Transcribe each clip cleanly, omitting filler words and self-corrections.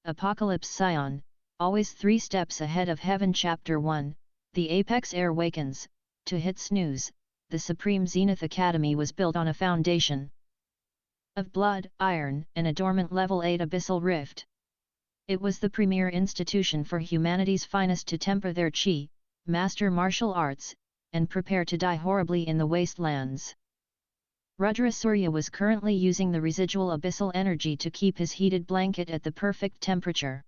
Apocalypse Scion, always 3 steps ahead of heaven. Chapter 1, The Apex Heir Wakens. To hit snooze, the Supreme Zenith Academy was built on a foundation of blood, iron, and a dormant level 8 abyssal rift. It was the premier institution for humanity's finest to temper their chi, master martial arts, and prepare to die horribly in the wastelands. Rudra Surya was currently using the residual abyssal energy to keep his heated blanket at the perfect temperature.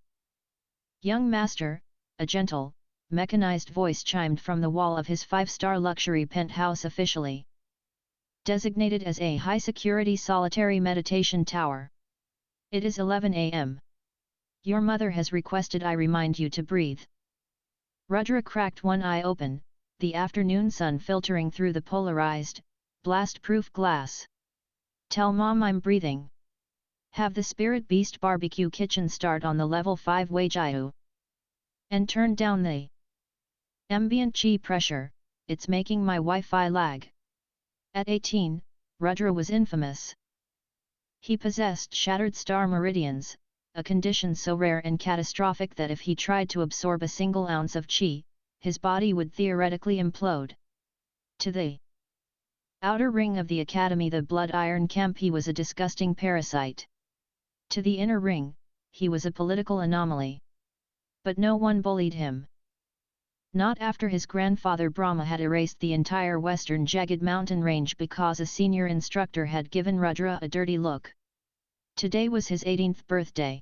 "Young master," a gentle, mechanized voice chimed from the wall of his 5-star luxury penthouse, officially designated as a high-security solitary meditation tower. "It is 11 a.m. Your mother has requested I remind you to breathe." Rudra cracked one eye open, the afternoon sun filtering through the polarized, blast-proof glass. "Tell Mom I'm breathing. Have the Spirit Beast Barbecue Kitchen start on the level 5 Wajiu. And turn down the ambient chi pressure, it's making my Wi-Fi lag." At 18, Rudra was infamous. He possessed shattered star meridians, a condition so rare and catastrophic that if he tried to absorb a single ounce of chi, his body would theoretically implode. To the outer ring of the academy, the blood iron camp, he was a disgusting parasite. To the inner ring, he was a political anomaly. But no one bullied him. Not after his grandfather Brahma had erased the entire western jagged mountain range because a senior instructor had given Rudra a dirty look. Today was his 18th birthday.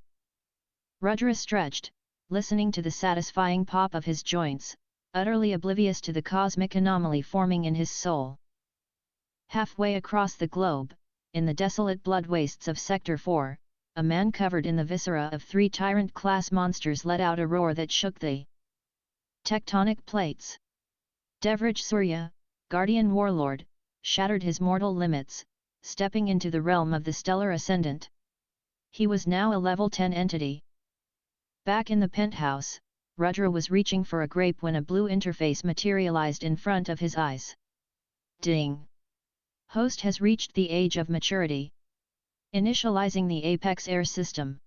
Rudra stretched, listening to the satisfying pop of his joints, utterly oblivious to the cosmic anomaly forming in his soul. Halfway across the globe, in the desolate blood wastes of Sector 4, a man covered in the viscera of 3 tyrant-class monsters let out a roar that shook the tectonic plates. Devraj Surya, guardian warlord, shattered his mortal limits, stepping into the realm of the stellar ascendant. He was now a level 10 entity. Back in the penthouse, Rudra was reaching for a grape when a blue interface materialized in front of his eyes. Ding! Host has reached the age of maturity. Initializing the Apex Air System.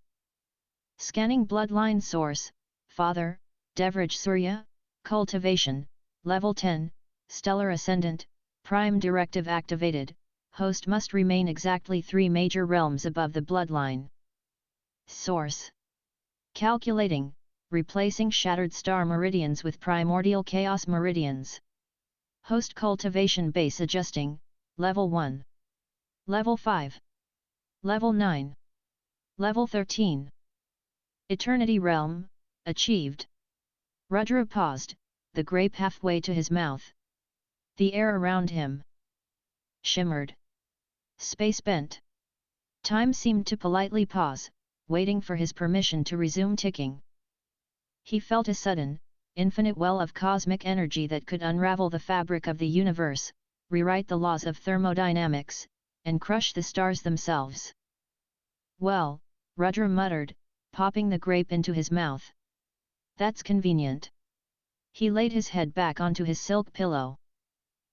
Scanning bloodline source, Father, Devraj Surya, cultivation, level 10, stellar ascendant, prime directive activated, host must remain exactly 3 major realms above the bloodline. Source. Calculating, replacing shattered star meridians with primordial chaos meridians. Host cultivation base adjusting, level 1. Level 5. Level 9. Level 13. Eternity realm, achieved. Rudra paused, the grape halfway to his mouth. The air around him shimmered. Space bent. Time seemed to politely pause, waiting for his permission to resume ticking. He felt a sudden, infinite well of cosmic energy that could unravel the fabric of the universe, rewrite the laws of thermodynamics, and crush the stars themselves. "Well," Rudra muttered, popping the grape into his mouth. "That's convenient." He laid his head back onto his silk pillow.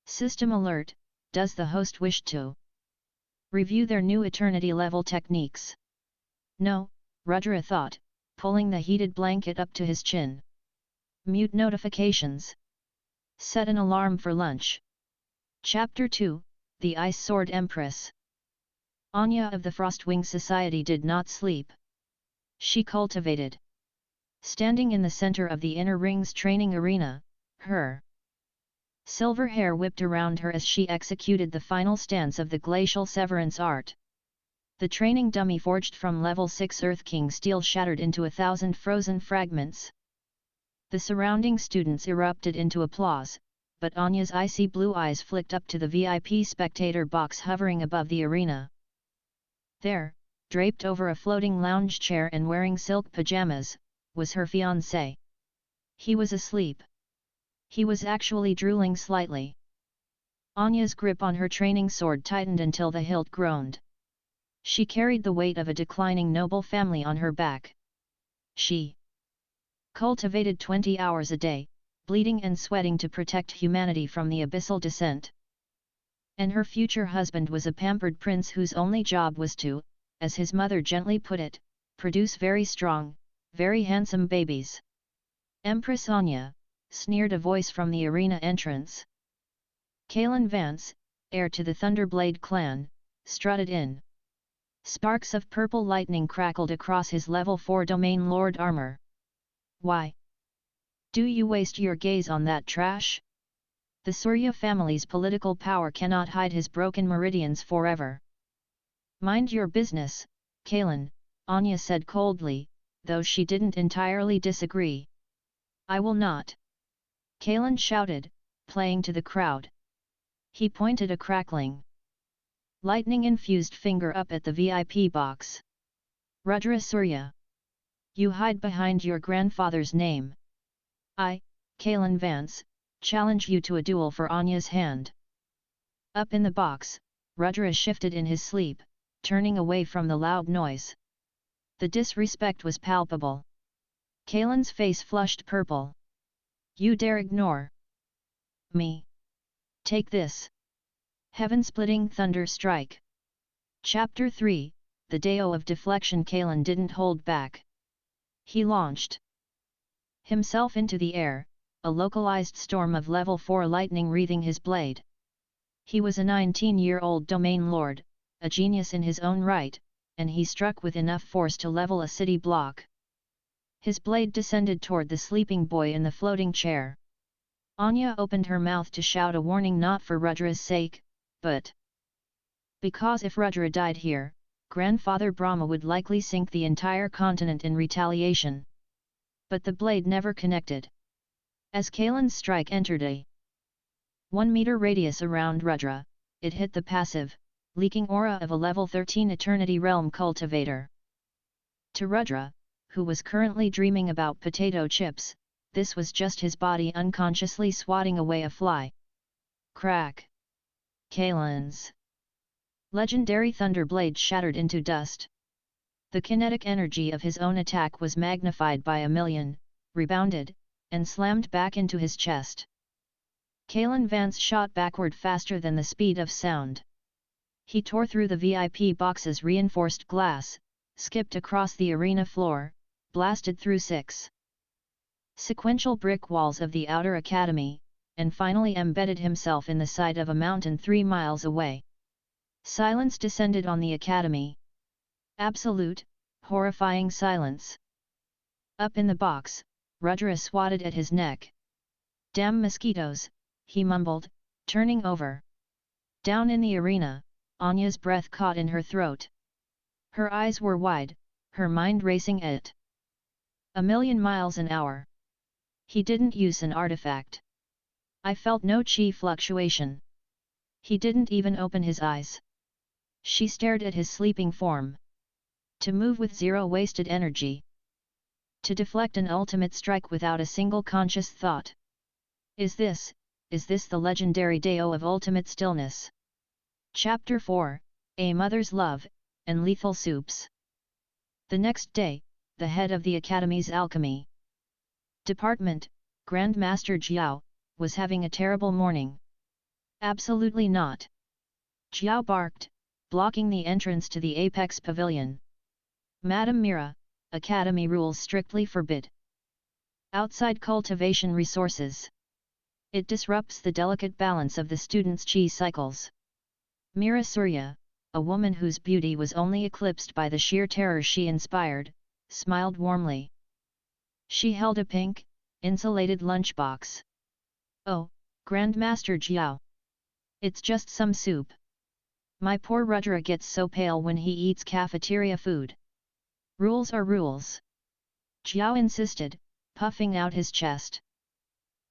System alert, does the host wish to review their new eternity level techniques? No, Rudra thought, pulling the heated blanket up to his chin. Mute notifications. Set an alarm for lunch. Chapter 2, The Ice Sword Empress. Anya of the Frostwing Society did not sleep. She cultivated. Standing in the center of the inner ring's training arena, her silver hair whipped around her as she executed the final stance of the glacial severance art. The training dummy forged from level 6 Earth King steel shattered into 1,000 frozen fragments. The surrounding students erupted into applause, but Anya's icy blue eyes flicked up to the VIP spectator box hovering above the arena. There, draped over a floating lounge chair and wearing silk pajamas, was her fiancé. He was asleep. He was actually drooling slightly. Anya's grip on her training sword tightened until the hilt groaned. She carried the weight of a declining noble family on her back. She cultivated 20 hours a day, bleeding and sweating to protect humanity from the abyssal descent. And her future husband was a pampered prince whose only job was to, as his mother gently put it, produce very strong, very handsome babies. Empress Anya, sneered a voice from the arena entrance. Kalen Vance, heir to the Thunderblade clan, strutted in. Sparks of purple lightning crackled across his level 4 domain lord armor. Why do you waste your gaze on that trash? The Surya family's political power cannot hide his broken meridians forever. Mind your business, Kalen, Anya said coldly, though she didn't entirely disagree. I will not. Kalen shouted, playing to the crowd. He pointed a crackling, lightning-infused finger up at the VIP box. Rudra Surya. You hide behind your grandfather's name. I, Kalen Vance, challenge you to a duel for Anya's hand. Up in the box, Rudra shifted in his sleep, turning away from the loud noise. The disrespect was palpable. Kalen's face flushed purple. You dare ignore me? Take this. Heaven-splitting thunder strike. Chapter 3, The Deo of Deflection. Kalen didn't hold back. He launched himself into the air, a localized storm of level 4 lightning wreathing his blade. He was a 19-year-old domain lord, a genius in his own right, and he struck with enough force to level a city block. His blade descended toward the sleeping boy in the floating chair. Anya opened her mouth to shout a warning, not for Rudra's sake, but because if Rudra died here, Grandfather Brahma would likely sink the entire continent in retaliation. But the blade never connected. As Kalen's strike entered a 1 meter radius around Rudra, it hit the passive, leaking aura of a level 13 Eternity Realm cultivator. To Rudra, who was currently dreaming about potato chips, this was just his body unconsciously swatting away a fly. Crack! Kalen's legendary Thunderblade shattered into dust. The kinetic energy of his own attack was magnified by a million, rebounded, and slammed back into his chest. Kalen Vance shot backward faster than the speed of sound. He tore through the VIP box's reinforced glass, skipped across the arena floor, blasted through 6 sequential brick walls of the outer academy, and finally embedded himself in the side of a mountain 3 miles away. Silence descended on the academy. Absolute, horrifying silence. Up in the box, Rudra swatted at his neck. Damn mosquitoes, he mumbled, turning over. Down in the arena, Anya's breath caught in her throat. Her eyes were wide, her mind racing at 1,000,000 miles an hour. He didn't use an artifact. I felt no chi fluctuation. He didn't even open his eyes. She stared at his sleeping form. To move with zero wasted energy. To deflect an ultimate strike without a single conscious thought. Is this the legendary Deo of ultimate stillness? Chapter 4, A Mother's Love, and Lethal Soups. The next day, the head of the Academy's Alchemy Department, Grandmaster Jiao, was having a terrible morning. Absolutely not. Jiao barked, blocking the entrance to the Apex Pavilion. Madam Mira, Academy rules strictly forbid outside cultivation resources. It disrupts the delicate balance of the students' chi cycles. Mira Surya, a woman whose beauty was only eclipsed by the sheer terror she inspired, smiled warmly. She held a pink, insulated lunchbox. Oh, Grandmaster Jiao. It's just some soup. My poor Rudra gets so pale when he eats cafeteria food. Rules are rules. Jiao insisted, puffing out his chest.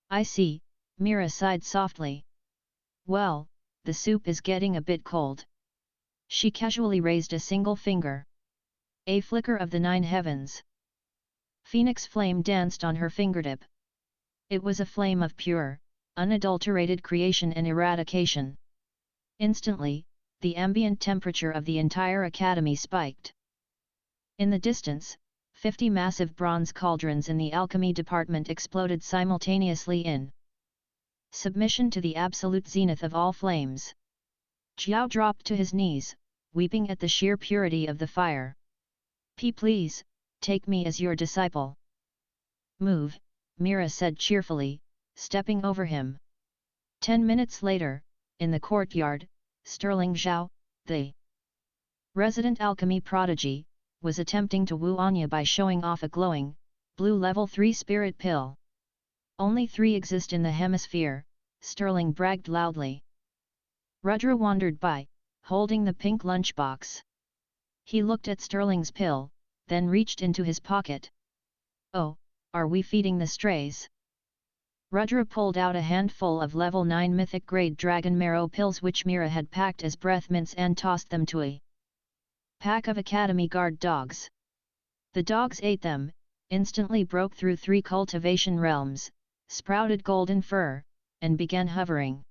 I see, Mira sighed softly. Well, the soup is getting a bit cold. She casually raised a single finger. A flicker of the 9 heavens. Phoenix flame danced on her fingertip. It was a flame of pure, unadulterated creation and eradication. Instantly, the ambient temperature of the entire academy spiked. In the distance, 50 massive bronze cauldrons in the alchemy department exploded simultaneously in submission to the absolute zenith of all flames. Jiao dropped to his knees, weeping at the sheer purity of the fire. Please, take me as your disciple. Move, Mira said cheerfully, stepping over him. 10 minutes later, in the courtyard, Sterling Zhao, the resident alchemy prodigy, was attempting to woo Anya by showing off a glowing, blue level 3 spirit pill. Only 3 exist in the hemisphere, Sterling bragged loudly. Rudra wandered by, holding the pink lunchbox. He looked at Sterling's pill, then reached into his pocket. Oh, are we feeding the strays? Rudra pulled out a handful of level 9 mythic grade dragon marrow pills which Mira had packed as breath mints and tossed them to a pack of Academy Guard dogs. The dogs ate them, instantly broke through 3 cultivation realms, sprouted golden fur, and began hovering.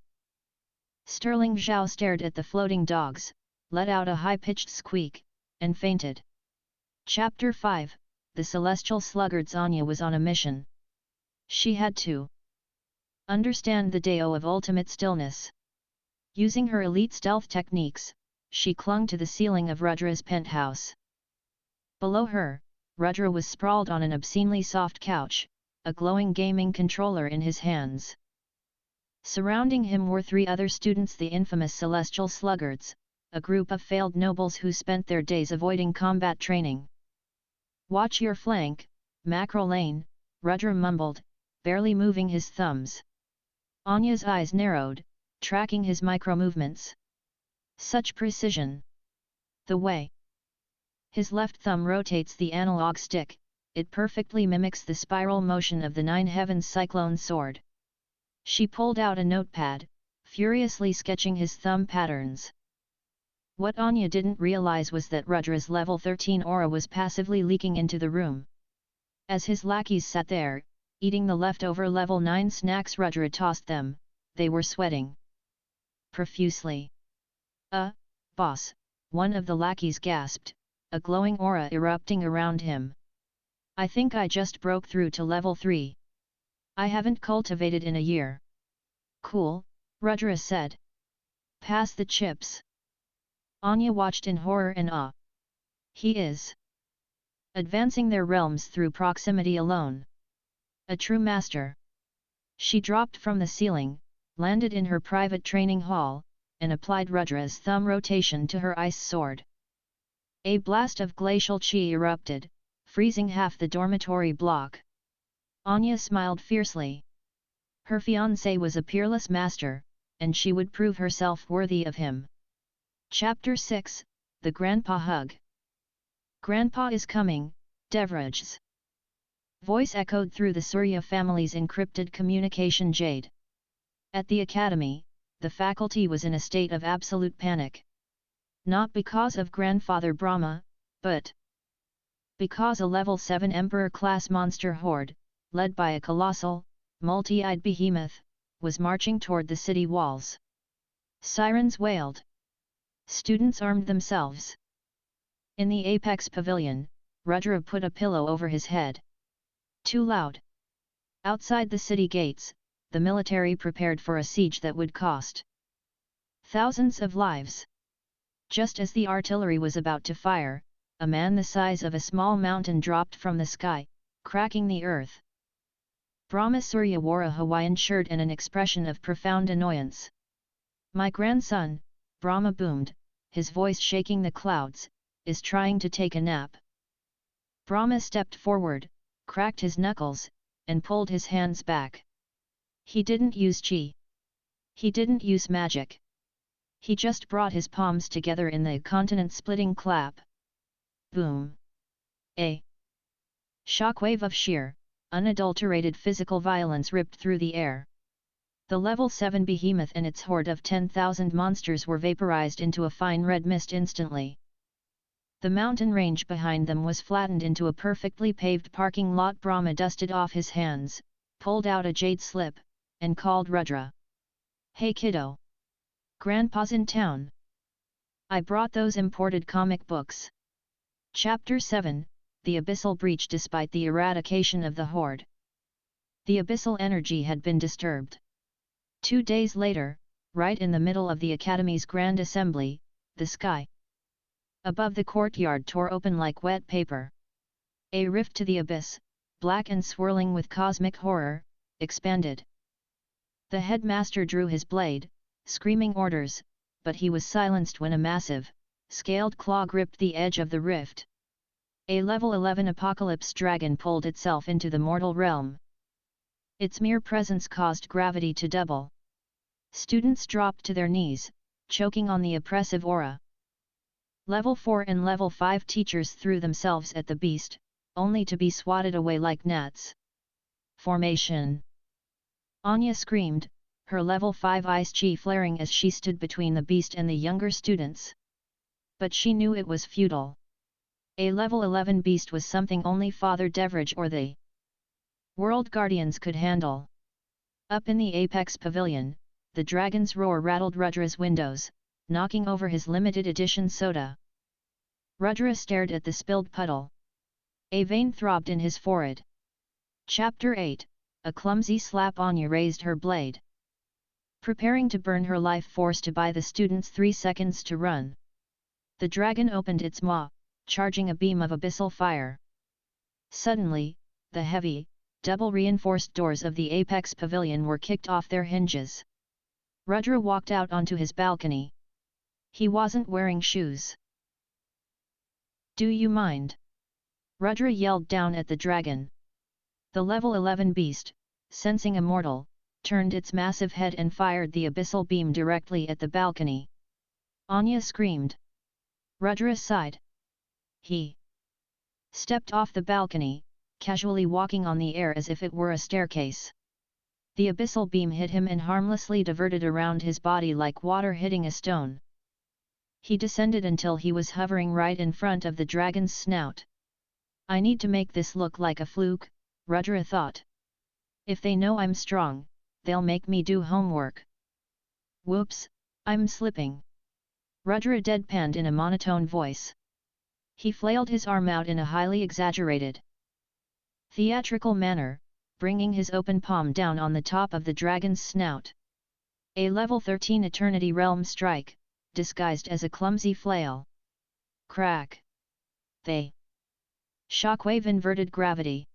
Sterling Zhao stared at the floating dogs, let out a high-pitched squeak, and fainted. Chapter 5, The Celestial Sluggards. Anya was on a mission. She had to understand the Dao of ultimate stillness. Using her elite stealth techniques, she clung to the ceiling of Rudra's penthouse. Below her, Rudra was sprawled on an obscenely soft couch, a glowing gaming controller in his hands. Surrounding him were 3 other students, the infamous Celestial Sluggards, a group of failed nobles who spent their days avoiding combat training. Watch your flank, Macro Lane, Rudra mumbled, barely moving his thumbs. Anya's eyes narrowed, tracking his micro-movements. Such precision! The way his left thumb rotates the analog stick, it perfectly mimics the spiral motion of the 9 Heavens Cyclone sword. She pulled out a notepad, furiously sketching his thumb patterns. What Anya didn't realize was that Rudra's level 13 aura was passively leaking into the room. As his lackeys sat there, eating the leftover level 9 snacks Rudra tossed them, they were sweating profusely. Boss, one of the lackeys gasped, a glowing aura erupting around him. I think I just broke through to level 3. I haven't cultivated in a year. Cool, Rudra said. Pass the chips. Anya watched in horror and awe. He is advancing their realms through proximity alone. A true master. She dropped from the ceiling, landed in her private training hall, and applied Rudra's thumb rotation to her ice sword. A blast of glacial chi erupted, freezing half the dormitory block. Anya smiled fiercely. Her fiancé was a peerless master, and she would prove herself worthy of him. Chapter 6, The Grandpa Hug. Grandpa is coming, Devraj's voice echoed through the Surya family's encrypted communication jade. At the academy, the faculty was in a state of absolute panic. Not because of Grandfather Brahma, but because a level 7 Emperor-class monster horde, led by a colossal, multi-eyed behemoth, was marching toward the city walls. Sirens wailed. Students armed themselves. In the apex pavilion, Rudra put a pillow over his head. Too loud. Outside the city gates, the military prepared for a siege that would cost thousands of lives. Just as the artillery was about to fire, a man the size of a small mountain dropped from the sky, cracking the earth. Brahma Surya wore a Hawaiian shirt and an expression of profound annoyance. My grandson, Brahma boomed, his voice shaking the clouds, is trying to take a nap. Brahma stepped forward, cracked his knuckles, and pulled his hands back. He didn't use chi. He didn't use magic. He just brought his palms together in the continent-splitting clap. Boom! A shockwave of sheer, unadulterated physical violence ripped through the air. The level 7 behemoth and its horde of 10,000 monsters were vaporized into a fine red mist instantly. The mountain range behind them was flattened into a perfectly paved parking lot. Brahma dusted off his hands, pulled out a jade slip, and called Rudra. Hey kiddo! Grandpa's in town. I brought those imported comic books. Chapter 7, The Abyssal Breach. Despite the eradication of the horde, the abyssal energy had been disturbed. 2 days later, right in the middle of the Academy's Grand Assembly, the sky above the courtyard tore open like wet paper. A rift to the abyss, black and swirling with cosmic horror, expanded. The headmaster drew his blade, screaming orders, but he was silenced when a massive, scaled claw gripped the edge of the rift. A level 11 apocalypse dragon pulled itself into the mortal realm. Its mere presence caused gravity to double. Students dropped to their knees, choking on the oppressive aura. Level 4 and Level 5 teachers threw themselves at the beast, only to be swatted away like gnats. Formation. Anya screamed, her Level 5 ice chi flaring as she stood between the beast and the younger students. But she knew it was futile. A Level 11 beast was something only Father Devrij or the World Guardians could handle. Up in the Apex Pavilion, the dragon's roar rattled Rudra's windows, knocking over his limited edition soda. Rudra stared at the spilled puddle. A vein throbbed in his forehead. Chapter 8, a clumsy slap. Anya raised her blade, preparing to burn her life force to buy the students 3 seconds to run. The dragon opened its maw, charging a beam of abyssal fire. Suddenly, the heavy, double-reinforced doors of the Apex Pavilion were kicked off their hinges. Rudra walked out onto his balcony. He wasn't wearing shoes. "Do you mind?" Rudra yelled down at the dragon. The level 11 beast, sensing a mortal, turned its massive head and fired the abyssal beam directly at the balcony. Anya screamed. Rudra sighed. He stepped off the balcony, casually walking on the air as if it were a staircase. The abyssal beam hit him and harmlessly diverted around his body like water hitting a stone. He descended until he was hovering right in front of the dragon's snout. "I need to make this look like a fluke," Rudra thought. "If they know I'm strong, they'll make me do homework. Whoops, I'm slipping." Rudra deadpanned in a monotone voice. He flailed his arm out in a highly exaggerated, theatrical manner, bringing his open palm down on the top of the dragon's snout. A level 13 Eternity Realm strike, disguised as a clumsy flail. Crack! The shockwave inverted gravity.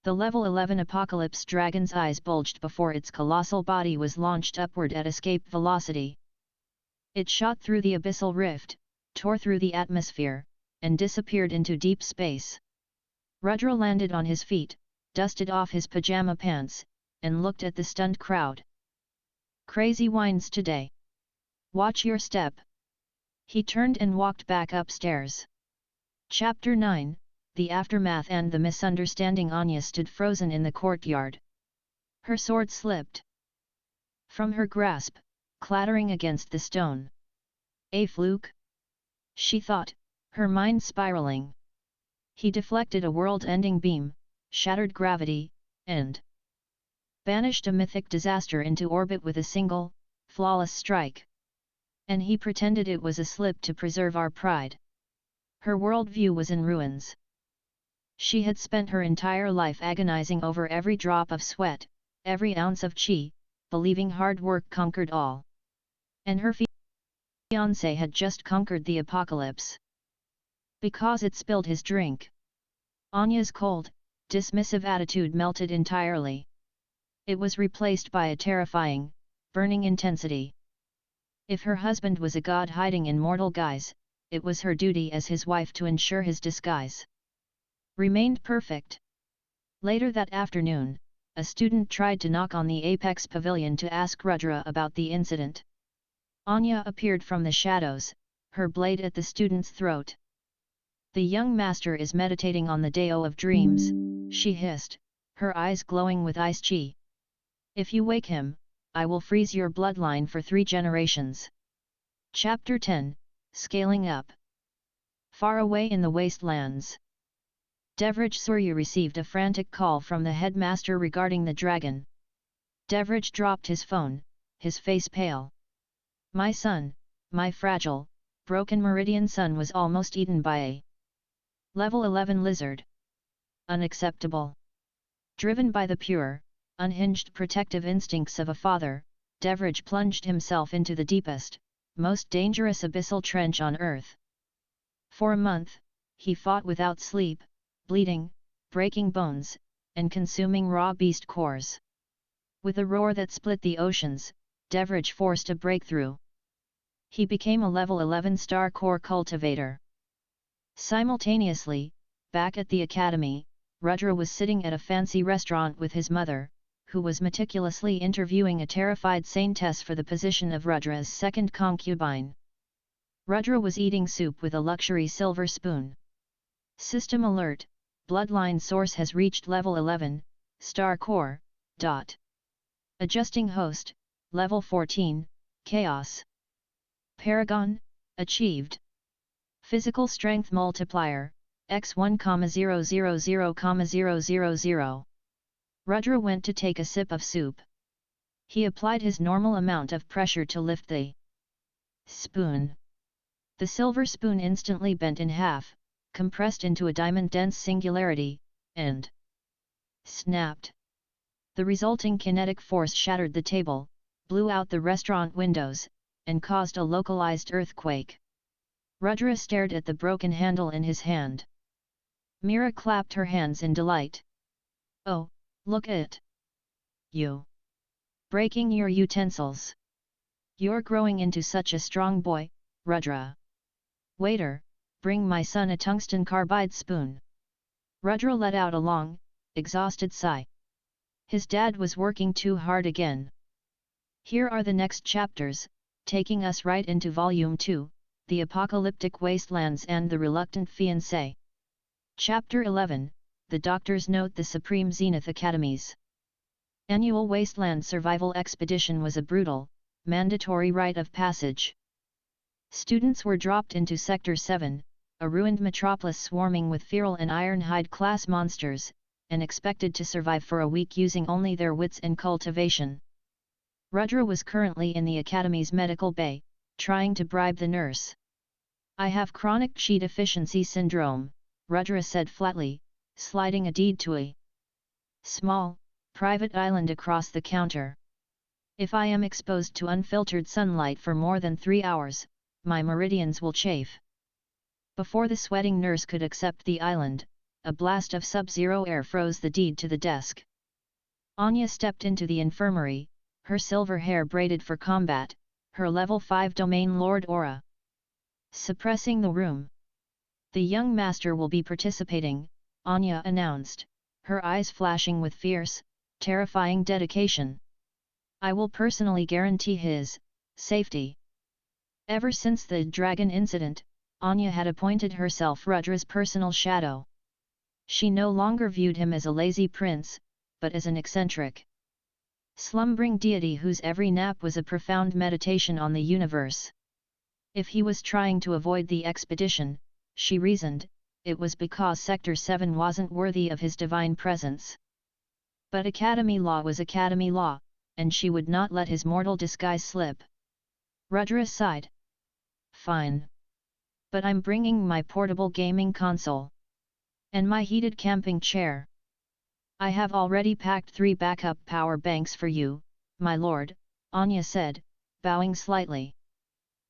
The level 11 Apocalypse dragon's eyes bulged before its colossal body was launched upward at escape velocity. It shot through the abyssal rift, tore through the atmosphere, and disappeared into deep space. Rudra landed on his feet, dusted off his pajama pants, and looked at the stunned crowd. "Crazy wines today. Watch your step." He turned and walked back upstairs. Chapter 9, The Aftermath and the Misunderstanding. Anya stood frozen in the courtyard. Her sword slipped from her grasp, clattering against the stone. A fluke? She thought, her mind spiraling. He deflected a world-ending beam, shattered gravity, and banished a mythic disaster into orbit with a single, flawless strike. And he pretended it was a slip to preserve our pride. Her worldview was in ruins. She had spent her entire life agonizing over every drop of sweat, every ounce of chi, believing hard work conquered all. And her fiancé had just conquered the apocalypse. Because it spilled his drink. Anya's cold, dismissive attitude melted entirely. It was replaced by a terrifying, burning intensity. If her husband was a god hiding in mortal guise, it was her duty as his wife to ensure his disguise remained perfect. Later that afternoon, a student tried to knock on the Apex Pavilion to ask Rudra about the incident. Anya appeared from the shadows, her blade at the student's throat. "The young master is meditating on the Dao of Dreams," she hissed, her eyes glowing with ice chi. "If you wake him, I will freeze your bloodline for 3 generations. Chapter 10, Scaling Up. Far away in the wastelands, Devrij Surya received a frantic call from the headmaster regarding the dragon. Devrij dropped his phone, his face pale. "My son, my fragile, broken meridian son was almost eaten by a level 11 lizard. Unacceptable." Driven by the pure, unhinged protective instincts of a father, Devrij plunged himself into the deepest, most dangerous abyssal trench on earth. For a month, he fought without sleep, bleeding, breaking bones, and consuming raw beast cores. With a roar that split the oceans, Devrij forced a breakthrough. He became a level 11 star core cultivator. Simultaneously, back at the academy, Rudra was sitting at a fancy restaurant with his mother, who was meticulously interviewing a terrified Saintess for the position of Rudra's second concubine. Rudra was eating soup with a luxury silver spoon. System alert, bloodline source has reached level 11, star core, ... Adjusting host, level 14, chaos. Paragon, achieved. Physical strength multiplier, x1,000,000. Rudra went to take a sip of soup. He applied his normal amount of pressure to lift the spoon. The silver spoon instantly bent in half, compressed into a diamond-dense singularity, and snapped. The resulting kinetic force shattered the table, blew out the restaurant windows, and caused a localized earthquake. Rudra stared at the broken handle in his hand. Mira clapped her hands in delight. "Oh, look at you! Breaking your utensils! You're growing into such a strong boy, Rudra. Waiter, bring my son a tungsten carbide spoon." Rudra let out a long, exhausted sigh. His dad was working too hard again. Here are the next chapters, taking us right into Volume 2, The Apocalyptic Wastelands and the Reluctant Fiancé. Chapter 11, The Doctor's Note. The Supreme Zenith Academy's annual Wasteland Survival Expedition was a brutal, mandatory rite of passage. Students were dropped into Sector 7, a ruined metropolis swarming with feral and Ironhide-class monsters, and expected to survive for a week using only their wits and cultivation. Rudra was currently in the Academy's medical bay, trying to bribe the nurse. "I have chronic chi deficiency syndrome," Rudra said flatly, sliding a deed to a small, private island across the counter. "If I am exposed to unfiltered sunlight for more than 3 hours, my meridians will chafe." Before the sweating nurse could accept the island, a blast of sub-zero air froze the deed to the desk. Anya stepped into the infirmary, her silver hair braided for combat, her level 5 domain lord aura suppressing the room. "The young master will be participating," Anya announced, her eyes flashing with fierce, terrifying dedication. "I will personally guarantee his safety." Ever since the dragon incident, Anya had appointed herself Rudra's personal shadow. She no longer viewed him as a lazy prince, but as an eccentric, slumbering deity whose every nap was a profound meditation on the universe. If he was trying to avoid the expedition, she reasoned, it was because Sector 7 wasn't worthy of his divine presence. But Academy law was Academy law, and she would not let his mortal disguise slip. Rudra sighed. "Fine. But I'm bringing my portable gaming console. And my heated camping chair. I have already packed 3 backup power banks for you, my lord," Anya said, bowing slightly.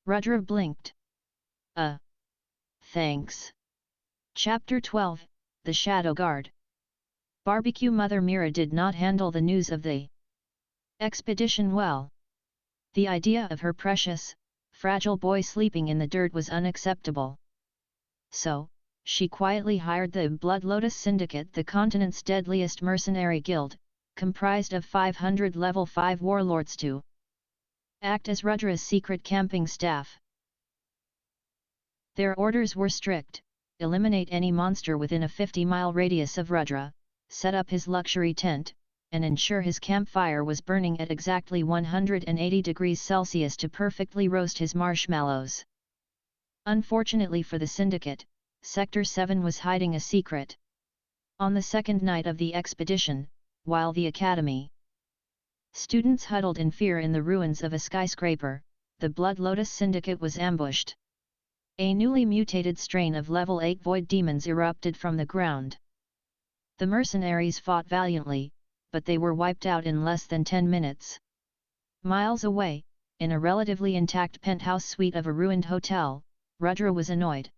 Rudra blinked. Thanks." Chapter 12, The Shadow Guard. Barbecue Mother Mira did not handle the news of the expedition well. The idea of her precious, fragile boy sleeping in the dirt was unacceptable. So, she quietly hired the Blood Lotus Syndicate, the continent's deadliest mercenary guild, comprised of 500 level 5 warlords to act as Rudra's secret camping staff. Their orders were strict: eliminate any monster within a 50-mile radius of Rudra, set up his luxury tent, and ensure his campfire was burning at exactly 180 degrees Celsius to perfectly roast his marshmallows. Unfortunately for the syndicate, Sector 7 was hiding a secret. On the second night of the expedition, while the Academy students huddled in fear in the ruins of a skyscraper, the Blood Lotus Syndicate was ambushed. A newly mutated strain of level 8 void demons erupted from the ground. The mercenaries fought valiantly, but they were wiped out in less than 10 minutes. Miles away, in a relatively intact penthouse suite of a ruined hotel, Rudra was annoyed.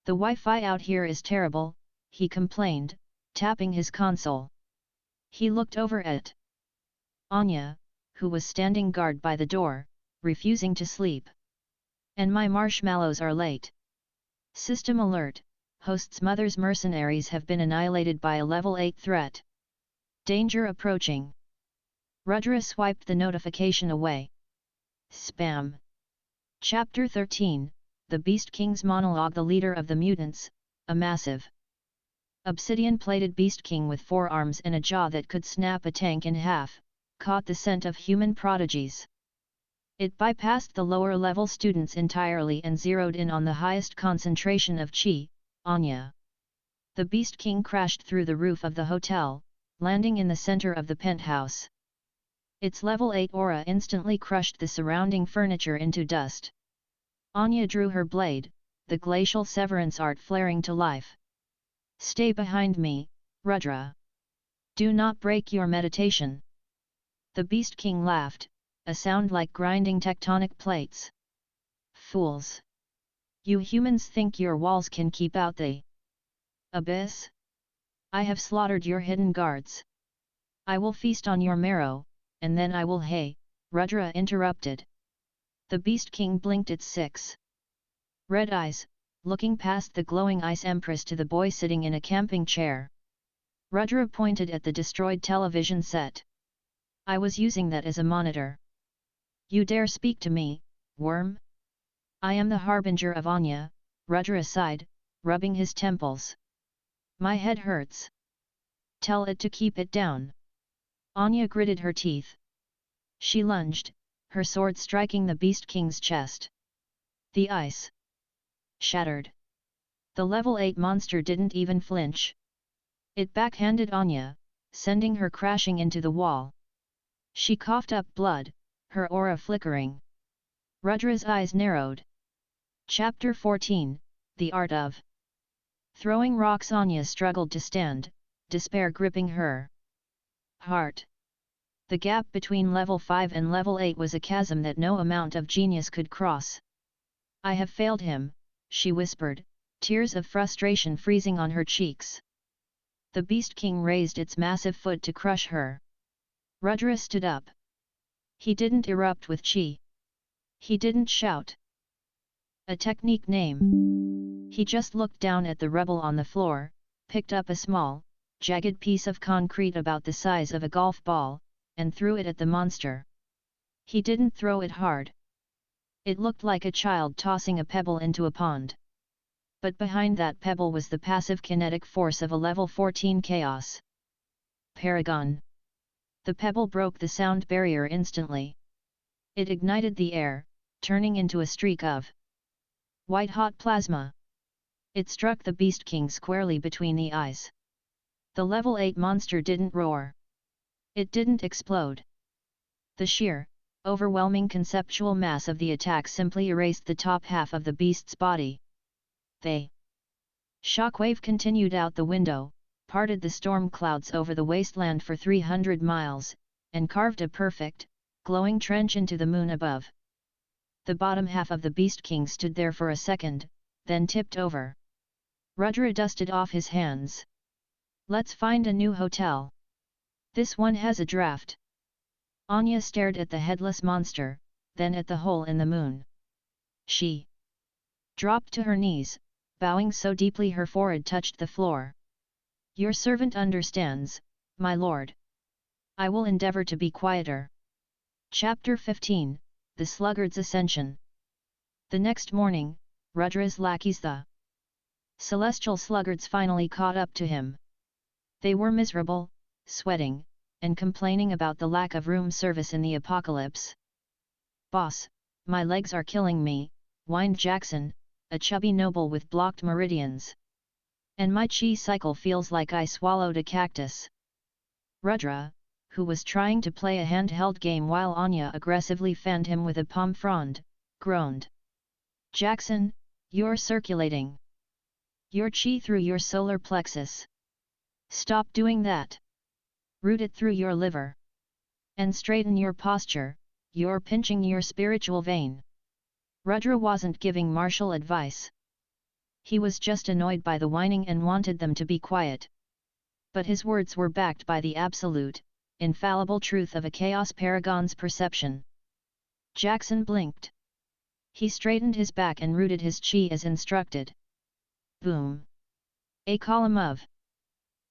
"The Wi-Fi out here is terrible," he complained, tapping his console. He looked over at Anya, who was standing guard by the door, refusing to sleep. And my marshmallows are late. System alert, host's mother's mercenaries have been annihilated by a level 8 threat. Danger approaching. Rudra swiped the notification away. Spam. Chapter 13, The Beast King's Monologue. The leader of the mutants, a massive obsidian-plated beast king with 4 arms and a jaw that could snap a tank in half, caught the scent of human prodigies. It bypassed the lower-level students entirely and zeroed in on the highest concentration of chi, Anya. The Beast King crashed through the roof of the hotel, landing in the center of the penthouse. Its level 8 aura instantly crushed the surrounding furniture into dust. Anya drew her blade, the glacial severance art flaring to life. Stay behind me, Rudra. Do not break your meditation. The Beast King laughed, a sound like grinding tectonic plates. Fools! You humans think your walls can keep out the abyss? I have slaughtered your hidden guards. I will feast on your marrow, and then I will. Hey, Rudra interrupted. The Beast King blinked its 6 red eyes, looking past the glowing ice empress to the boy sitting in a camping chair. Rudra pointed at the destroyed television set. I was using that as a monitor. You dare speak to me, worm? I am the harbinger of Anya, Rudra sighed, rubbing his temples. My head hurts. Tell it to keep it down. Anya gritted her teeth. She lunged, her sword striking the Beast King's chest. The ice shattered. The level 8 monster didn't even flinch. It backhanded Anya, sending her crashing into the wall. She coughed up blood, her aura flickering. Rudra's eyes narrowed. Chapter 14, The Art of Throwing Rocks. Anya struggled to stand, despair gripping her heart. The gap between level 5 and level 8 was a chasm that no amount of genius could cross. I have failed him, she whispered, tears of frustration freezing on her cheeks. The Beast King raised its massive foot to crush her. Rudra stood up. He didn't erupt with chi. He didn't shout a technique name. He just looked down at the rubble on the floor, picked up a small, jagged piece of concrete about the size of a golf ball, and threw it at the monster. He didn't throw it hard. It looked like a child tossing a pebble into a pond. But behind that pebble was the passive kinetic force of a level 14 chaos paragon. The pebble broke the sound barrier instantly. It ignited the air, turning into a streak of white-hot plasma. It struck the Beast King squarely between the eyes. The level 8 monster didn't roar. It didn't explode. The sheer, overwhelming conceptual mass of the attack simply erased the top half of the beast's body. The shockwave continued out the window, parted the storm clouds over the wasteland for 300 miles, and carved a perfect, glowing trench into the moon above. The bottom half of the Beast King stood there for a second, then tipped over. Rudra dusted off his hands. Let's find a new hotel. This one has a draft. Anya stared at the headless monster, then at the hole in the moon. She dropped to her knees, bowing so deeply her forehead touched the floor. Your servant understands, my lord. I will endeavor to be quieter. Chapter 15, The Sluggard's Ascension. The next morning, Rudra's lackeys, the celestial sluggards, finally caught up to him. They were miserable, sweating, and complaining about the lack of room service in the apocalypse. Boss, my legs are killing me, whined Jackson, a chubby noble with blocked meridians. And my chi cycle feels like I swallowed a cactus. Rudra, who was trying to play a handheld game while Anya aggressively fanned him with a palm frond, groaned. Jackson, you're circulating your chi through your solar plexus. Stop doing that. Root it through your liver. And straighten your posture, you're pinching your spiritual vein. Rudra wasn't giving martial advice. He was just annoyed by the whining and wanted them to be quiet. But his words were backed by the absolute, infallible truth of a Chaos Paragon's perception. Jackson blinked. He straightened his back and rooted his chi as instructed. Boom! A column of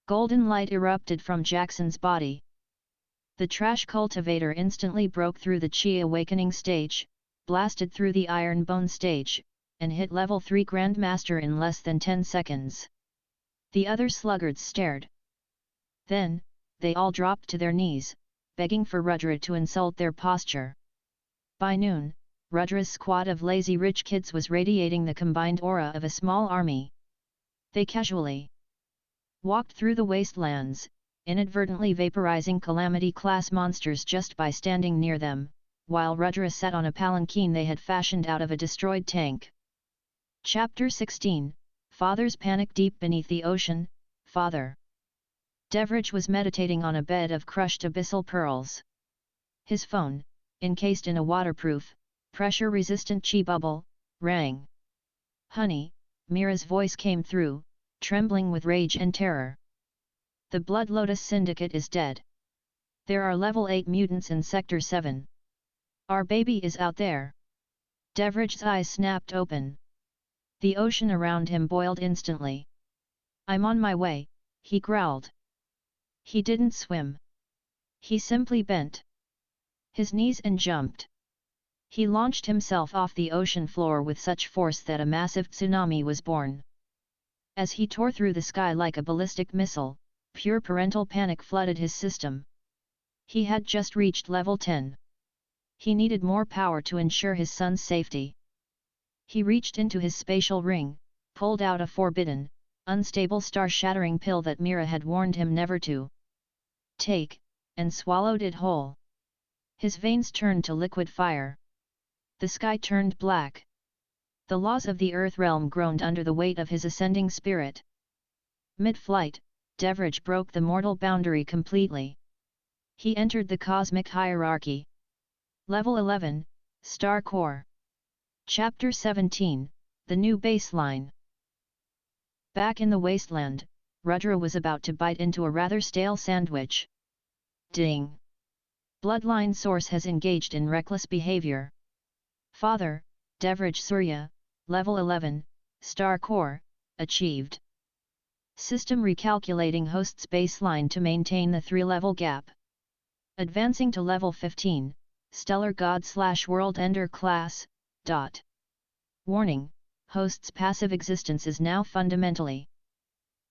golden light erupted from Jackson's body. The trash cultivator instantly broke through the chi awakening stage, blasted through the iron bone stage, and hit level 3 Grandmaster in less than 10 seconds. The other sluggards stared. Then, they all dropped to their knees, begging for Rudra to insult their posture. By noon, Rudra's squad of lazy rich kids was radiating the combined aura of a small army. They casually walked through the wastelands, inadvertently vaporizing Calamity-class monsters just by standing near them, while Rudra sat on a palanquin they had fashioned out of a destroyed tank. Chapter 16, Father's Panic. Deep beneath the ocean, Father Devrich was meditating on a bed of crushed abyssal pearls. His phone, encased in a waterproof, pressure-resistant chi bubble, rang. "Honey," Mira's voice came through, trembling with rage and terror. "The Blood Lotus Syndicate is dead. There are level 8 mutants in Sector 7. Our baby is out there." Devrich's eyes snapped open. The ocean around him boiled instantly. "I'm on my way," he growled. He didn't swim. He simply bent his knees and jumped. He launched himself off the ocean floor with such force that a massive tsunami was born. As he tore through the sky like a ballistic missile, pure parental panic flooded his system. He had just reached level 10. He needed more power to ensure his son's safety. He reached into his spatial ring, pulled out a forbidden, unstable star-shattering pill that Mira had warned him never to take, and swallowed it whole. His veins turned to liquid fire. The sky turned black. The laws of the Earth realm groaned under the weight of his ascending spirit. Mid-flight, Devrich broke the mortal boundary completely. He entered the cosmic hierarchy. Level 11, Star Core. Chapter 17, The New Baseline. Back in the wasteland, Rudra was about to bite into a rather stale sandwich. Ding! Bloodline source has engaged in reckless behavior. Father, Devrich Surya, Level 11, Star Core, achieved. System recalculating host's baseline to maintain the 3-level gap. Advancing to Level 15, Stellar God/World Ender class. Warning, host's passive existence is now fundamentally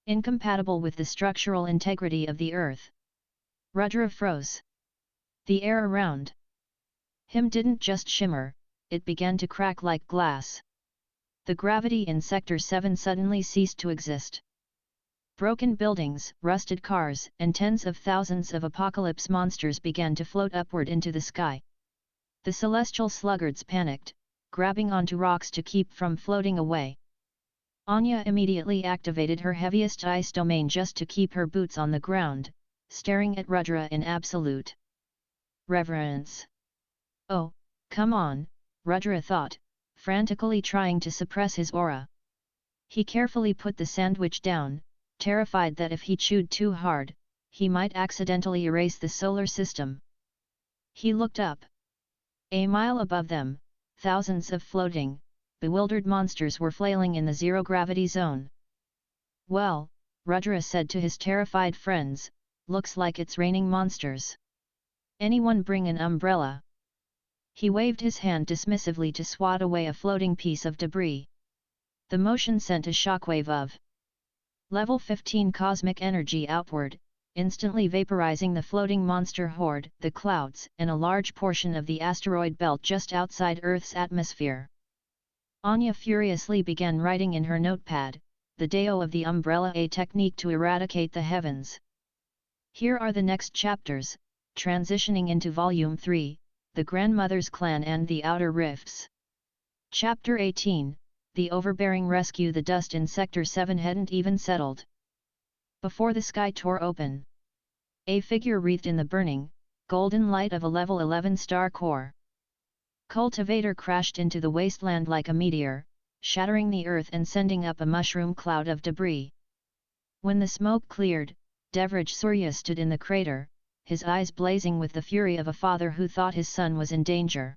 incompatible with the structural integrity of the Earth. Rudra froze. The air around him didn't just shimmer, it began to crack like glass. The gravity in Sector 7 suddenly ceased to exist. Broken buildings, rusted cars, and tens of thousands of apocalypse monsters began to float upward into the sky. The celestial sluggards panicked, grabbing onto rocks to keep from floating away. Anya immediately activated her heaviest ice domain just to keep her boots on the ground, staring at Rudra in absolute reverence. "Oh, come on," Rudra thought, frantically trying to suppress his aura. He carefully put the sandwich down, terrified that if he chewed too hard, he might accidentally erase the solar system. He looked up. A mile above them, thousands of floating, bewildered monsters were flailing in the zero-gravity zone. "Well," Rudra said to his terrified friends, "looks like it's raining monsters. Anyone bring an umbrella?" He waved his hand dismissively to swat away a floating piece of debris. The motion sent a shockwave of Level 15 cosmic energy outward, instantly vaporizing the floating monster horde, the clouds, and a large portion of the asteroid belt just outside Earth's atmosphere. Anya furiously began writing in her notepad, "The Deo of the Umbrella, a technique to eradicate the heavens." Here are the next chapters, transitioning into Volume 3, The Grandmother's Clan and the Outer Rifts. Chapter 18, The Overbearing Rescue. The dust in Sector 7 hadn't even settled before the sky tore open. A figure wreathed in the burning, golden light of a Level 11 star core cultivator crashed into the wasteland like a meteor, shattering the earth and sending up a mushroom cloud of debris. When the smoke cleared, Devraj Surya stood in the crater, his eyes blazing with the fury of a father who thought his son was in danger.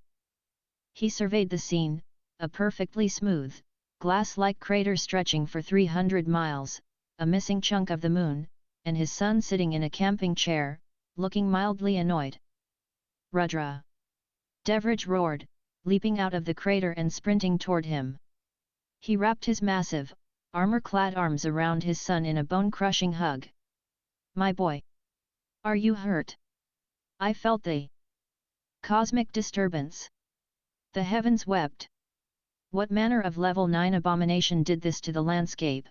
He surveyed the scene, a perfectly smooth, glass-like crater stretching for 300 miles, a missing chunk of the moon, and his son sitting in a camping chair, looking mildly annoyed. Rudra! Devraj roared, leaping out of the crater and sprinting toward him. He wrapped his massive, armor-clad arms around his son in a bone-crushing hug. "My boy! Are you hurt? I felt the cosmic disturbance. The heavens wept. What manner of level 9 abomination did this to the landscape?"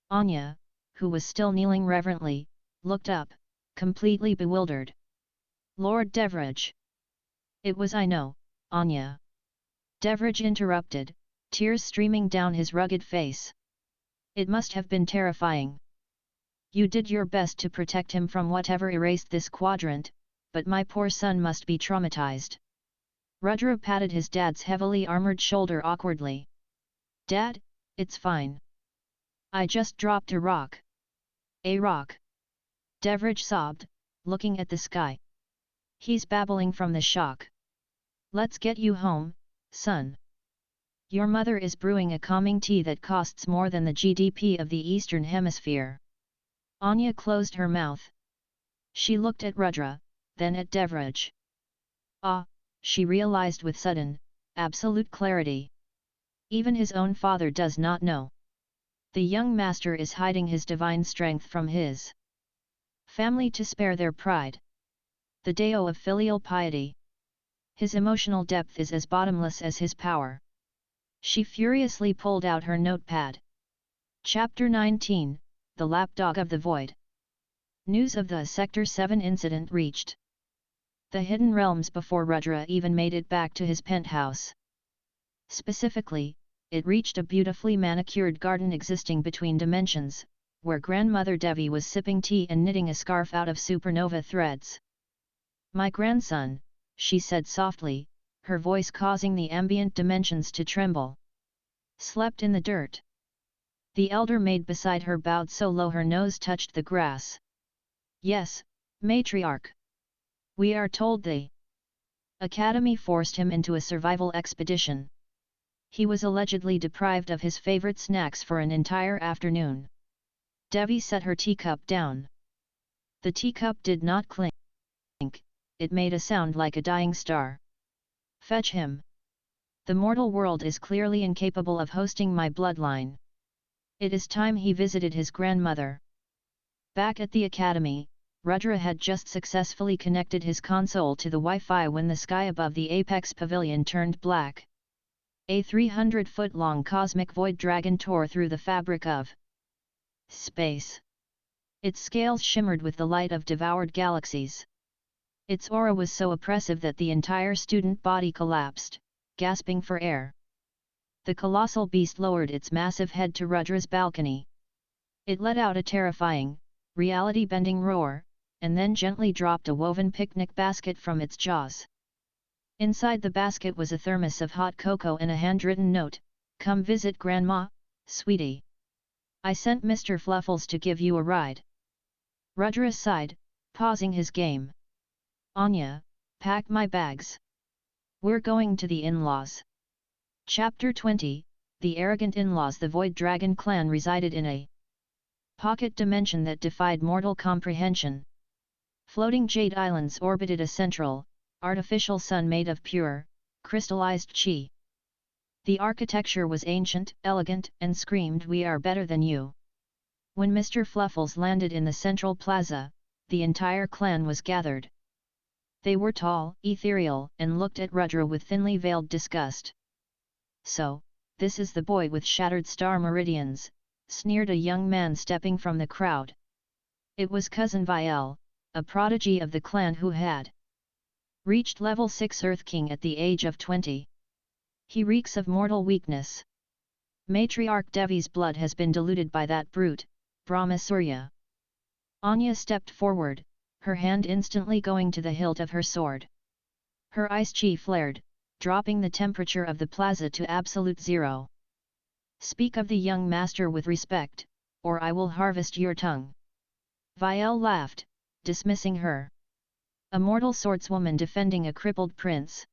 Anya, who was still kneeling reverently, looked up, completely bewildered. "Lord Devraj! It was I know, Anya." Devraj interrupted, tears streaming down his rugged face. "It must have been terrifying. You did your best to protect him from whatever erased this quadrant, but my poor son must be traumatized." Rudra patted his dad's heavily armored shoulder awkwardly. "Dad, it's fine. I just dropped a rock." "A rock?" Devraj sobbed, looking at the sky. "He's babbling from the shock. Let's get you home, son. Your mother is brewing a calming tea that costs more than the GDP of the Eastern Hemisphere." Anya closed her mouth. She looked at Rudra, then at Devraj. Ah, she realized with sudden, absolute clarity. Even his own father does not know. The young master is hiding his divine strength from his family to spare their pride. The Deo of filial piety. His emotional depth is as bottomless as his power. She furiously pulled out her notepad. Chapter 19, The Lapdog of the Void. News of the Sector 7 incident reached the hidden realms before Rudra even made it back to his penthouse. Specifically, it reached a beautifully manicured garden existing between dimensions, where Grandmother Devi was sipping tea and knitting a scarf out of supernova threads. "My grandson," she said softly, her voice causing the ambient dimensions to tremble. "Slept in the dirt." The elder maid beside her bowed so low her nose touched the grass. "Yes, matriarch. We are told the Academy forced him into a survival expedition. He was allegedly deprived of his favorite snacks for an entire afternoon." Devi set her teacup down. The teacup did not clink. It made a sound like a dying star. "Fetch him. The mortal world is clearly incapable of hosting my bloodline. It is time he visited his grandmother." Back at the academy, Rudra had just successfully connected his console to the Wi-Fi when the sky above the Apex Pavilion turned black. A 300-foot-long cosmic void dragon tore through the fabric of space. Its scales shimmered with the light of devoured galaxies. Its aura was so oppressive that the entire student body collapsed, gasping for air. The colossal beast lowered its massive head to Rudra's balcony. It let out a terrifying, reality-bending roar, and then gently dropped a woven picnic basket from its jaws. Inside the basket was a thermos of hot cocoa and a handwritten note, "Come visit Grandma, sweetie. I sent Mr. Fluffles to give you a ride." Rudra sighed, pausing his game. "Anya, pack my bags. We're going to the in-laws." Chapter 20, The Arrogant In-Laws. The Void Dragon clan resided in a pocket dimension that defied mortal comprehension. Floating jade islands orbited a central, artificial sun made of pure, crystallized chi. The architecture was ancient, elegant, and screamed, "We are better than you." When Mr. Fluffles landed in the central plaza, the entire clan was gathered. They were tall, ethereal, and looked at Rudra with thinly veiled disgust. "So, this is the boy with shattered star meridians," sneered a young man stepping from the crowd. It was Cousin Viel, a prodigy of the clan who had reached level 6 Earth King at the age of 20. "He reeks of mortal weakness. Matriarch Devi's blood has been diluted by that brute, Brahma Surya." Anya stepped forward, her hand instantly going to the hilt of her sword. Her ice chi flared, dropping the temperature of the plaza to absolute zero. Speak of the young master with respect, or I will harvest your tongue. Vielle laughed, dismissing her. A mortal swordswoman defending a crippled prince.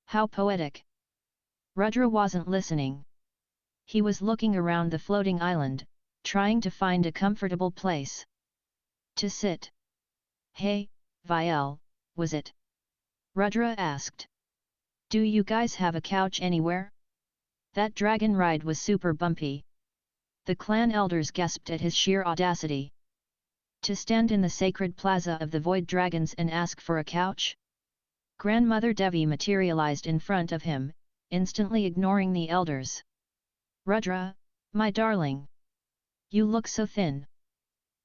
How poetic. Rudra wasn't listening. He was looking around the floating island, trying to find a comfortable place to sit. Hey, Vielle, was it? Rudra asked. Do you guys have a couch anywhere? That dragon ride was super bumpy. The clan elders gasped at his sheer audacity. To stand in the sacred plaza of the void dragons and ask for a couch? Grandmother Devi materialized in front of him, instantly ignoring the elders. Rudra, my darling. You look so thin.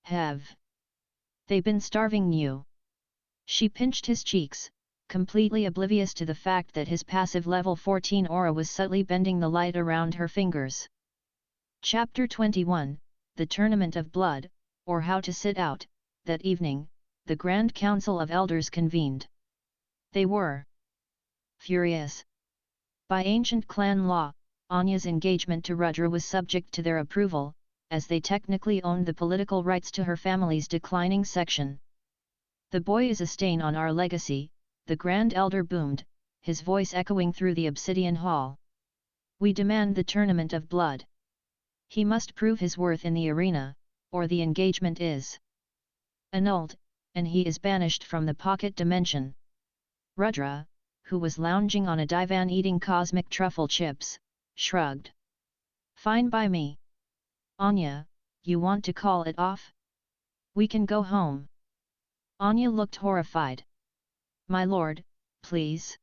Have they been starving you? She pinched his cheeks, completely oblivious to the fact that his passive level 14 aura was subtly bending the light around her fingers. Chapter 21, The Tournament of Blood, or How to Sit Out. That evening, the Grand Council of Elders convened. They were furious. By ancient clan law, Anya's engagement to Rudra was subject to their approval, as they technically owned the political rights to her family's declining section. The boy is a stain on our legacy, the Grand Elder boomed, his voice echoing through the obsidian hall. We demand the Tournament of Blood. He must prove his worth in the arena, or the engagement is annulled, and he is banished from the pocket dimension. Rudra, who was lounging on a divan eating cosmic truffle chips, shrugged. Fine by me. Anya, you want to call it off? We can go home. Anya looked horrified. My lord, please.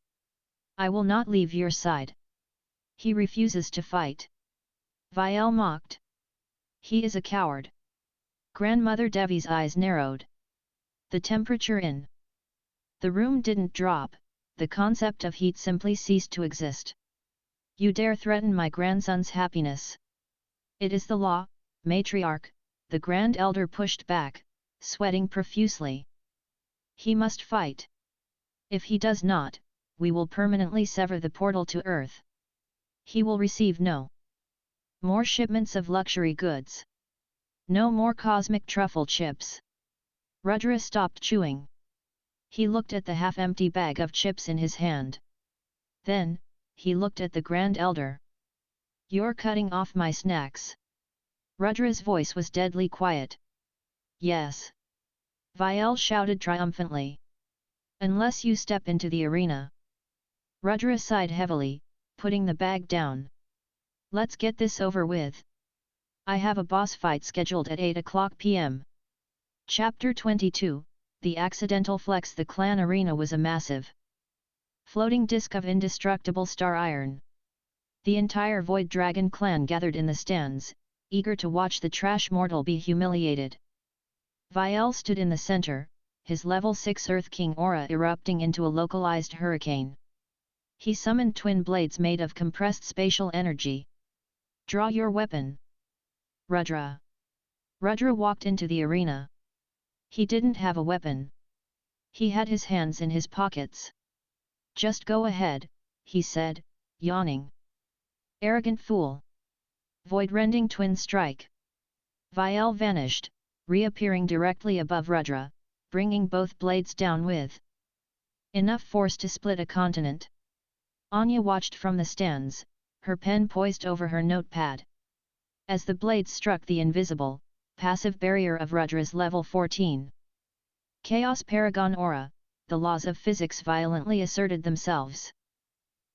I will not leave your side. He refuses to fight. Vielle mocked. He is a coward. Grandmother Devi's eyes narrowed. The temperature in the room didn't drop, the concept of heat simply ceased to exist. You dare threaten my grandson's happiness? It is the law, matriarch, the Grand Elder pushed back, sweating profusely. He must fight. If he does not, we will permanently sever the portal to Earth. He will receive no more shipments of luxury goods. No more cosmic truffle chips. Rudra stopped chewing. He looked at the half-empty bag of chips in his hand. Then, he looked at the Grand Elder. You're cutting off my snacks. Rudra's voice was deadly quiet. Yes. Vielle shouted triumphantly. Unless you step into the arena. Rudra sighed heavily, putting the bag down. Let's get this over with. I have a boss fight scheduled at 8 o'clock p.m. Chapter 22, The Accidental Flex. The clan arena was a massive floating disc of indestructible star iron. The entire Void Dragon clan gathered in the stands, eager to watch the trash mortal be humiliated. Vielle stood in the center, his level 6 Earth King aura erupting into a localized hurricane. He summoned twin blades made of compressed spatial energy. Draw your weapon. Rudra. Rudra walked into the arena. He didn't have a weapon. He had his hands in his pockets. Just go ahead, he said, yawning. Arrogant fool. Void-rending twin strike. Vielle vanished, reappearing directly above Rudra, bringing both blades down with enough force to split a continent. Anya watched from the stands, her pen poised over her notepad. As the blades struck the invisible, passive barrier of Rudra's level 14 Chaos Paragon aura, the laws of physics violently asserted themselves.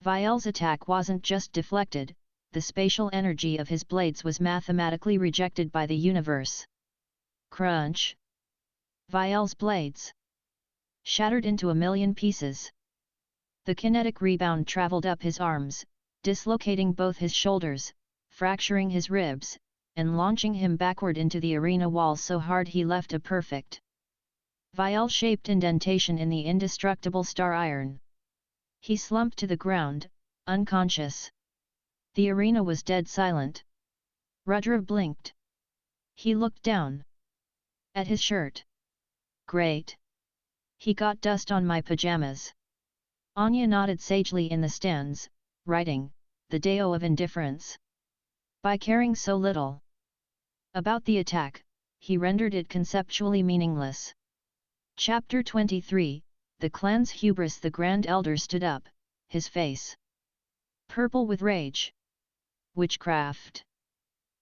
Vielle's attack wasn't just deflected, the spatial energy of his blades was mathematically rejected by the universe. Crunch! Vielle's blades shattered into a million pieces. The kinetic rebound traveled up his arms, dislocating both his shoulders, fracturing his ribs, and launching him backward into the arena wall so hard he left a perfect Vielle-shaped indentation in the indestructible star iron. He slumped to the ground, unconscious. The arena was dead silent. Rudra blinked. He looked down at his shirt. Great. He got dust on my pajamas. Anya nodded sagely in the stands, writing, the Deo of Indifference. By caring so little about the attack, he rendered it conceptually meaningless. Chapter 23, The clan's hubris. The Grand Elder stood up, his face purple with rage. Witchcraft.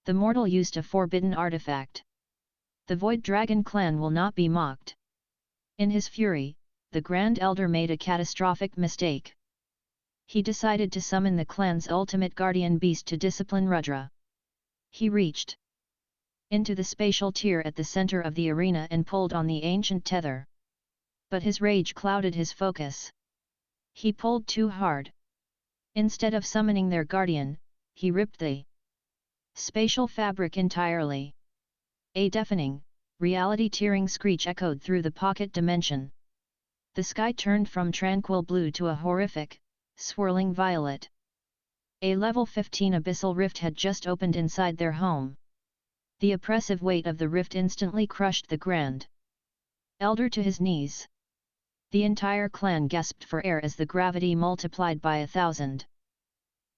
The mortal used a forbidden artifact. The Void Dragon clan will not be mocked. In his fury, the Grand Elder made a catastrophic mistake. He decided to summon the clan's ultimate guardian beast to discipline Rudra. He reached into the spatial tier at the center of the arena and pulled on the ancient tether. But his rage clouded his focus. He pulled too hard. Instead of summoning their guardian, he ripped the spatial fabric entirely. A deafening, reality-tearing screech echoed through the pocket dimension. The sky turned from tranquil blue to a horrific, swirling violet. A level 15 abyssal rift had just opened inside their home. The oppressive weight of the rift instantly crushed the Grand Elder to his knees. The entire clan gasped for air as the gravity multiplied by 1,000.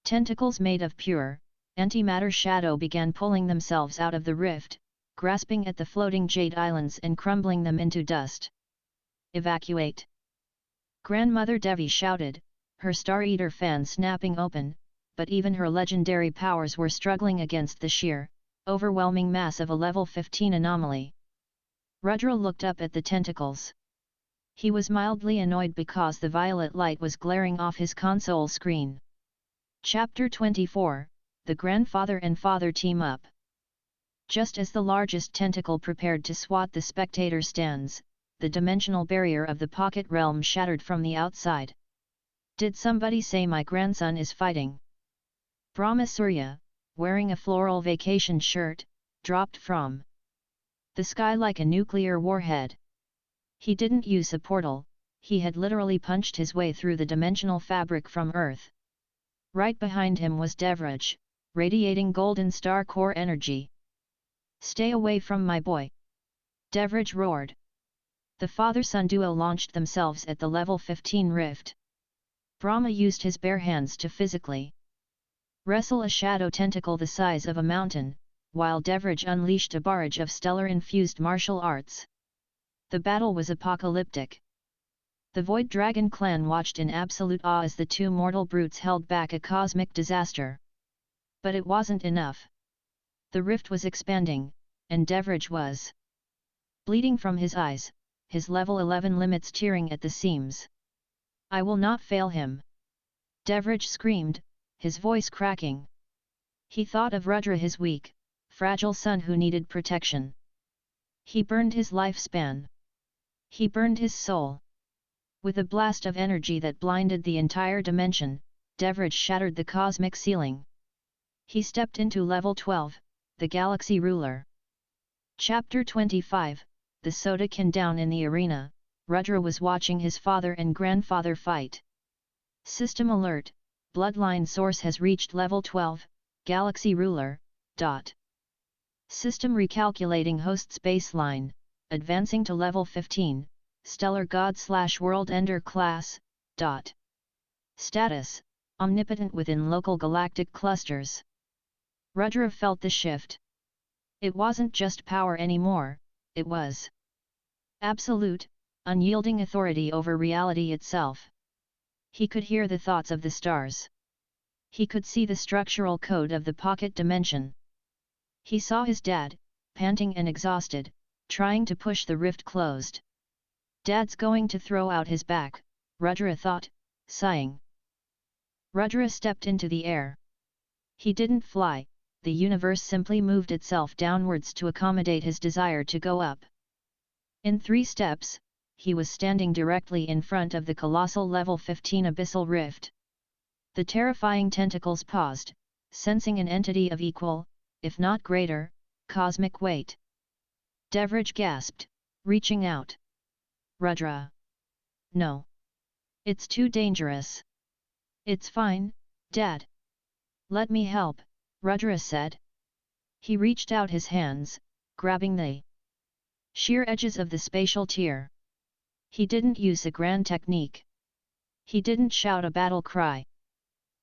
Tentacles made of pure, antimatter shadow began pulling themselves out of the rift, grasping at the floating jade islands and crumbling them into dust. Evacuate! Grandmother Devi shouted, her Star Eater fan snapping open, but even her legendary powers were struggling against the sheer, overwhelming mass of a level 15 anomaly. Rudra looked up at the tentacles. He was mildly annoyed because the violet light was glaring off his console screen. Chapter 24, The Grandfather and Father Team Up. Just as the largest tentacle prepared to swat the spectator stands, the dimensional barrier of the pocket realm shattered from the outside. Did somebody say my grandson is fighting? Brahma Surya, wearing a floral vacation shirt, dropped from the sky like a nuclear warhead. He didn't use a portal, he had literally punched his way through the dimensional fabric from Earth. Right behind him was Devraj, radiating golden star core energy. Stay away from my boy! Devraj roared. The father-son duo launched themselves at the level 15 rift. Brahma used his bare hands to physically wrestle a shadow tentacle the size of a mountain, while Devraj unleashed a barrage of stellar-infused martial arts. The battle was apocalyptic. The Void Dragon clan watched in absolute awe as the two mortal brutes held back a cosmic disaster. But it wasn't enough. The rift was expanding, and Devraj was bleeding from his eyes, his level 11 limits tearing at the seams. I will not fail him! Devraj screamed, his voice cracking. He thought of Rudra, his weak, fragile son who needed protection. He burned his lifespan. He burned his soul. With a blast of energy that blinded the entire dimension, Devraj shattered the cosmic ceiling. He stepped into level 12, the galaxy ruler. Chapter 25, The Soda Can. Down in the arena, Rudra was watching his father and grandfather fight. System alert, bloodline source has reached level 12, galaxy ruler. System recalculating host's baseline, advancing to level 15, stellar god/world ender class. Status, omnipotent within local galactic clusters. Rudra felt the shift. It wasn't just power anymore, it was absolute, unyielding authority over reality itself. He could hear the thoughts of the stars. He could see the structural code of the pocket dimension. He saw his dad, panting and exhausted, trying to push the rift closed. Dad's going to throw out his back, Rudra thought, sighing. Rudra stepped into the air. He didn't fly, the universe simply moved itself downwards to accommodate his desire to go up. In 3 steps, he was standing directly in front of the colossal level 15 abyssal rift. The terrifying tentacles paused, sensing an entity of equal, if not greater, cosmic weight. Devraj gasped, reaching out. Rudra! No! It's too dangerous. It's fine, Dad. Let me help, Rudra said. He reached out his hands, grabbing the sheer edges of the spatial tier. He didn't use a grand technique. He didn't shout a battle cry.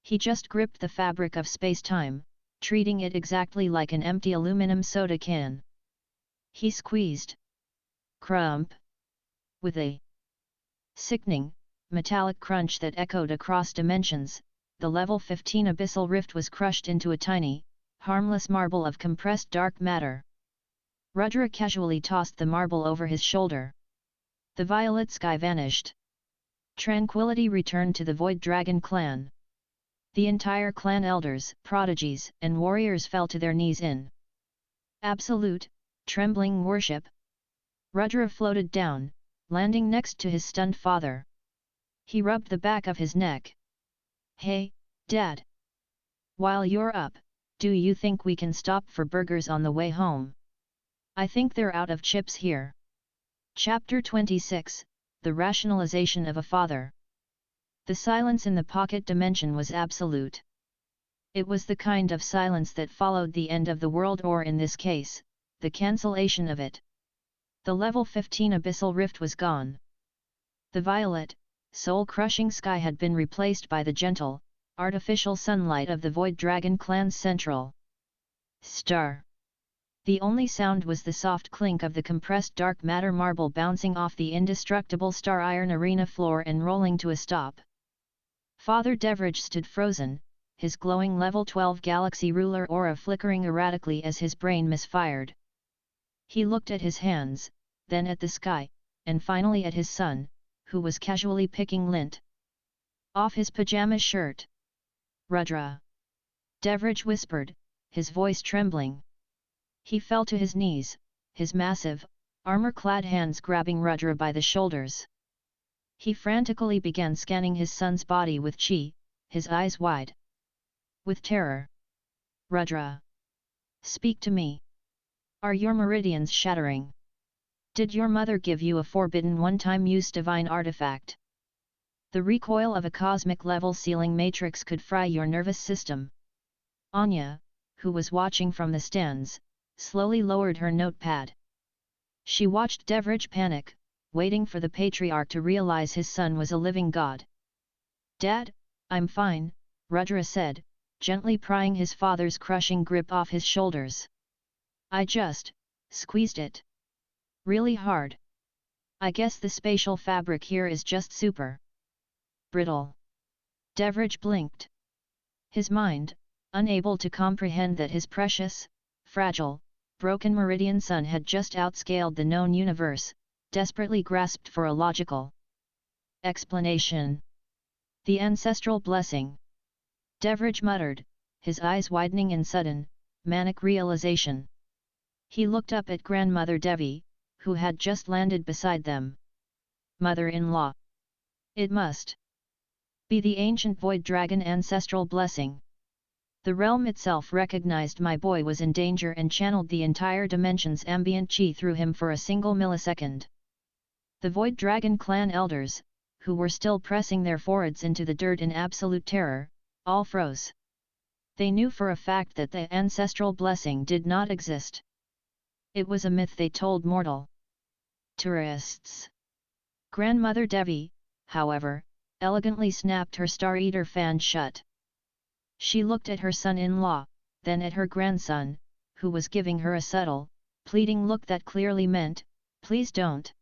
He just gripped the fabric of space-time, treating it exactly like an empty aluminum soda can. He squeezed. Crump. With a sickening, metallic crunch that echoed across dimensions, the level 15 abyssal rift was crushed into a tiny, harmless marble of compressed dark matter. Rudra casually tossed the marble over his shoulder. The violet sky vanished. Tranquility returned to the Void Dragon clan. The entire clan elders, prodigies, and warriors fell to their knees in absolute, trembling worship. Rudra floated down, landing next to his stunned father. He rubbed the back of his neck. "Hey, Dad! While you're up, do you think we can stop for burgers on the way home? I think they're out of chips here." Chapter 26, The Rationalization of a Father. The silence in the pocket dimension was absolute. It was the kind of silence that followed the end of the world, or in this case, the cancellation of it. The level 15 abyssal rift was gone. The violet, soul-crushing sky had been replaced by the gentle, artificial sunlight of the Void Dragon clan's central star. The only sound was the soft clink of the compressed dark matter marble bouncing off the indestructible star iron arena floor and rolling to a stop. Father Devrij stood frozen, his glowing level 12 galaxy ruler aura flickering erratically as his brain misfired. He looked at his hands, then at the sky, and finally at his son, who was casually picking lint off his pajama shirt. "Rudra!" Devrij whispered, his voice trembling. He fell to his knees, his massive, armor-clad hands grabbing Rudra by the shoulders. He frantically began scanning his son's body with chi, his eyes wide with terror. "Rudra! Speak to me! Are your meridians shattering? Did your mother give you a forbidden one-time use divine artifact? The recoil of a cosmic-level sealing matrix could fry your nervous system." Anya, who was watching from the stands, slowly lowered her notepad. She watched Devrij panic, waiting for the patriarch to realize his son was a living god. "Dad, I'm fine," Rudra said, gently prying his father's crushing grip off his shoulders. "I just squeezed it really hard. I guess the spatial fabric here is just super brittle." Devrij blinked. His mind, unable to comprehend that his precious, fragile, broken meridian son had just outscaled the known universe, desperately grasped for a logical explanation. "The ancestral blessing," Devrij muttered, his eyes widening in sudden, manic realization. He looked up at grandmother Devi, who had just landed beside them. "Mother-in-law. It must be the ancient Void Dragon ancestral blessing. The realm itself recognized my boy was in danger and channeled the entire dimension's ambient chi through him for a single millisecond." The Void Dragon clan elders, who were still pressing their foreheads into the dirt in absolute terror, all froze. They knew for a fact that the ancestral blessing did not exist. It was a myth they told mortal tourists. Grandmother Devi, however, elegantly snapped her Star Eater fan shut. She looked at her son-in-law, then at her grandson, who was giving her a subtle, pleading look that clearly meant, "Please don't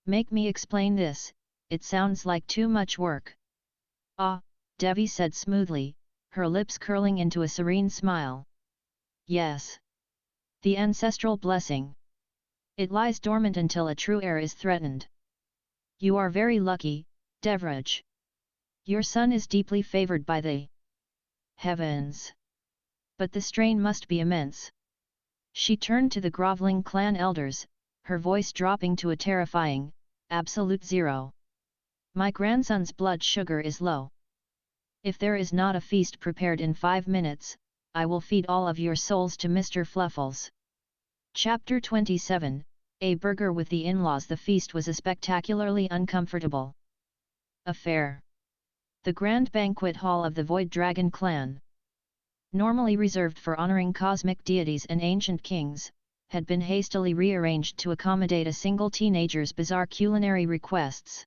make me explain this, it sounds like too much work." "Ah," Devi said smoothly, her lips curling into a serene smile. "Yes. The ancestral blessing. It lies dormant until a true heir is threatened. You are very lucky, Devrij. Your son is deeply favored by the heavens. But the strain must be immense." She turned to the groveling clan elders, her voice dropping to a terrifying, absolute zero. "My grandson's blood sugar is low. If there is not a feast prepared in 5 minutes, I will feed all of your souls to Mr. Fluffles." Chapter 27, A Burger with the In-Laws. The feast was a spectacularly uncomfortable affair. The grand banquet hall of the Void Dragon clan, normally reserved for honoring cosmic deities and ancient kings, had been hastily rearranged to accommodate a single teenager's bizarre culinary requests.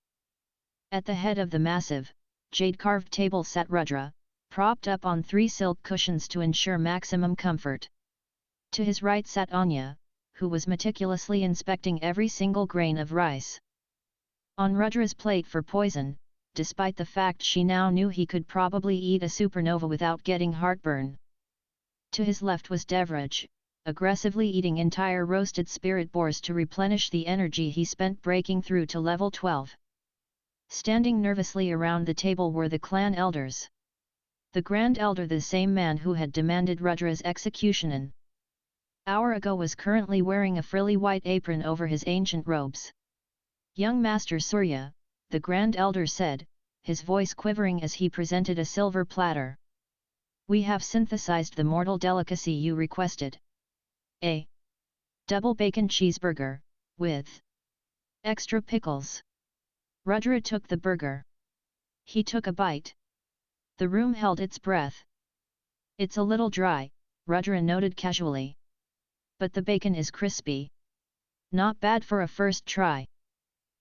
At the head of the massive, jade-carved table sat Rudra, propped up on 3 silk cushions to ensure maximum comfort. To his right sat Anya, who was meticulously inspecting every single grain of rice on Rudra's plate for poison, despite the fact she now knew he could probably eat a supernova without getting heartburn. To his left was Devraj, aggressively eating entire roasted spirit boars to replenish the energy he spent breaking through to level 12. Standing nervously around the table were the clan elders. The Grand Elder, the same man who had demanded Rudra's execution an hour ago, was currently wearing a frilly white apron over his ancient robes. Young Master Surya, the Grand Elder said, his voice quivering as he presented a silver platter. We have synthesized the mortal delicacy you requested. A double bacon cheeseburger, with extra pickles. Rudra took the burger. He took a bite. The room held its breath. It's a little dry, Rudra noted casually. But the bacon is crispy. Not bad for a first try.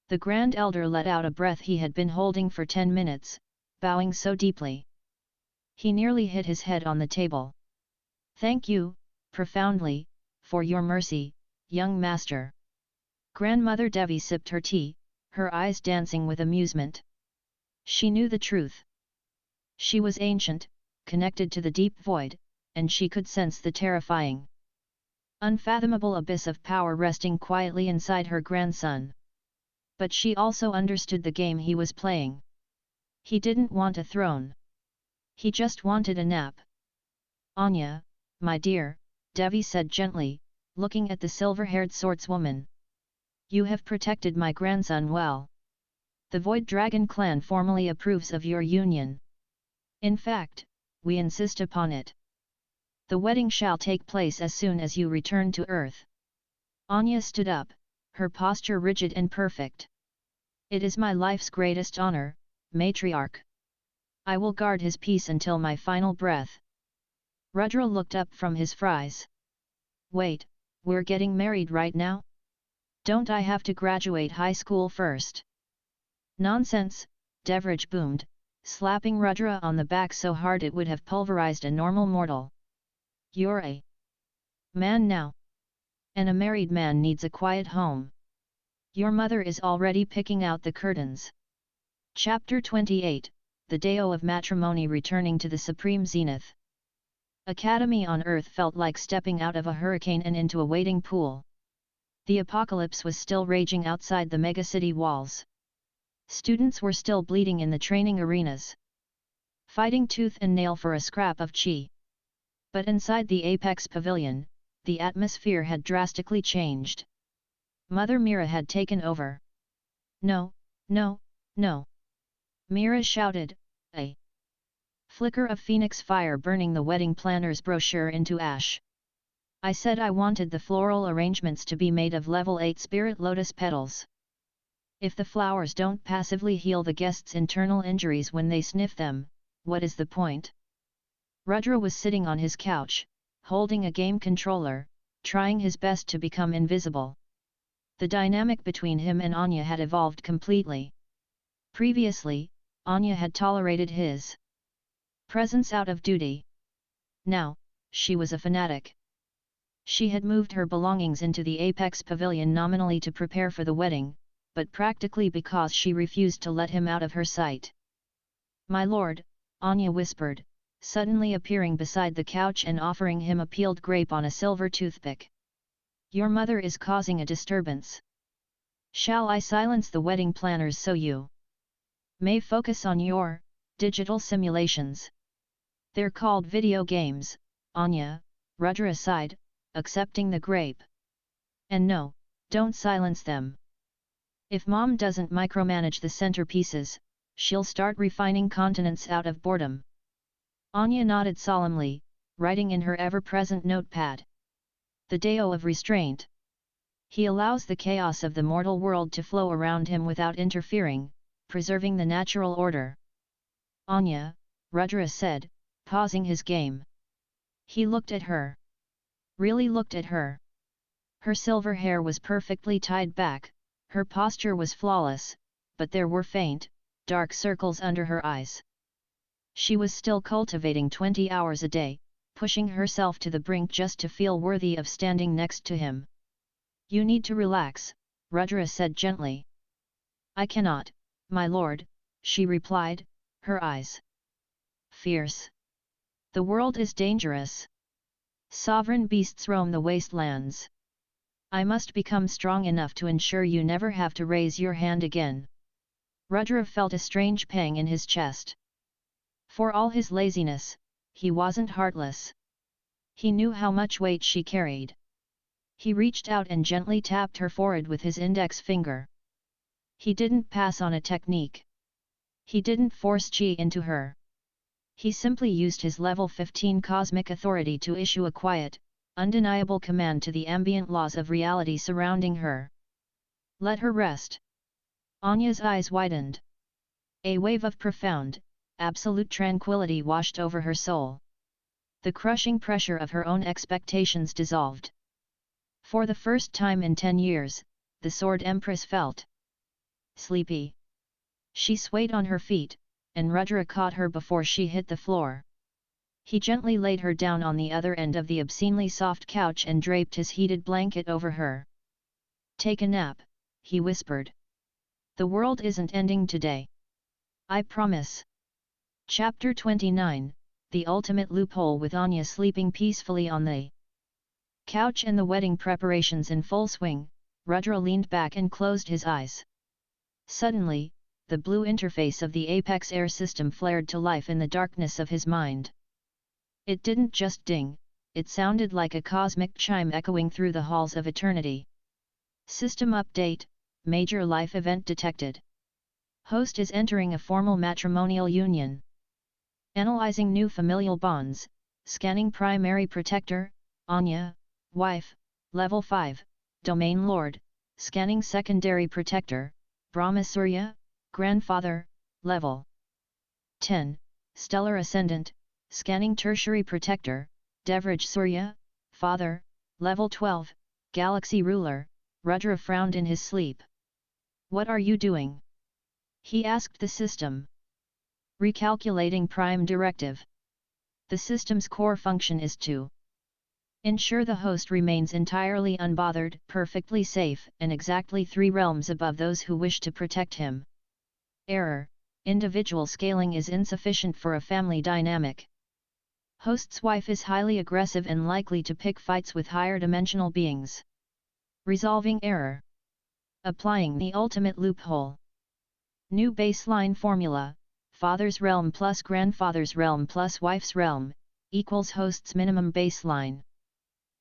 The Grand Elder let out a breath he had been holding for 10 minutes, bowing so deeply. He nearly hit his head on the table. Thank you, profoundly, for your mercy, young master. Grandmother Devi sipped her tea, her eyes dancing with amusement. She knew the truth. She was ancient, connected to the deep void, and she could sense the terrifying, unfathomable abyss of power resting quietly inside her grandson. But she also understood the game he was playing. He didn't want a throne. He just wanted a nap. Anya, my dear, Devi said gently, looking at the silver-haired swordswoman. You have protected my grandson well. The Void Dragon clan formally approves of your union. In fact, we insist upon it. The wedding shall take place as soon as you return to Earth. Anya stood up, her posture rigid and perfect. It is my life's greatest honor, matriarch. I will guard his peace until my final breath. Rudra looked up from his fries. Wait, we're getting married right now? Don't I have to graduate high school first? Nonsense, Devraj boomed, slapping Rudra on the back so hard it would have pulverized a normal mortal. You're a man now. And a married man needs a quiet home. Your mother is already picking out the curtains. Chapter 28, The Deo of Matrimony returning to the Supreme Zenith. Academy on Earth felt like stepping out of a hurricane and into a waiting pool. The apocalypse was still raging outside the megacity walls. Students were still bleeding in the training arenas, fighting tooth and nail for a scrap of chi. But inside the Apex Pavilion, the atmosphere had drastically changed. Mother Mira had taken over. No, no, no! Mira shouted, a flicker of phoenix fire burning the wedding planner's brochure into ash. I said I wanted the floral arrangements to be made of level 8 spirit lotus petals. If the flowers don't passively heal the guests' internal injuries when they sniff them, what is the point? Rudra was sitting on his couch, holding a game controller, trying his best to become invisible. The dynamic between him and Anya had evolved completely. Previously, Anya had tolerated his presence out of duty. Now, she was a fanatic. She had moved her belongings into the Apex Pavilion nominally to prepare for the wedding, but practically because she refused to let him out of her sight. My lord, Anya whispered, suddenly appearing beside the couch and offering him a peeled grape on a silver toothpick. Your mother is causing a disturbance. Shall I silence the wedding planners so you may focus on your digital simulations? They're called video games, Anya, Rudra sighed, accepting the grape. And no, don't silence them. If mom doesn't micromanage the centerpieces, she'll start refining continents out of boredom. Anya nodded solemnly, writing in her ever-present notepad. The Deo of Restraint. He allows the chaos of the mortal world to flow around him without interfering, preserving the natural order. Anya, Rudra said, pausing his game. He looked at her. Really looked at her. Her silver hair was perfectly tied back, her posture was flawless, but there were faint, dark circles under her eyes. She was still cultivating 20 hours a day, pushing herself to the brink just to feel worthy of standing next to him. You need to relax, Rudra said gently. I cannot, my lord, she replied, her eyes fierce. The world is dangerous. Sovereign beasts roam the wastelands. I must become strong enough to ensure you never have to raise your hand again. Rudra felt a strange pang in his chest. For all his laziness, he wasn't heartless. He knew how much weight she carried. He reached out and gently tapped her forehead with his index finger. He didn't pass on a technique. He didn't force chi into her. He simply used his level 15 cosmic authority to issue a quiet, undeniable command to the ambient laws of reality surrounding her. Let her rest. Anya's eyes widened. A wave of profound, absolute tranquility washed over her soul. The crushing pressure of her own expectations dissolved. For the first time in 10 years, the Sword Empress felt sleepy. She swayed on her feet, and Rudra caught her before she hit the floor. He gently laid her down on the other end of the obscenely soft couch and draped his heated blanket over her. Take a nap, he whispered. The world isn't ending today. I promise. Chapter 29, The Ultimate Loophole. With Anya sleeping peacefully on the couch and the wedding preparations in full swing, Rudra leaned back and closed his eyes. Suddenly, the blue interface of the Apex Air system flared to life in the darkness of his mind. It didn't just ding, it sounded like a cosmic chime echoing through the halls of eternity. System update, major life event detected. Host is entering a formal matrimonial union. Analyzing new familial bonds, scanning primary protector, Anya, wife, level 5, domain lord, scanning secondary protector, Brahmasurya, grandfather, level 10, stellar ascendant, scanning tertiary protector, Devraj Surya, father, level 12, galaxy ruler. Rudra frowned in his sleep. What are you doing? He asked the system. Recalculating prime directive. The system's core function is to ensure the host remains entirely unbothered, perfectly safe, and exactly 3 realms above those who wish to protect him. Error: individual scaling is insufficient for a family dynamic. Host's wife is highly aggressive and likely to pick fights with higher dimensional beings. Resolving error. Applying the ultimate loophole. New baseline formula: father's realm plus grandfather's realm plus wife's realm, equals host's minimum baseline.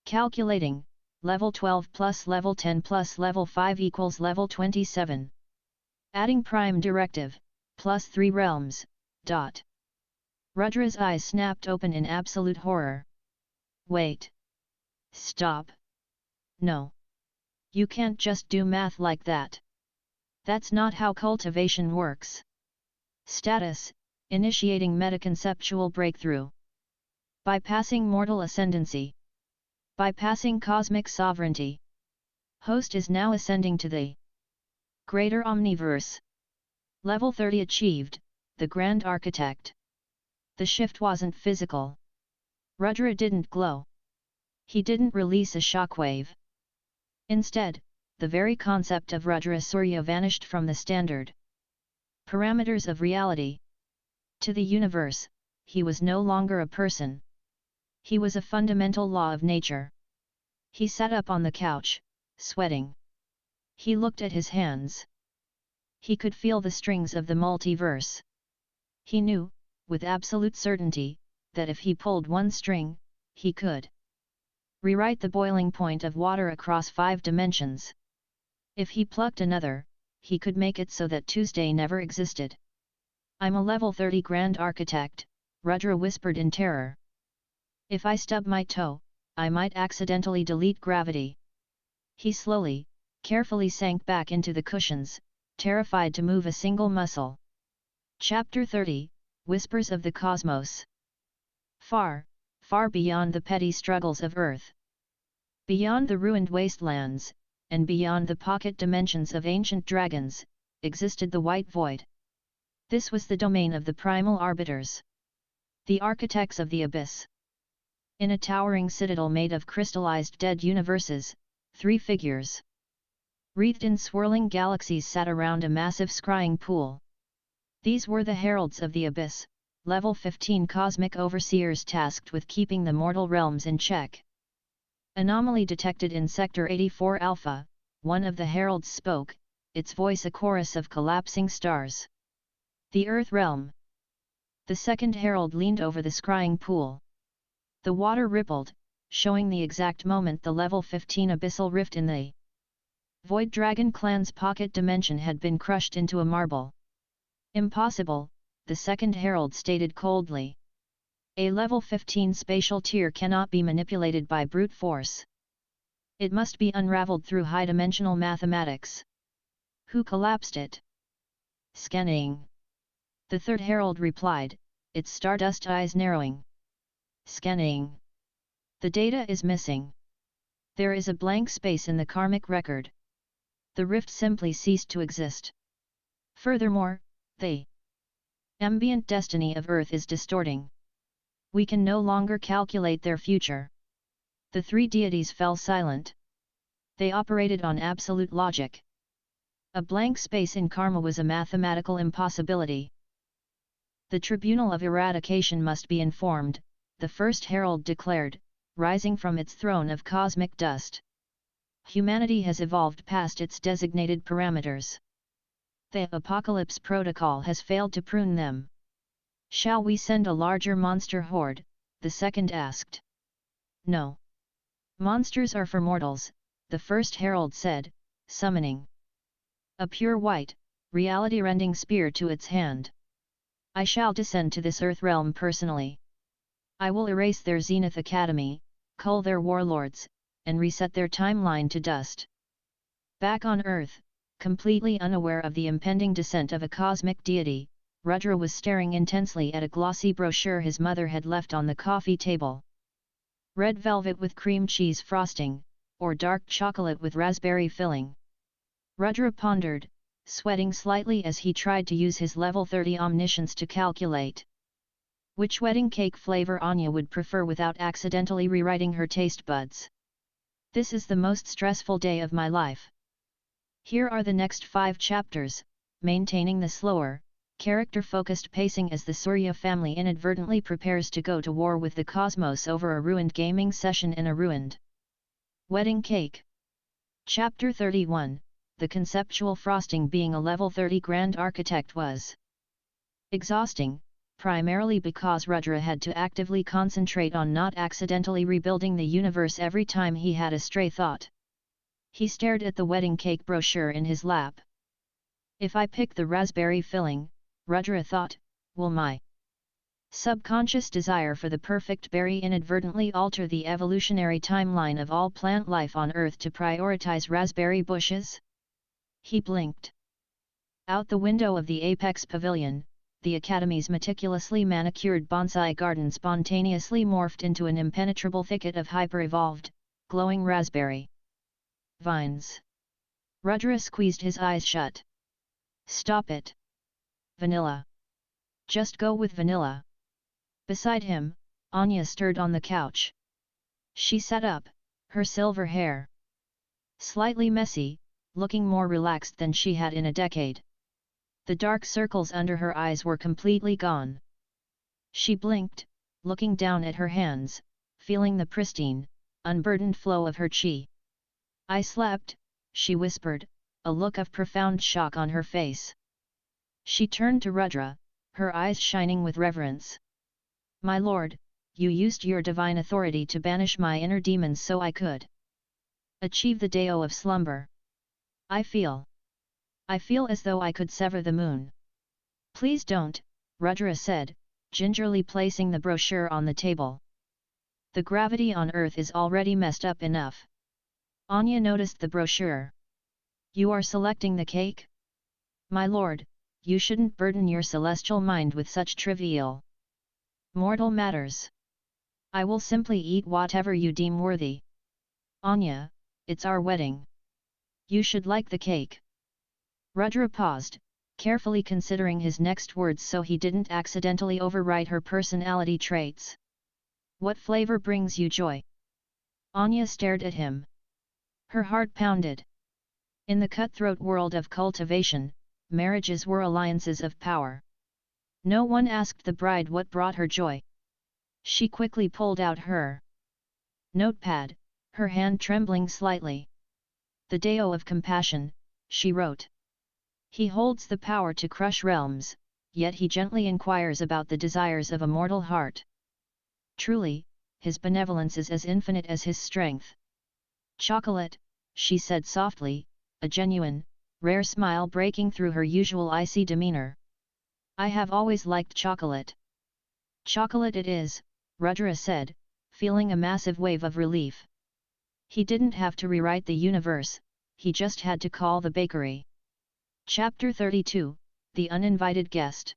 Calculating, level 12 plus level 10 plus level 5 equals level 27. Adding prime directive, plus 3 realms, dot. Rudra's eyes snapped open in absolute horror. Wait. Stop. No. You can't just do math like that. That's not how cultivation works. Status: initiating metaconceptual breakthrough. Bypassing mortal ascendancy. Bypassing cosmic sovereignty. Host is now ascending to the greater omniverse. Level 30 achieved, the Grand Architect. The shift wasn't physical. Rudra didn't glow. He didn't release a shockwave. Instead, the very concept of Rudra Surya vanished from the standard parameters of reality. To the universe, he was no longer a person. He was a fundamental law of nature. He sat up on the couch, sweating. He looked at his hands. He could feel the strings of the multiverse. He knew, with absolute certainty, that if he pulled one string, he could rewrite the boiling point of water across 5 dimensions. If he plucked another, he could make it so that Tuesday never existed. I'm a level 30 Grand Architect, Rudra whispered in terror. If I stub my toe, I might accidentally delete gravity. He slowly, carefully sank back into the cushions, terrified to move a single muscle. Chapter 30, Whispers of the Cosmos. Far, far beyond the petty struggles of Earth. Beyond the ruined wastelands, and beyond the pocket dimensions of ancient dragons, existed the White Void. This was the domain of the primal arbiters. The architects of the abyss. In a towering citadel made of crystallized dead universes, 3 figures, wreathed in swirling galaxies, sat around a massive scrying pool. These were the heralds of the abyss, level 15 cosmic overseers tasked with keeping the mortal realms in check. Anomaly detected in Sector 84 Alpha, one of the heralds spoke, its voice a chorus of collapsing stars. The Earth Realm. The second herald leaned over the scrying pool. The water rippled, showing the exact moment the level 15 abyssal rift in the Void Dragon clan's pocket dimension had been crushed into a marble. Impossible, the second herald stated coldly. A level 15 spatial tier cannot be manipulated by brute force. It must be unraveled through high-dimensional mathematics. Who collapsed it? Scanning. The third herald replied, its stardust eyes narrowing. Scanning. The data is missing. There is a blank space in the karmic record. The rift simply ceased to exist. Furthermore, the ambient destiny of Earth is distorting. We can no longer calculate their future. The 3 deities fell silent. They operated on absolute logic. A blank space in karma was a mathematical impossibility. The Tribunal of Eradication must be informed, the first herald declared, rising from its throne of cosmic dust. Humanity has evolved past its designated parameters. The Apocalypse Protocol has failed to prune them. Shall we send a larger monster horde? The second asked. No. Monsters are for mortals, the first herald said, summoning a pure white, reality-rending spear to its hand. I shall descend to this Earth realm personally. I will erase their Zenith Academy, cull their warlords, and reset their timeline to dust. Back on Earth, completely unaware of the impending descent of a cosmic deity, Rudra was staring intensely at a glossy brochure his mother had left on the coffee table. Red velvet with cream cheese frosting, or dark chocolate with raspberry filling. Rudra pondered, sweating slightly as he tried to use his level 30 omniscience to calculate which wedding cake flavor Anya would prefer without accidentally rewriting her taste buds. This is the most stressful day of my life. Here are the next 5 chapters, maintaining the slower, character-focused pacing as the Surya family inadvertently prepares to go to war with the cosmos over a ruined gaming session in a ruined wedding cake. Chapter 31, the conceptual frosting. Being a level 30 Grand Architect was exhausting, primarily because Rudra had to actively concentrate on not accidentally rebuilding the universe every time he had a stray thought. He stared at the wedding cake brochure in his lap. If I pick the raspberry filling, Rudra thought, will my subconscious desire for the perfect berry inadvertently alter the evolutionary timeline of all plant life on Earth to prioritize raspberry bushes? He blinked. Out the window of the Apex Pavilion, the Academy's meticulously manicured bonsai garden spontaneously morphed into an impenetrable thicket of hyper-evolved, glowing raspberry vines. Rudra squeezed his eyes shut. Stop it. Vanilla. Just go with vanilla. Beside him, Anya stirred on the couch. She sat up, her silver hair slightly messy, looking more relaxed than she had in a decade. The dark circles under her eyes were completely gone. She blinked, looking down at her hands, feeling the pristine, unburdened flow of her chi. I slept, she whispered, a look of profound shock on her face. She turned to Rudra, her eyes shining with reverence. My lord, you used your divine authority to banish my inner demons so I could achieve the Deo of slumber. I feel as though I could sever the moon. Please don't, Rudra said, gingerly placing the brochure on the table. The gravity on Earth is already messed up enough. Anya noticed the brochure. You are selecting the cake? My lord, you shouldn't burden your celestial mind with such trivial mortal matters. I will simply eat whatever you deem worthy. Anya, it's our wedding. You should like the cake. Rudra paused, carefully considering his next words so he didn't accidentally overwrite her personality traits. What flavor brings you joy? Anya stared at him. Her heart pounded. In the cutthroat world of cultivation, marriages were alliances of power. No one asked the bride what brought her joy. She quickly pulled out her notepad, her hand trembling slightly. The Deo of Compassion, she wrote. He holds the power to crush realms, yet he gently inquires about the desires of a mortal heart. Truly, his benevolence is as infinite as his strength. Chocolate, she said softly, a genuine, rare smile breaking through her usual icy demeanor. I have always liked chocolate. Chocolate it is, Rudra said, feeling a massive wave of relief. He didn't have to rewrite the universe, he just had to call the bakery. Chapter 32, The Uninvited Guest.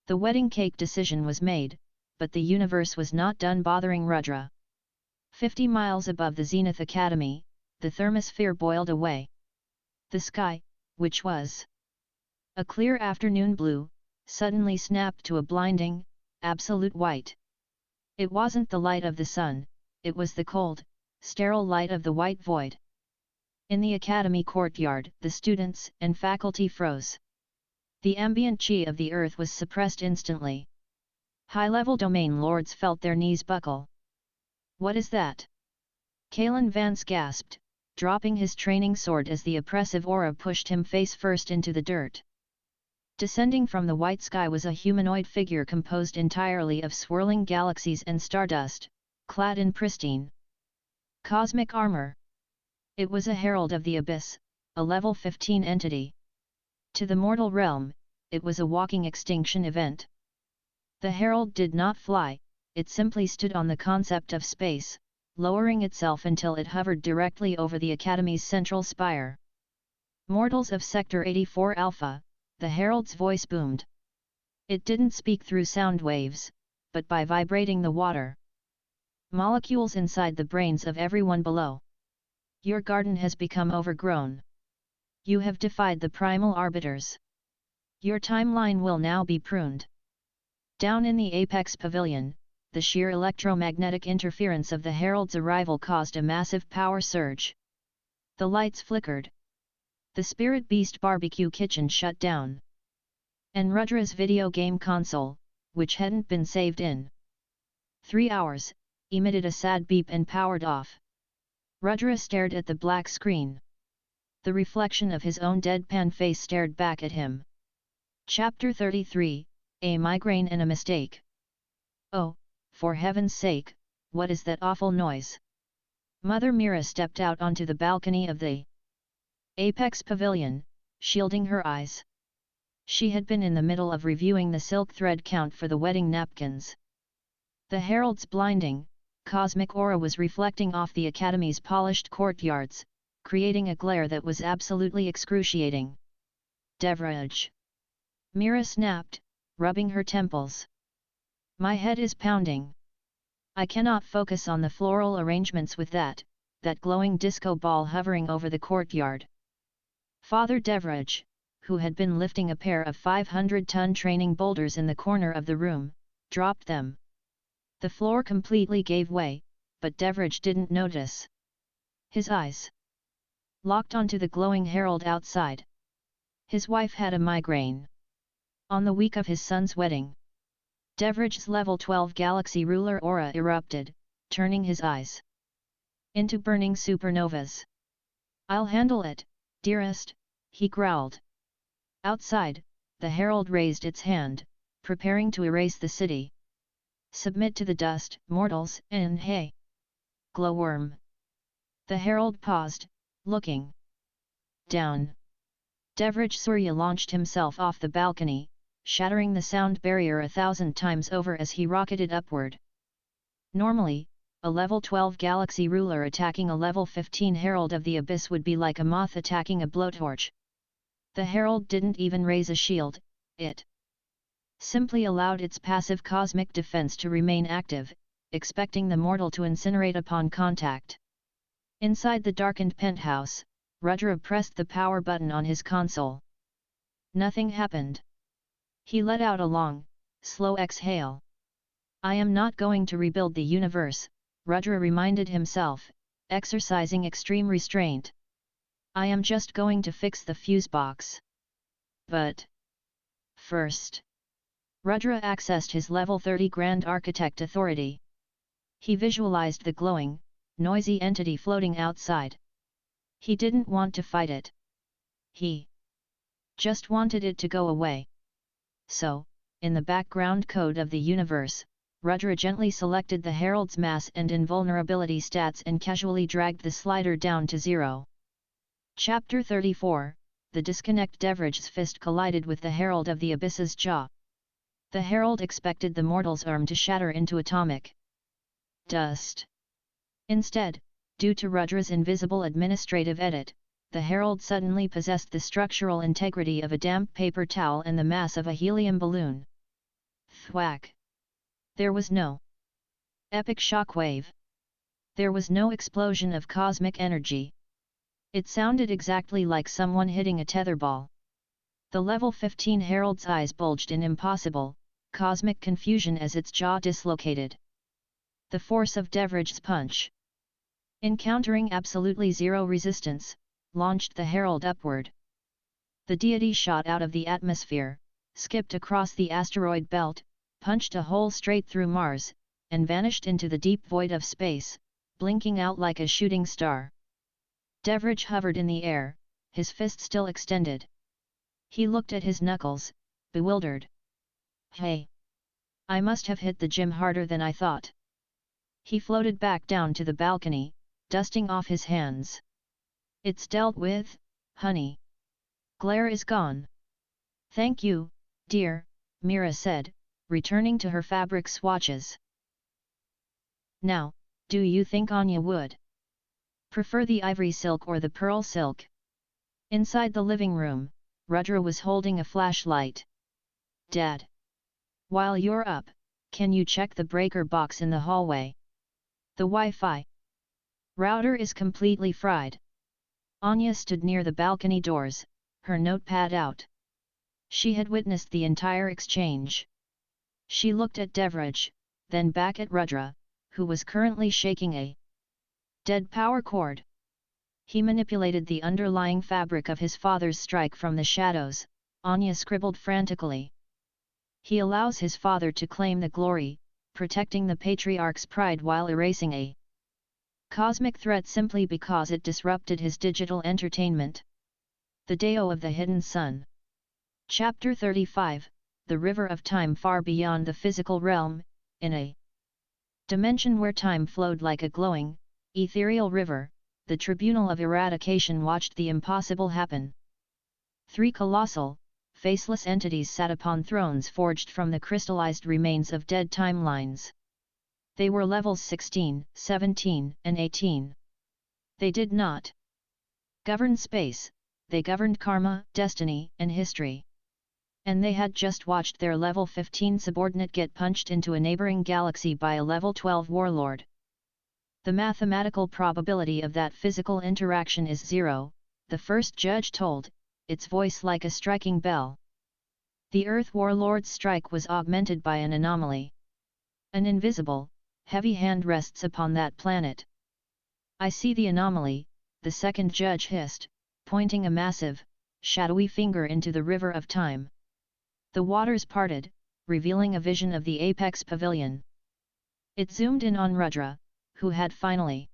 The wedding cake decision was made, but the universe was not done bothering Rudra. 50 miles above the Zenith Academy, the thermosphere boiled away. The sky, which was a clear afternoon blue, suddenly snapped to a blinding, absolute white. It wasn't the light of the sun, it was the cold, sterile light of the white void. In the academy courtyard, the students and faculty froze. The ambient chi of the earth was suppressed instantly. High-level domain lords felt their knees buckle. What is that? Kalen Vance gasped, dropping his training sword as the oppressive aura pushed him face first into the dirt. Descending from the white sky was a humanoid figure composed entirely of swirling galaxies and stardust, clad in pristine cosmic armor. It was a herald of the abyss, a level 15 entity. To the mortal realm, it was a walking extinction event. The herald did not fly, it simply stood on the concept of space, lowering itself until it hovered directly over the Academy's central spire. Mortals of Sector 84 Alpha, the herald's voice boomed. It didn't speak through sound waves, but by vibrating the water molecules inside the brains of everyone below. Your garden has become overgrown. You have defied the primal arbiters. Your timeline will now be pruned. Down in the Apex Pavilion, the sheer electromagnetic interference of the herald's arrival caused a massive power surge. The lights flickered. The Spirit Beast barbecue kitchen shut down. And Rudra's video game console, which hadn't been saved in 3 hours, emitted a sad beep and powered off. Rudra stared at the black screen. The reflection of his own deadpan face stared back at him. Chapter 33, A Migraine and a Mistake. Oh, for heaven's sake, what is that awful noise? Mother Mira stepped out onto the balcony of the Apex Pavilion, shielding her eyes. She had been in the middle of reviewing the silk thread count for the wedding napkins. The herald's blinding, cosmic aura was reflecting off the Academy's polished courtyards, creating a glare that was absolutely excruciating. Devraj! Mira snapped, rubbing her temples. My head is pounding. I cannot focus on the floral arrangements with that glowing disco ball hovering over the courtyard. Father Devraj, who had been lifting a pair of 500-ton training boulders in the corner of the room, dropped them. The floor completely gave way, but Devraj didn't notice. His eyes locked onto the glowing herald outside. His wife had a migraine. On the week of his son's wedding, Devraj's level 12 galaxy ruler aura erupted, turning his eyes into burning supernovas. I'll handle it, dearest, he growled. Outside, the herald raised its hand, preparing to erase the city. Submit to the dust, mortals, and hey! Glowworm! The herald paused, looking down. Devraj Surya launched himself off the balcony, shattering the sound barrier 1,000 times over as he rocketed upward. Normally, a level 12 galaxy ruler attacking a level 15 herald of the abyss would be like a moth attacking a blowtorch. The herald didn't even raise a shield, it simply allowed its passive cosmic defense to remain active, expecting the mortal to incinerate upon contact. Inside the darkened penthouse, Rudra pressed the power button on his console. Nothing happened. He let out a long, slow exhale. I am not going to rebuild the universe, Rudra reminded himself, exercising extreme restraint. I am just going to fix the fuse box. But first, Rudra accessed his level 30 Grand Architect authority. He visualized the glowing, noisy entity floating outside. He didn't want to fight it. He just wanted it to go away. So, in the background code of the universe, Rudra gently selected the Herald's mass and invulnerability stats and casually dragged the slider down to 0. Chapter 34, The Disconnect. Devrage's fist collided with the Herald of the Abyss's jaw. The Herald expected the mortal's arm to shatter into atomic dust. Instead, due to Rudra's invisible administrative edit, the Herald suddenly possessed the structural integrity of a damp paper towel and the mass of a helium balloon. Thwack! There was no epic shockwave. There was no explosion of cosmic energy. It sounded exactly like someone hitting a tetherball. The level 15 Herald's eyes bulged in impossible, cosmic confusion as its jaw dislocated. The force of Devrage's punch, encountering absolutely zero resistance, launched the Herald upward. The deity shot out of the atmosphere, skipped across the asteroid belt, punched a hole straight through Mars, and vanished into the deep void of space, blinking out like a shooting star. Devrage hovered in the air, his fist still extended. He looked at his knuckles, bewildered. Hey! I must have hit the gym harder than I thought. He floated back down to the balcony, dusting off his hands. It's dealt with, honey. Glare is gone. Thank you, dear, Mira said, returning to her fabric swatches. Now, do you think Anya would prefer the ivory silk or the pearl silk? Inside the living room, Rudra was holding a flashlight. Dad! While you're up, can you check the breaker box in the hallway? The Wi-Fi router is completely fried. Anya stood near the balcony doors, her notepad out. She had witnessed the entire exchange. She looked at Devrage, then back at Rudra, who was currently shaking a dead power cord. He manipulated the underlying fabric of his father's strike from the shadows, Anya scribbled frantically. He allows his father to claim the glory, protecting the patriarch's pride while erasing a cosmic threat simply because it disrupted his digital entertainment. The Deo of the Hidden Sun. Chapter 35, The River of Time. Far beyond the physical realm, in a dimension where time flowed like a glowing, ethereal river, the Tribunal of Eradication watched the impossible happen. 3 colossal, faceless entities sat upon thrones forged from the crystallized remains of dead timelines. They were levels 16, 17, and 18. They did not govern space, they governed karma, destiny, and history. And they had just watched their level 15 subordinate get punched into a neighboring galaxy by a level 12 warlord. The mathematical probability of that physical interaction is 0, the first judge told, its voice like a striking bell. The Earth warlord's strike was augmented by an anomaly. An invisible, heavy hand rests upon that planet. I see the anomaly, the second judge hissed, pointing a massive, shadowy finger into the river of time. The waters parted, revealing a vision of the apex pavilion. It zoomed in on Rudra, who had finally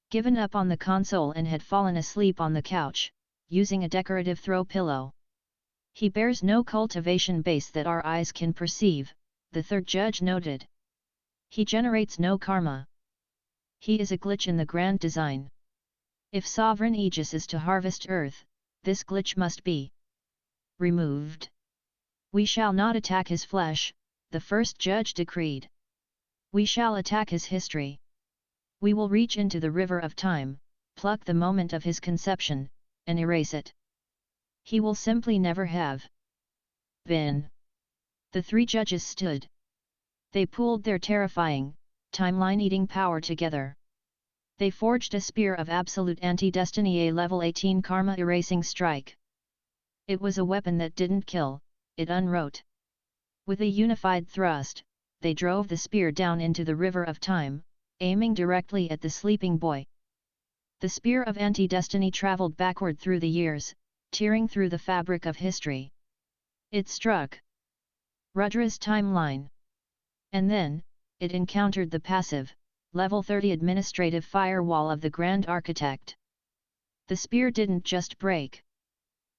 given up on the console and had fallen asleep on the couch, using a decorative throw pillow. He bears no cultivation base that our eyes can perceive, the third judge noted. He generates no karma. He is a glitch in the grand design. If sovereign Aegis is to harvest Earth, this glitch must be removed. We shall not attack his flesh, the first judge decreed. We shall attack his history. We will reach into the river of time, pluck the moment of his conception, and erase it. He will simply never have been. The 3 judges stood. They pooled their terrifying, timeline-eating power together. They forged a spear of absolute anti-destiny, a level 18 karma erasing strike. It was a weapon that didn't kill, it unwrote. With a unified thrust, they drove the spear down into the river of time, aiming directly at the sleeping boy. The spear of anti-destiny traveled backward through the years, tearing through the fabric of history. It struck Rudra's timeline. And then, it encountered the passive, level 30 administrative firewall of the Grand Architect. The spear didn't just break.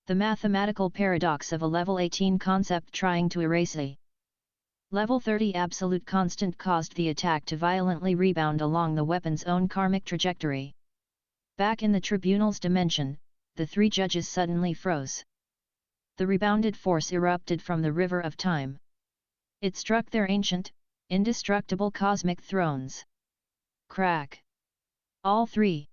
The mathematical paradox of a level 18 concept trying to erase a level 30 absolute constant caused the attack to violently rebound along the weapon's own karmic trajectory. Back in the tribunal's dimension, the three judges suddenly froze. The rebounded force erupted from the river of time. It struck their ancient, indestructible cosmic thrones. Crack! All three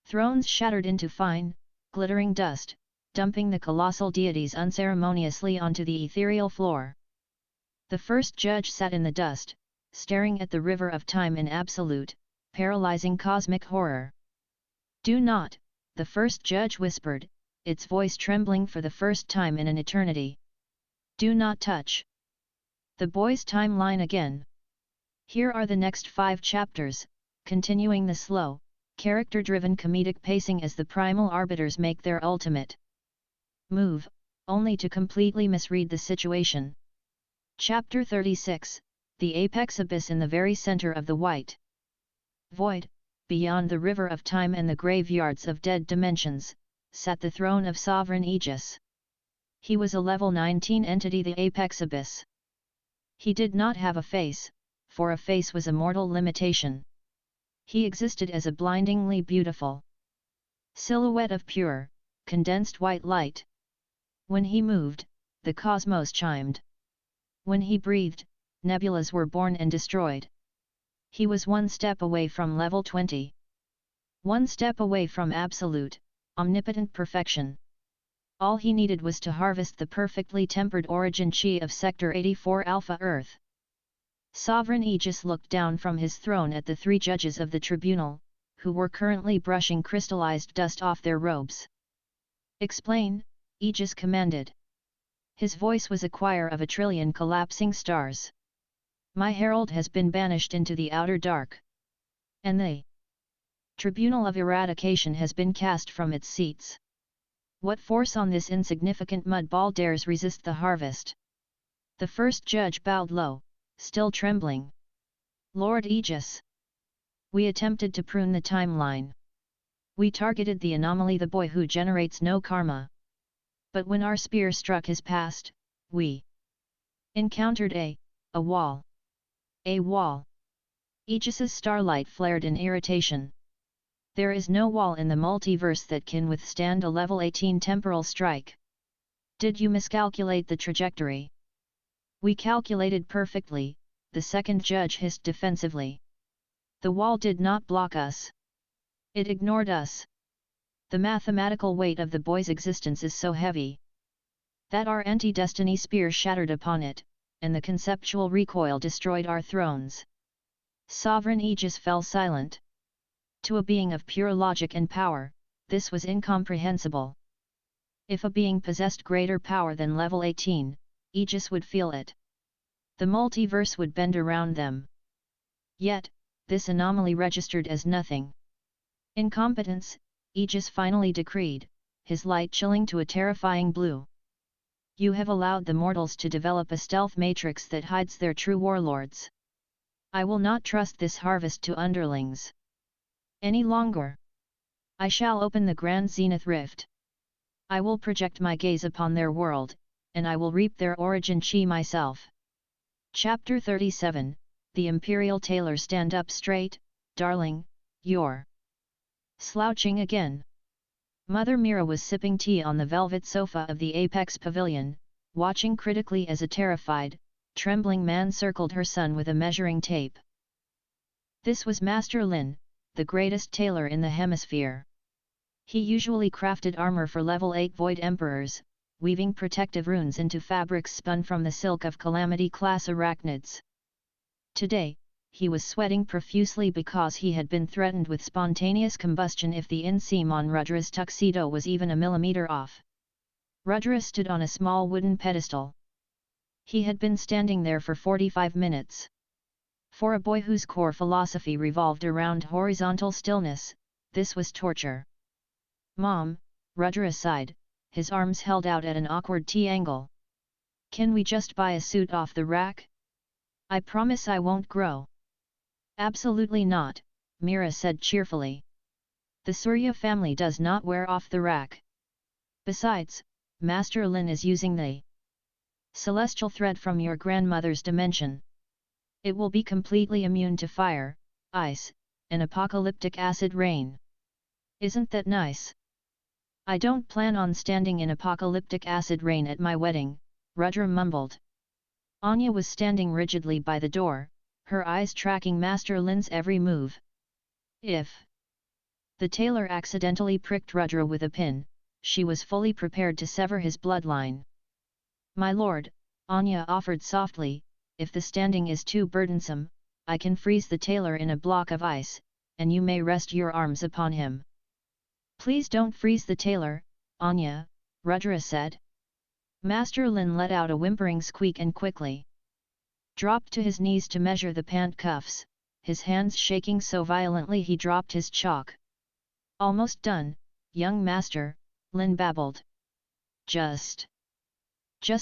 thrones shattered into fine, glittering dust, dumping the colossal deities unceremoniously onto the ethereal floor. The first judge sat in the dust, staring at the river of time in absolute, paralyzing cosmic horror. "Do not," the first judge whispered, its voice trembling for the first time in an eternity. "Do not touch the boy's timeline again." Here are the next 5 chapters, continuing the slow, character-driven comedic pacing as the primal arbiters make their ultimate move, only to completely misread the situation. Chapter 36, The Apex Abyss. In the very center of the white void, beyond the river of time and the graveyards of dead dimensions, sat the throne of Sovereign Aegis. He was a level 19 entity, the Apex Abyss. He did not have a face, for a face was a mortal limitation. He existed as a blindingly beautiful silhouette of pure, condensed white light. When he moved, the cosmos chimed. When he breathed, nebulas were born and destroyed. He was one step away from level 20. One step away from absolute, omnipotent perfection. All he needed was to harvest the perfectly tempered origin chi of Sector 84 Alpha Earth. Sovereign Aegis looked down from his throne at the 3 judges of the tribunal, who were currently brushing crystallized dust off their robes. "Explain," Aegis commanded. His voice was a choir of a trillion collapsing stars. "My herald has been banished into the outer dark. And the Tribunal of Eradication has been cast from its seats. What force on this insignificant mud ball dares resist the harvest?" The first judge bowed low, still trembling. "Lord Aegis, we attempted to prune the timeline. We targeted the anomaly, the boy who generates no karma. But when our spear struck his past, we encountered a wall. A wall." Aegis's starlight flared in irritation. "There is no wall in the multiverse that can withstand a level 18 temporal strike. Did you miscalculate the trajectory?" "We calculated perfectly," the second judge hissed defensively. "The wall did not block us. It ignored us. The mathematical weight of the boy's existence is so heavy that our anti-destiny spear shattered upon it, and the conceptual recoil destroyed our thrones." Sovereign Aegis fell silent. To a being of pure logic and power, this was incomprehensible. If a being possessed greater power than level 18, Aegis would feel it. The multiverse would bend around them. Yet, this anomaly registered as nothing. "Incompetence," Aegis finally decreed, his light chilling to a terrifying blue. "You have allowed the mortals to develop a stealth matrix that hides their true warlords. I will not trust this harvest to underlings any longer. I shall open the Grand Zenith Rift. I will project my gaze upon their world, and I will reap their origin chi myself." Chapter 37, The Imperial Tailor. "Stand up straight, darling, you're slouching again." Mother Mira was sipping tea on the velvet sofa of the Apex Pavilion, watching critically as a terrified, trembling man circled her son with a measuring tape. This was Master Lin, the greatest tailor in the hemisphere. He usually crafted armor for level 8 Void Emperors, weaving protective runes into fabrics spun from the silk of Calamity-class arachnids. Today, he was sweating profusely because he had been threatened with spontaneous combustion if the inseam on Rudra's tuxedo was even a millimeter off. Rudra stood on a small wooden pedestal. He had been standing there for 45 minutes. For a boy whose core philosophy revolved around horizontal stillness, this was torture. "Mom," Rudra sighed, his arms held out at an awkward T-angle. "Can we just buy a suit off the rack? I promise I won't grow." "Absolutely not," Meera said cheerfully. "The Surya family does not wear off the rack. Besides, Master Lin is using the celestial thread from your grandmother's dimension. It will be completely immune to fire, ice, and apocalyptic acid rain. Isn't that nice?" "I don't plan on standing in apocalyptic acid rain at my wedding," Rudra mumbled. Anya was standing rigidly by the door, her eyes tracking Master Lin's every move. If the tailor accidentally pricked Rudra with a pin, she was fully prepared to sever his bloodline. "My lord," Anya offered softly, "if the standing is too burdensome, I can freeze the tailor in a block of ice, and you may rest your arms upon him." "Please don't freeze the tailor, Anya," Rudra said. Master Lin let out a whimpering squeak and quickly dropped to his knees to measure the pant cuffs, his hands shaking so violently he dropped his chalk. "Almost done, young master," Lin babbled. Just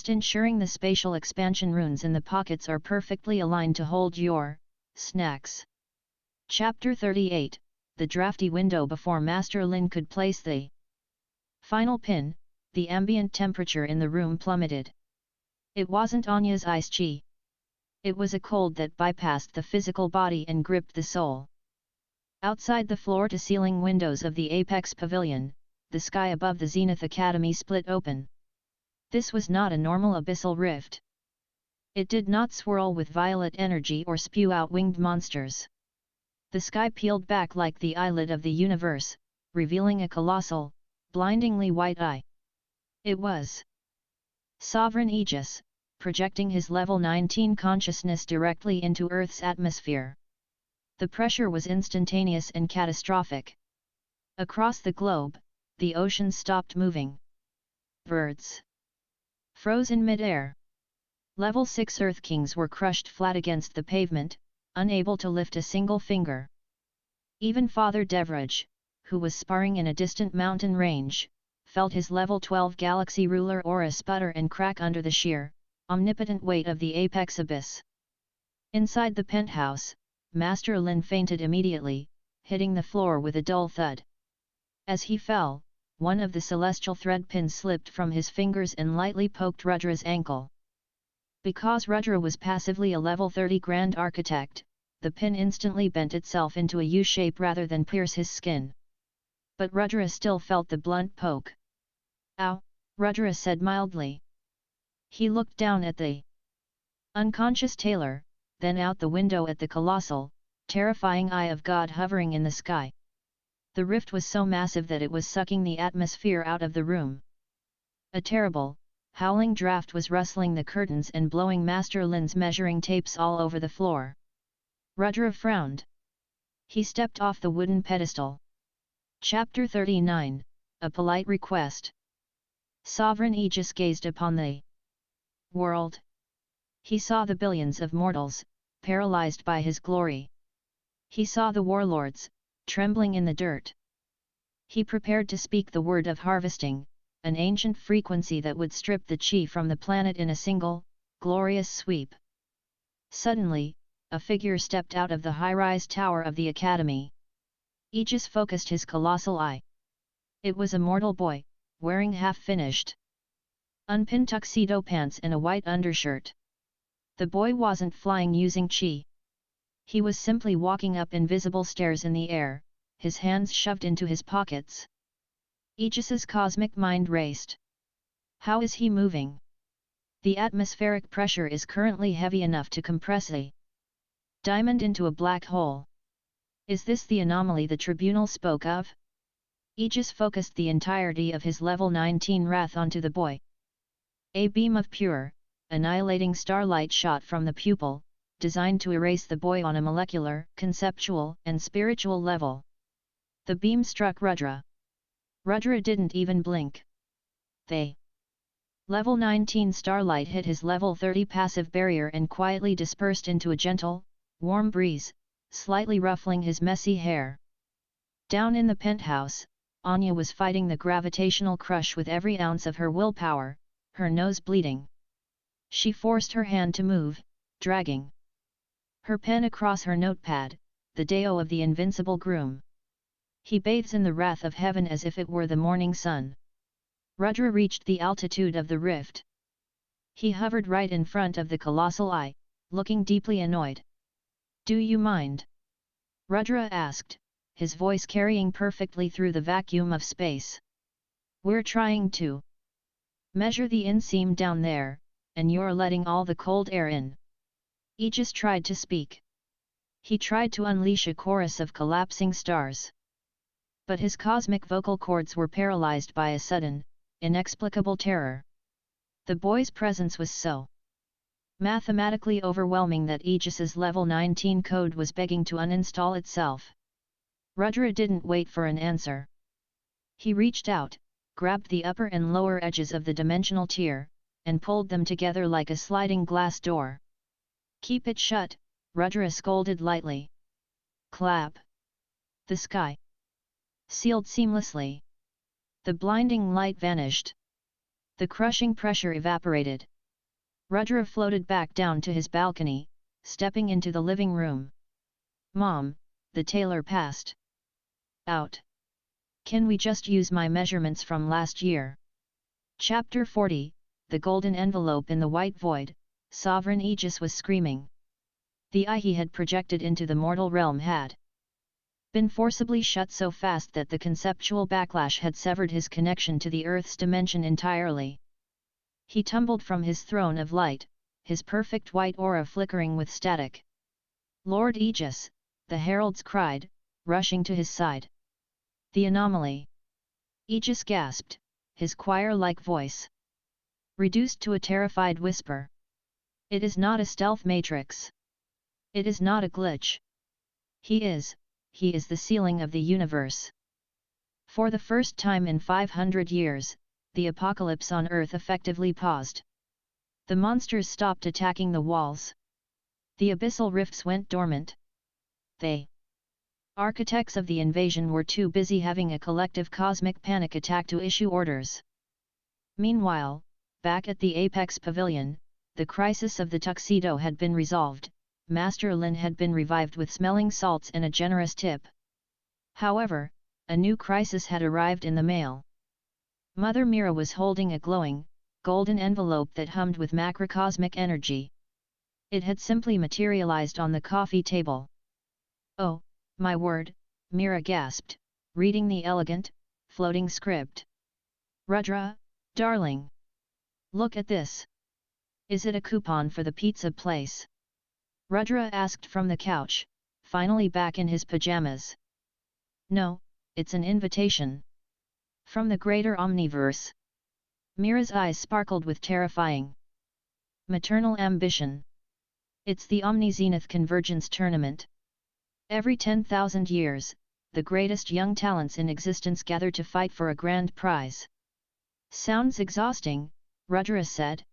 ensuring the spatial expansion runes in the pockets are perfectly aligned to hold your snacks." Chapter 38, the drafty window. Before Master Lin could place the final pin, the ambient temperature in the room plummeted. It wasn't Anya's ice chi. It was a cold that bypassed the physical body and gripped the soul. Outside the floor-to-ceiling windows of the Apex Pavilion, the sky above the Zenith Academy split open. This was not a normal abyssal rift. It did not swirl with violet energy or spew out winged monsters. The sky peeled back like the eyelid of the universe, revealing a colossal, blindingly white eye. It was Sovereign Aegis, projecting his level 19 consciousness directly into Earth's atmosphere. The pressure was instantaneous and catastrophic. Across the globe, the ocean stopped moving. Birds froze in mid-air. Level 6 Earth Kings were crushed flat against the pavement, unable to lift a single finger. Even Father Devraj, who was sparring in a distant mountain range, felt his level 12 galaxy ruler aura sputter and crack under the sheer, omnipotent weight of the apex abyss. Inside the penthouse, Master Lin fainted immediately, hitting the floor with a dull thud. As he fell, one of the celestial thread pins slipped from his fingers and lightly poked Rudra's ankle. Because Rudra was passively a level 30 Grand Architect, the pin instantly bent itself into a U-shape rather than pierce his skin. But Rudra still felt the blunt poke. "Ow," Rudra said mildly. He looked down at the unconscious tailor, then out the window at the colossal, terrifying eye of God hovering in the sky. The rift was so massive that it was sucking the atmosphere out of the room. A terrible, howling draft was rustling the curtains and blowing Master Lin's measuring tapes all over the floor. Rudra frowned. He stepped off the wooden pedestal. Chapter 39, a polite request. Sovereign Aegis gazed upon the world. He saw the billions of mortals, paralyzed by his glory. He saw the warlords, trembling in the dirt. He prepared to speak the word of harvesting, an ancient frequency that would strip the chi from the planet in a single, glorious sweep. Suddenly, a figure stepped out of the high-rise tower of the academy. Aegis focused his colossal eye. It was a mortal boy, wearing half-finished, unpinned tuxedo pants and a white undershirt. The boy wasn't flying using chi. He was simply walking up invisible stairs in the air, his hands shoved into his pockets. Aegis's cosmic mind raced. How is he moving? The atmospheric pressure is currently heavy enough to compress a diamond into a black hole. Is this the anomaly the tribunal spoke of? Aegis focused the entirety of his level 19 wrath onto the boy. A beam of pure, annihilating starlight shot from the pupil, designed to erase the boy on a molecular, conceptual, and spiritual level. The beam struck Rudra. Rudra didn't even blink. The Level 19 starlight hit his level 30 passive barrier and quietly dispersed into a gentle, warm breeze, slightly ruffling his messy hair. Down in the penthouse, Anya was fighting the gravitational crush with every ounce of her willpower, her nose bleeding. She forced her hand to move, dragging her pen across her notepad, the Deo of the invincible groom. He bathes in the wrath of heaven as if it were the morning sun. Rudra reached the altitude of the rift. He hovered right in front of the colossal eye, looking deeply annoyed. "Do you mind?" Rudra asked, his voice carrying perfectly through the vacuum of space. "We're trying to measure the inseam down there, and you're letting all the cold air in." Aegis tried to speak. He tried to unleash a chorus of collapsing stars. But his cosmic vocal cords were paralyzed by a sudden, inexplicable terror. The boy's presence was so mathematically overwhelming that Aegis's level 19 code was begging to uninstall itself. Rudra didn't wait for an answer. He reached out, grabbed the upper and lower edges of the dimensional tier, and pulled them together like a sliding glass door. "Keep it shut," Rudra scolded lightly. Clap. The sky sealed seamlessly. The blinding light vanished. The crushing pressure evaporated. Rudra floated back down to his balcony, stepping into the living room. "Mom," the tailor passed out. "Can we just use my measurements from last year?" Chapter 40, The Golden Envelope in the White Void, Sovereign Aegis was screaming. The eye he had projected into the mortal realm had been forcibly shut so fast that the conceptual backlash had severed his connection to the Earth's dimension entirely. He tumbled from his throne of light, his perfect white aura flickering with static. "Lord Aegis," the heralds cried, rushing to his side. "The anomaly!" Aegis gasped, his choir-like voice reduced to a terrified whisper. "It is not a stealth matrix. It is not a glitch. He is the ceiling of the universe." For the first time in 500 years, the apocalypse on Earth effectively paused. The monsters stopped attacking the walls. The abyssal rifts went dormant. The architects of the invasion were too busy having a collective cosmic panic attack to issue orders. Meanwhile, back at the Apex Pavilion, the crisis of the tuxedo had been resolved. Master Lin had been revived with smelling salts and a generous tip. However, a new crisis had arrived in the mail. Mother Mira was holding a glowing, golden envelope that hummed with macrocosmic energy. It had simply materialized on the coffee table. "Oh, my word," Mira gasped, reading the elegant, floating script. "Rudra, darling! Look at this! Is it a coupon for the pizza place?" Rudra asked from the couch, finally back in his pajamas. "No, it's an invitation. From the greater omniverse." Mira's eyes sparkled with terrifying maternal ambition. "It's the Omni-Zenith Convergence Tournament. Every 10,000 years, the greatest young talents in existence gather to fight for a grand prize." "Sounds exhausting," Rudra said.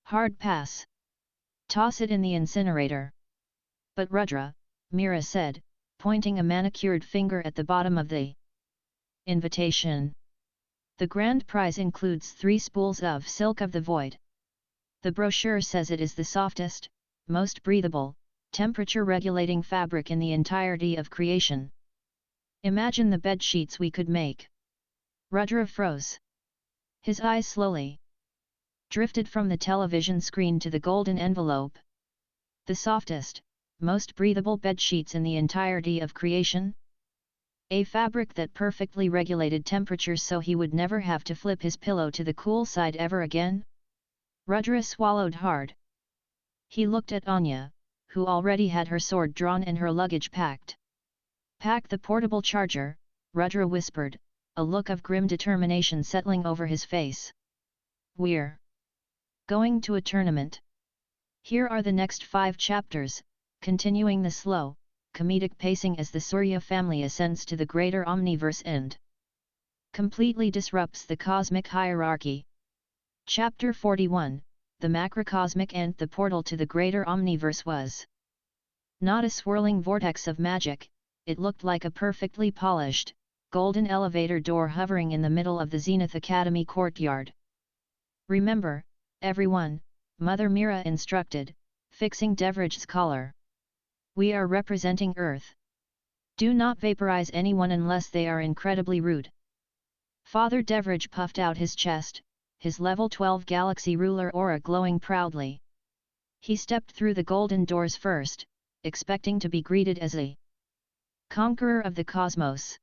"Hard pass. Toss it in the incinerator." "But Rudra," Mira said, pointing a manicured finger at the bottom of the invitation. "The grand prize includes 3 spools of silk of the void. The brochure says it is the softest, most breathable, temperature-regulating fabric in the entirety of creation. Imagine the bed sheets we could make." Rudra froze. His eyes slowly drifted from the television screen to the golden envelope. The softest, most breathable bed sheets in the entirety of creation? A fabric that perfectly regulated temperature so he would never have to flip his pillow to the cool side ever again? Rudra swallowed hard. He looked at Anya, who already had her sword drawn and her luggage packed. "Pack the portable charger," Rudra whispered, a look of grim determination settling over his face. "We're going to a tournament." Here are the next 5 chapters, continuing the slow, comedic pacing as the Surya family ascends to the greater omniverse and completely disrupts the cosmic hierarchy. Chapter 41, The Macrocosmic Ant. The portal to the greater omniverse was not a swirling vortex of magic, it looked like a perfectly polished, golden elevator door hovering in the middle of the Zenith Academy courtyard. "Remember, everyone," Mother Mira instructed, fixing Devridge's collar. "We are representing Earth. Do not vaporize anyone unless they are incredibly rude." Father Devridge puffed out his chest, his level 12 galaxy ruler aura glowing proudly. He stepped through the golden doors first, expecting to be greeted as a conqueror of the cosmos.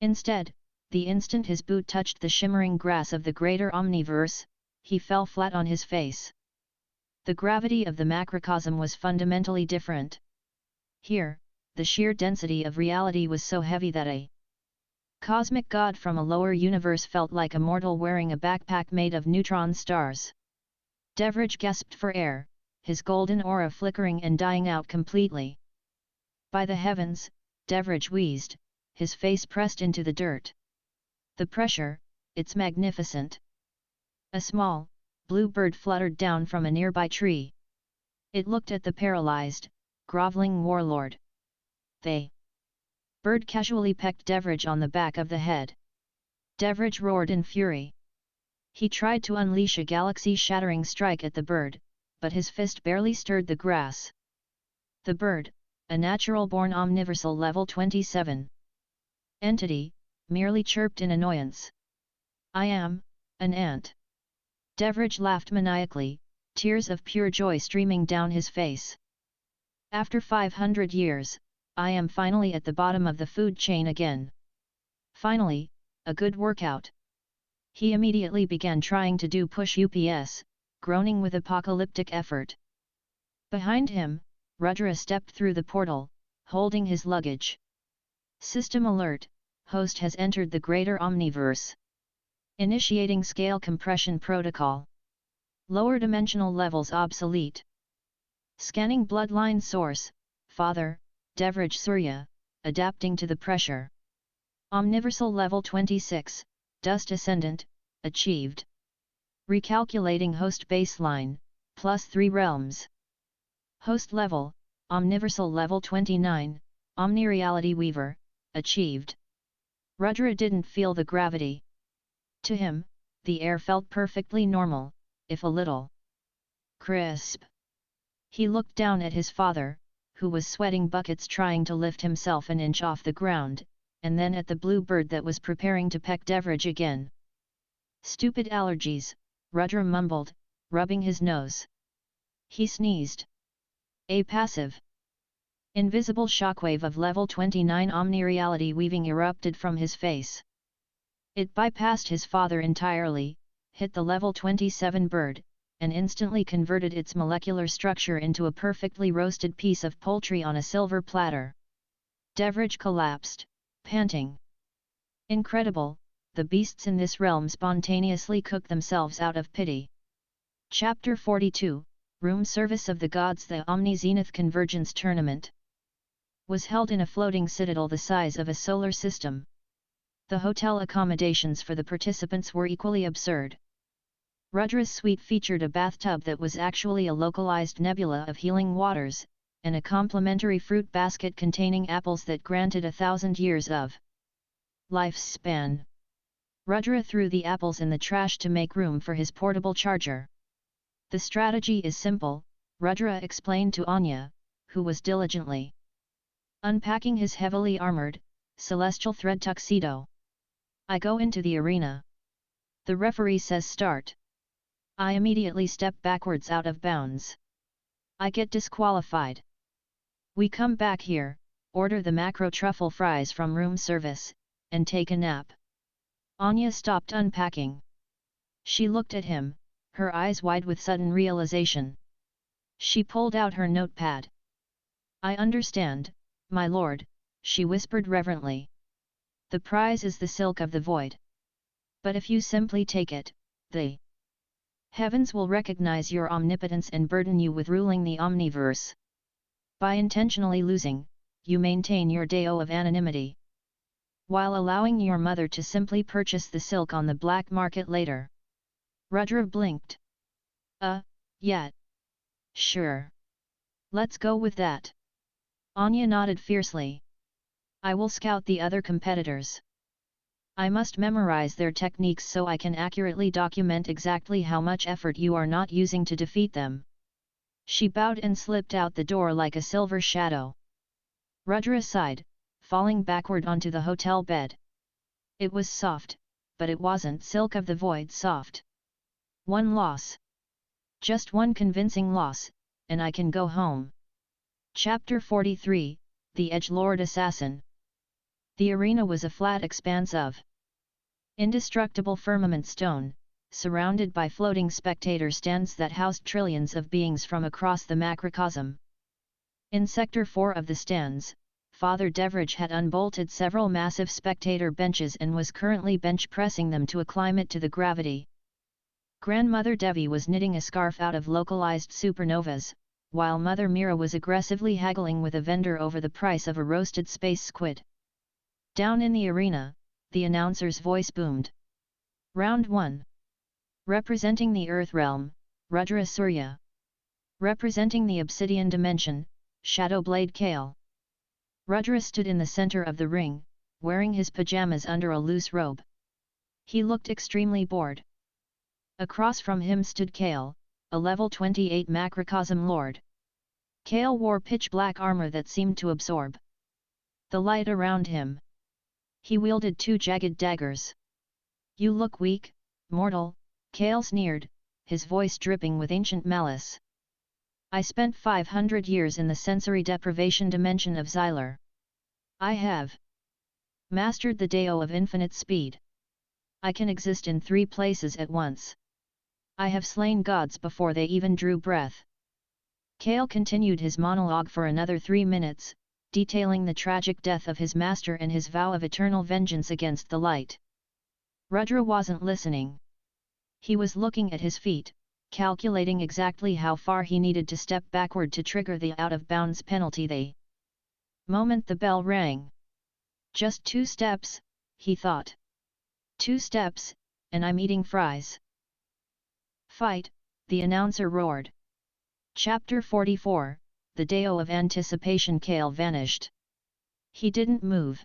Instead, the instant his boot touched the shimmering grass of the greater omniverse, he fell flat on his face. The gravity of the macrocosm was fundamentally different. Here, the sheer density of reality was so heavy that a cosmic god from a lower universe felt like a mortal wearing a backpack made of neutron stars. Devridge gasped for air, his golden aura flickering and dying out completely. "By the heavens," Devridge wheezed, his face pressed into the dirt. "The pressure, it's magnificent." A small, blue bird fluttered down from a nearby tree. It looked at the paralyzed, groveling warlord. "The bird casually pecked Devridge on the back of the head. Devridge roared in fury. He tried to unleash a galaxy-shattering strike at the bird, but his fist barely stirred the grass. The bird, a natural-born omniversal level 27 entity, merely chirped in annoyance. "I am an ant." Devridge laughed maniacally, tears of pure joy streaming down his face. "After 500 years, I am finally at the bottom of the food chain again. Finally, a good workout." He immediately began trying to do push-ups, groaning with apocalyptic effort. Behind him, Rudra stepped through the portal, holding his luggage. "System alert, host has entered the greater omniverse. Initiating scale compression protocol. Lower dimensional levels obsolete. Scanning bloodline source, Father Devridge Surya, adapting to the pressure. Omniversal level 26, Dust Ascendant, achieved. Recalculating host baseline, +3 realms. Host level, Omniversal level 29, Omnireality Weaver, achieved." Rudra didn't feel the gravity. To him, the air felt perfectly normal, if a little crisp. He looked down at his father, who was sweating buckets trying to lift himself an inch off the ground, and then at the blue bird that was preparing to peck Devridge again. "Stupid allergies," Rudra mumbled, rubbing his nose. He sneezed. A passive, invisible shockwave of level 29 omnireality weaving erupted from his face. It bypassed his father entirely, hit the level 27 bird, and instantly converted its molecular structure into a perfectly roasted piece of poultry on a silver platter. Devridge collapsed, panting. Incredible, the beasts in this realm spontaneously cook themselves out of pity. Chapter 42, Room Service of the Gods. The Omni-Zenith Convergence Tournament was held in a floating citadel the size of a solar system. The hotel accommodations for the participants were equally absurd. Rudra's suite featured a bathtub that was actually a localized nebula of healing waters, and a complimentary fruit basket containing apples that granted 1,000 years of lifespan. Rudra threw the apples in the trash to make room for his portable charger. "The strategy is simple," Rudra explained to Anya, who was diligently unpacking his heavily armored, celestial thread tuxedo. "I go into the arena. The referee says start. I immediately step backwards out of bounds. I get disqualified. We come back here, order the macro truffle fries from room service, and take a nap." Anya stopped unpacking. She looked at him, her eyes wide with sudden realization. She pulled out her notepad. "I understand, my lord," she whispered reverently. "The prize is the silk of the void. But if you simply take it, the heavens will recognize your omnipotence and burden you with ruling the omniverse. By intentionally losing, you maintain your deo of anonymity, while allowing your mother to simply purchase the silk on the black market later." Rudra blinked. Yeah. Sure. Let's go with that. Anya nodded fiercely. I will scout the other competitors. I must memorize their techniques so I can accurately document exactly how much effort you are not using to defeat them. She bowed and slipped out the door like a silver shadow. Rudra sighed, falling backward onto the hotel bed. It was soft, but it wasn't silk of the void soft. One loss. Just one convincing loss, and I can go home. Chapter 43, The Edgelord Assassin. The arena was a flat expanse of indestructible firmament stone, surrounded by floating spectator stands that housed trillions of beings from across the macrocosm. In Sector 4 of the stands, Father Deveridge had unbolted several massive spectator benches and was currently bench pressing them to acclimate to the gravity. Grandmother Devi was knitting a scarf out of localized supernovas, while Mother Mira was aggressively haggling with a vendor over the price of a roasted space squid. Down in the arena, the announcer's voice boomed. Round 1. Representing the Earth Realm, Rudra Surya. Representing the Obsidian Dimension, Shadowblade Kale. Rudra stood in the center of the ring, wearing his pajamas under a loose robe. He looked extremely bored. Across from him stood Kale, a level 28 macrocosm lord. Kale wore pitch-black armor that seemed to absorb the light around him. He wielded 2 jagged daggers. You look weak, mortal, Kale sneered, his voice dripping with ancient malice. I spent 500 years in the sensory deprivation dimension of Xylar. I have mastered the Dao of infinite speed. I can exist in 3 places at once. I have slain gods before they even drew breath. Kale continued his monologue for another 3 minutes, detailing the tragic death of his master and his vow of eternal vengeance against the light. Rudra wasn't listening. He was looking at his feet, calculating exactly how far he needed to step backward to trigger the out-of-bounds penalty the moment the bell rang. Just 2 steps, he thought. 2 steps, and I'm eating fries. Fight, the announcer roared. Chapter 44, The Dao of Anticipation. Kale vanished. He didn't move.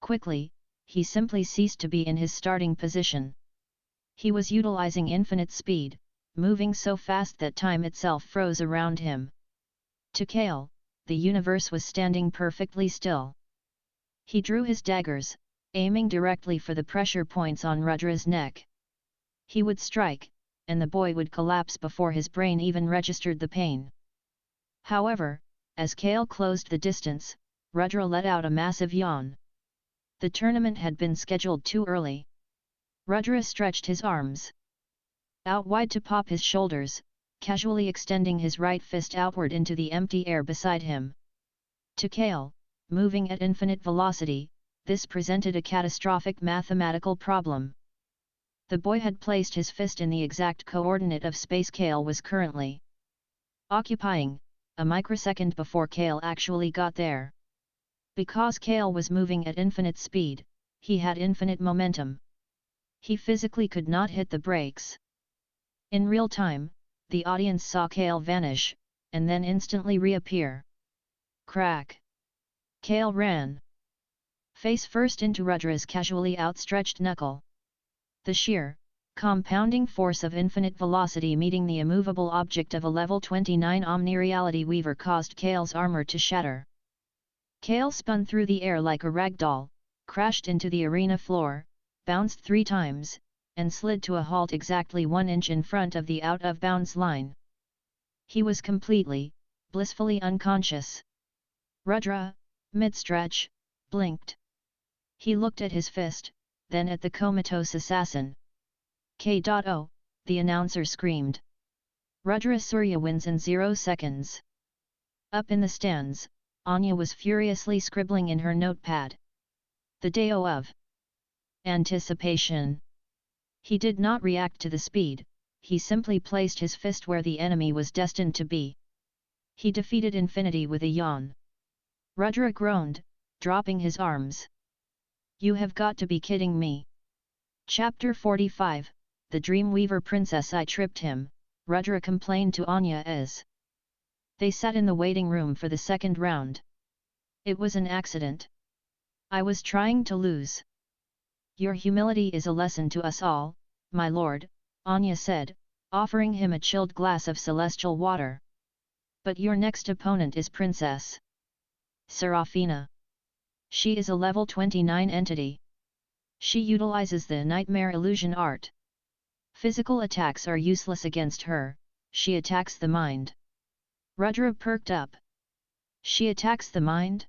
Quickly, he simply ceased to be in his starting position. He was utilizing infinite speed, moving so fast that time itself froze around him. To Kale, the universe was standing perfectly still. He drew his daggers, aiming directly for the pressure points on Rudra's neck. He would strike, and the boy would collapse before his brain even registered the pain. However, as Kale closed the distance, Rudra let out a massive yawn. The tournament had been scheduled too early. Rudra stretched his arms out wide to pop his shoulders, casually extending his right fist outward into the empty air beside him. To Kale, moving at infinite velocity, this presented a catastrophic mathematical problem. The boy had placed his fist in the exact coordinate of space Kale was currently occupying, a microsecond before Kale actually got there. Because Kale was moving at infinite speed, he had infinite momentum. He physically could not hit the brakes. In real time, the audience saw Kale vanish, and then instantly reappear. Crack! Kale ran face first into Rudra's casually outstretched knuckle. The sheer, compounding force of infinite velocity meeting the immovable object of a level 29 Omnireality Weaver caused Kale's armor to shatter. Kale spun through the air like a ragdoll, crashed into the arena floor, bounced 3 times, and slid to a halt exactly 1 inch in front of the out-of-bounds line. He was completely, blissfully unconscious. Rudra, mid-stretch, blinked. He looked at his fist, then at the comatose assassin. K.O., the announcer screamed. Rudra Surya wins in 0 seconds. Up in the stands, Anya was furiously scribbling in her notepad. The Dao of Anticipation. He did not react to the speed, he simply placed his fist where the enemy was destined to be. He defeated infinity with a yawn. Rudra groaned, dropping his arms. You have got to be kidding me. Chapter 45, the Dreamweaver princess. I tripped him, Rudra complained to Anya as they sat in the waiting room for the second round. It was an accident. I was trying to lose. Your humility is a lesson to us all, my lord, Anya said, offering him a chilled glass of celestial water. But your next opponent is Princess Serafina. She is a level 29 entity. She utilizes the nightmare illusion art. Physical attacks are useless against her, she attacks the mind. Rudra perked up. She attacks the mind?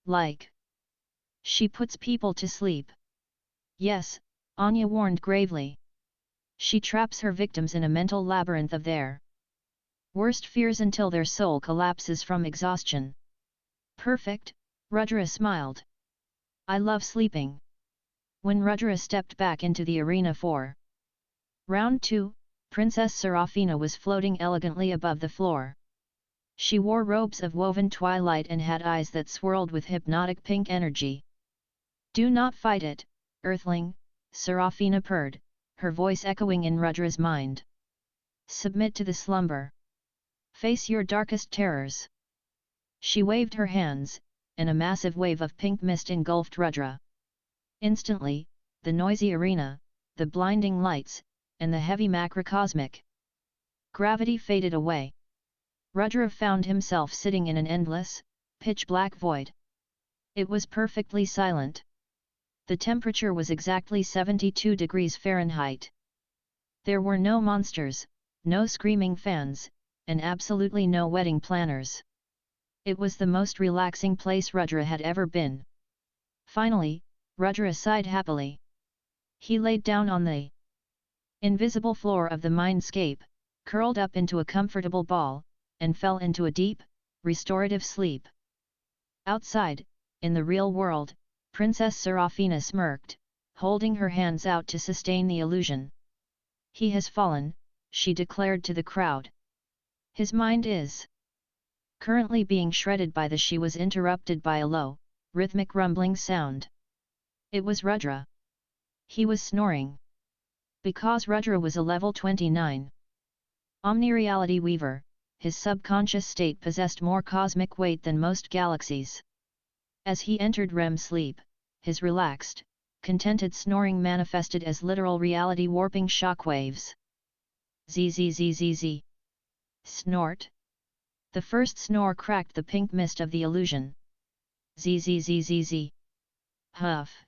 Like she puts people to sleep. Yes, Anya warned gravely. She traps her victims in a mental labyrinth of their worst fears until their soul collapses from exhaustion. Perfect, Rudra smiled. I love sleeping. When Rudra stepped back into the arena for Round 2, Princess Serafina was floating elegantly above the floor. She wore robes of woven twilight and had eyes that swirled with hypnotic pink energy. Do not fight it, Earthling, Serafina purred, her voice echoing in Rudra's mind. Submit to the slumber. Face your darkest terrors. She waved her hands, and a massive wave of pink mist engulfed Rudra. Instantly, the noisy arena, the blinding lights, and the heavy macrocosmic gravity faded away. Rudra found himself sitting in an endless, pitch-black void. It was perfectly silent. The temperature was exactly 72 degrees Fahrenheit. There were no monsters, no screaming fans, and absolutely no wedding planners. It was the most relaxing place Rudra had ever been. Finally, Rudra sighed happily. He laid down on the invisible floor of the mindscape, curled up into a comfortable ball, and fell into a deep, restorative sleep. Outside, in the real world, Princess Serafina smirked, holding her hands out to sustain the illusion. He has fallen, she declared to the crowd. His mind is currently being shredded by the. She was interrupted by a low, rhythmic rumbling sound. It was Rudra. He was snoring. Because Rudra was a level 29 Omnireality Weaver, his subconscious state possessed more cosmic weight than most galaxies. As he entered REM sleep, his relaxed, contented snoring manifested as literal reality warping shockwaves. Zzzzz. Snort. The first snore cracked the pink mist of the illusion. Zzzzz. Huff.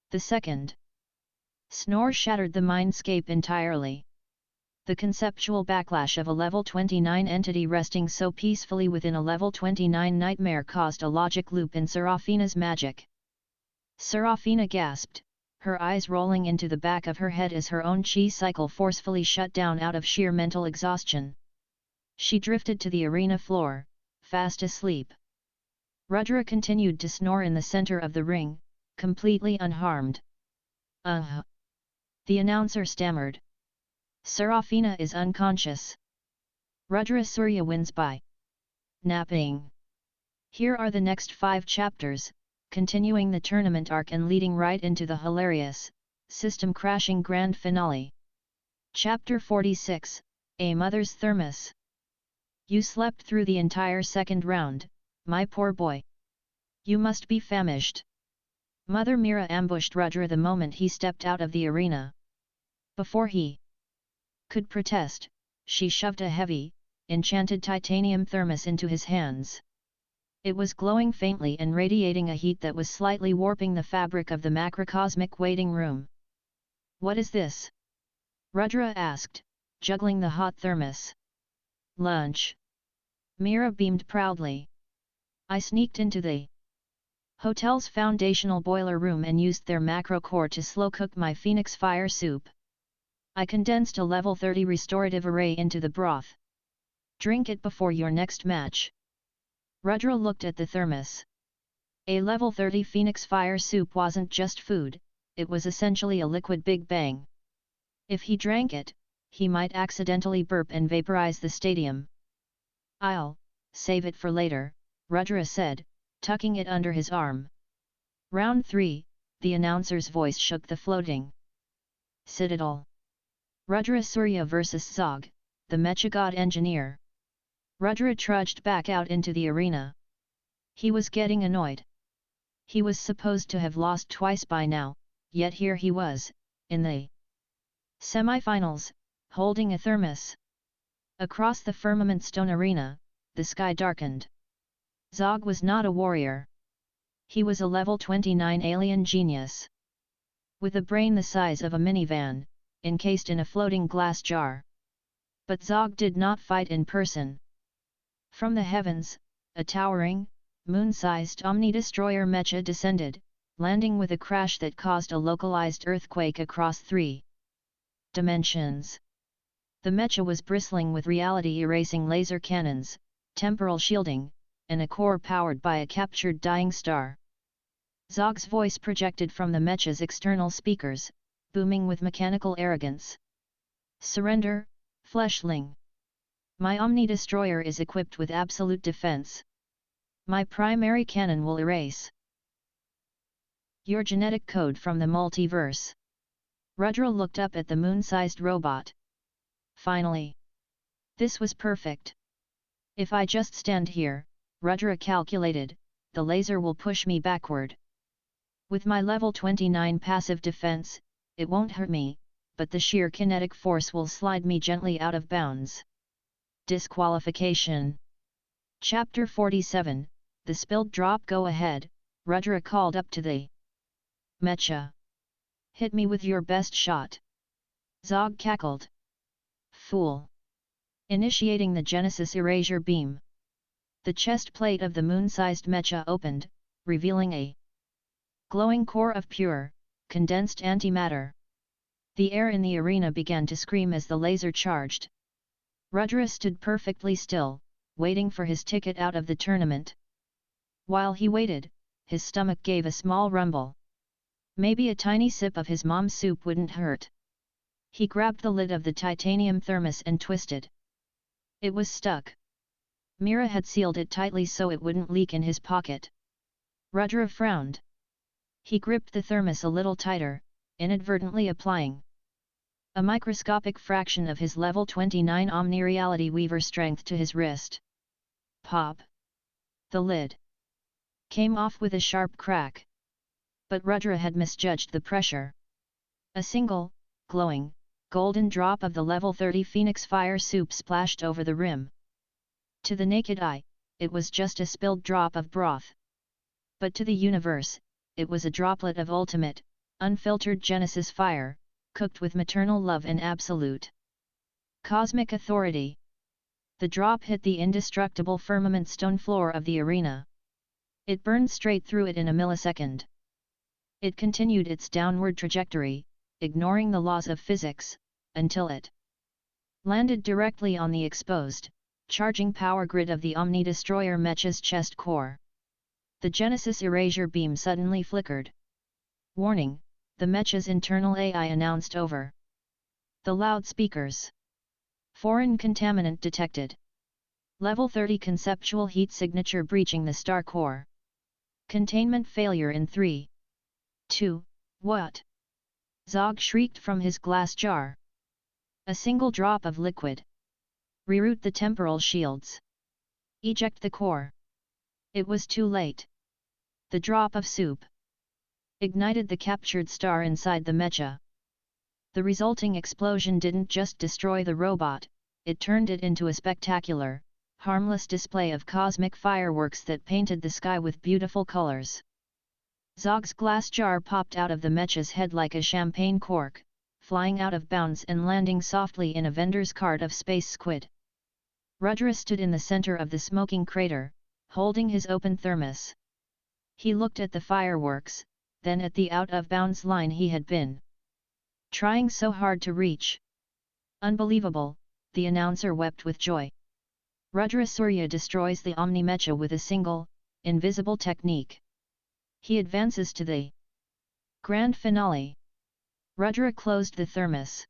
The second snore shattered the mindscape entirely. The conceptual backlash of a level 29 entity resting so peacefully within a level 29 nightmare caused a logic loop in Serafina's magic. Serafina gasped, her eyes rolling into the back of her head as her own chi cycle forcefully shut down out of sheer mental exhaustion. She drifted to the arena floor, fast asleep. Rudra continued to snore in the center of the ring, completely unharmed. The announcer stammered. Serafina is unconscious. Rudra Surya wins by napping. Here are the next 5 chapters, continuing the tournament arc and leading right into the hilarious, system-crashing grand finale. Chapter 46, A Mother's Thermos. You slept through the entire second round, my poor boy. You must be famished. Mother Mira ambushed Rudra the moment he stepped out of the arena. Before he could protest, she shoved a heavy, enchanted titanium thermos into his hands. It was glowing faintly and radiating a heat that was slightly warping the fabric of the macrocosmic waiting room. What is this? Rudra asked, juggling the hot thermos. Lunch. Mira beamed proudly. I sneaked into the hotel's foundational boiler room and used their macro core to slow cook my phoenix fire soup. I condensed a level 30 restorative array into the broth. Drink it before your next match. Rudra looked at the thermos. A level 30 phoenix fire soup wasn't just food, it was essentially a liquid Big Bang. If he drank it, he might accidentally burp and vaporize the stadium. I'll save it for later, Rudra said, tucking it under his arm. Round 3, the announcer's voice shook the floating Citadel. Rudra Surya vs Zog, the Mecha God Engineer. Rudra trudged back out into the arena. He was getting annoyed. He was supposed to have lost twice by now, yet here he was, in the semi-finals, holding a thermos. Across the firmament stone arena, the sky darkened. Zog was not a warrior. He was a level 29 alien genius. With a brain the size of a minivan, encased in a floating glass jar. But Zog did not fight in person. From the heavens, a towering, moon-sized Omni-Destroyer mecha descended, landing with a crash that caused a localized earthquake across 3 dimensions. The mecha was bristling with reality-erasing laser cannons, temporal shielding, and a core powered by a captured dying star. Zog's voice projected from the mecha's external speakers, booming with mechanical arrogance. "Surrender, fleshling. My Omni-Destroyer is equipped with absolute defense. My primary cannon will erase your genetic code from the multiverse." Rudra looked up at the moon-sized robot. Finally. This was perfect. If I just stand here, Rudra calculated, the laser will push me backward. With my level 29 passive defense, it won't hurt me, but the sheer kinetic force will slide me gently out of bounds. Disqualification. Chapter 47, The Spilled Drop. Go ahead, Rudra called up to the mecha. Hit me with your best shot. Zog cackled. Fool. Initiating the Genesis Erasure Beam. The chest plate of the moon-sized mecha opened, revealing a glowing core of pure, condensed antimatter. The air in the arena began to scream as the laser charged. Rudra stood perfectly still, waiting for his ticket out of the tournament. While he waited, his stomach gave a small rumble. Maybe a tiny sip of his mom's soup wouldn't hurt. He grabbed the lid of the titanium thermos and twisted. It was stuck. Mira had sealed it tightly so it wouldn't leak in his pocket. Rudra frowned. He gripped the thermos a little tighter, inadvertently applying a microscopic fraction of his level 29 Omni-Reality Weaver strength to his wrist. Pop! The lid came off with a sharp crack. But Rudra had misjudged the pressure. A single, glowing, golden drop of the level 30 Phoenix Fire soup splashed over the rim. To the naked eye, it was just a spilled drop of broth. But to the universe, it was a droplet of ultimate, unfiltered Genesis fire, cooked with maternal love and absolute cosmic authority. The drop hit the indestructible firmament stone floor of the arena. It burned straight through it in a millisecond. It continued its downward trajectory, ignoring the laws of physics, until it landed directly on the exposed, charging power grid of the Omni-Destroyer mecha's chest core. The Genesis Erasure Beam suddenly flickered. Warning, the mecha's internal AI announced over the loudspeakers. Foreign contaminant detected. Level 30 conceptual heat signature breaching the star core. Containment failure in 3. 2, what? Zog shrieked from his glass jar. A single drop of liquid. Reroute the temporal shields. Eject the core. It was too late. The drop of soup ignited the captured star inside the mecha. The resulting explosion didn't just destroy the robot, it turned it into a spectacular, harmless display of cosmic fireworks that painted the sky with beautiful colors. Zog's glass jar popped out of the mecha's head like a champagne cork, flying out of bounds and landing softly in a vendor's cart of space squid. Rudra stood in the center of the smoking crater, holding his open thermos. He looked at the fireworks, then at the out-of-bounds line he had been trying so hard to reach. Unbelievable, the announcer wept with joy. Rudra Surya destroys the Omni Mecha with a single, invisible technique. He advances to the grand finale. Rudra closed the thermos.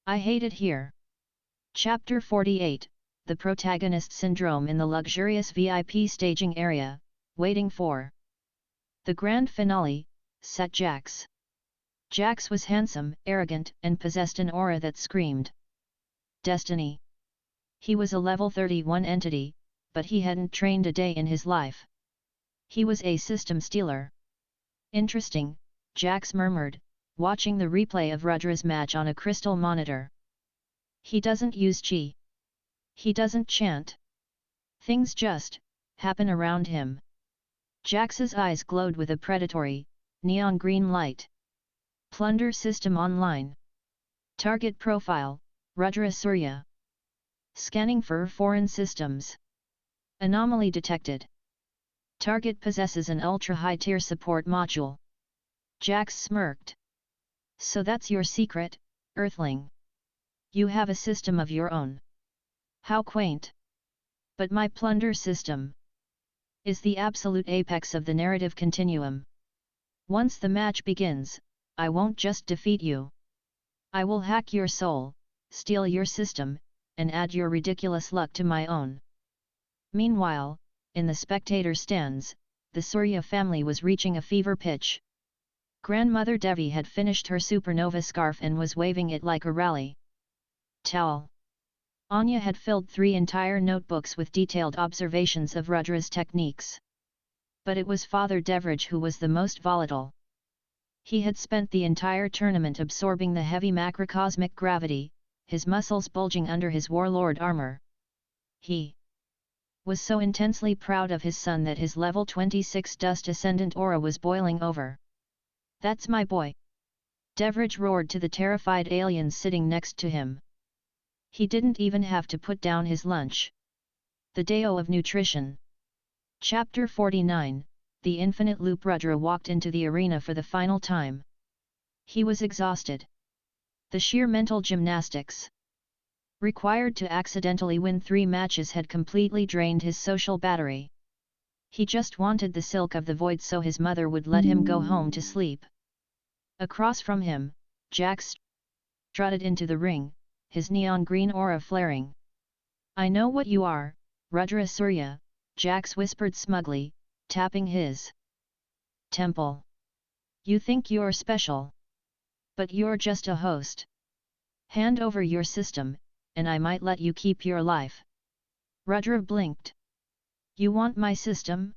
I hate it here. Chapter 48, The Protagonist Syndrome. In the luxurious VIP staging area, waiting for the grand finale, sat Jax. Jax was handsome, arrogant, and possessed an aura that screamed destiny. He was a level 31 entity, but he hadn't trained a day in his life. He was a system stealer. Interesting, Jax murmured, watching the replay of Rudra's match on a crystal monitor. He doesn't use chi. He doesn't chant. Things just happen around him. Jax's eyes glowed with a predatory, neon green light. Plunder system online. Target profile, Rudra Surya. Scanning for foreign systems. Anomaly detected. Target possesses an ultra-high tier support module. Jax smirked. So that's your secret, Earthling. You have a system of your own. How quaint. But my plunder system is the absolute apex of the narrative continuum. Once the match begins, I won't just defeat you. I will hack your soul, steal your system, and add your ridiculous luck to my own. Meanwhile, in the spectator stands, the Surya family was reaching a fever pitch. Grandmother Devi had finished her supernova scarf and was waving it like a rally towel. Anya had filled 3 entire notebooks with detailed observations of Rudra's techniques. But it was Father Devraj who was the most volatile. He had spent the entire tournament absorbing the heavy macrocosmic gravity, his muscles bulging under his warlord armor. He was so intensely proud of his son that his level 26 dust ascendant aura was boiling over. That's my boy! Devraj roared to the terrified aliens sitting next to him. He didn't even have to put down his lunch. The Deo of Nutrition. Chapter 49, The Infinite Loop. Rudra walked into the arena for the final time. He was exhausted. The sheer mental gymnastics required to accidentally win 3 matches had completely drained his social battery. He just wanted the silk of the void so his mother would let him go home to sleep. Across from him, Jax strutted into the ring, his neon green aura flaring. I know what you are, Rudra Surya, Jax whispered smugly, tapping his temple. You think you're special. But you're just a host. Hand over your system, and I might let you keep your life. Rudra blinked. You want my system?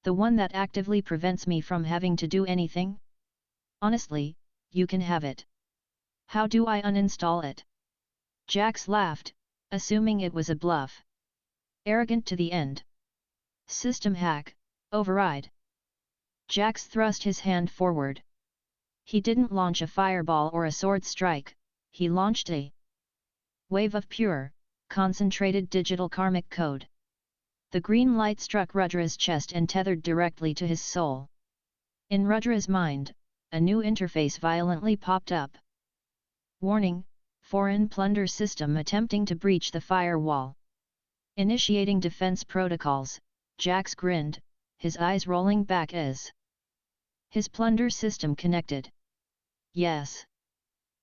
The one that actively prevents me from having to do anything? Honestly, you can have it. How do I uninstall it? Jax laughed, assuming it was a bluff. Arrogant to the end. System hack, override. Jax thrust his hand forward. He didn't launch a fireball or a sword strike, he launched a wave of pure, concentrated digital karmic code. The green light struck Rudra's chest and tethered directly to his soul. In Rudra's mind, a new interface violently popped up. Warning, foreign plunder system attempting to breach the firewall. Initiating defense protocols, Jax grinned, his eyes rolling back as his plunder system connected. Yes.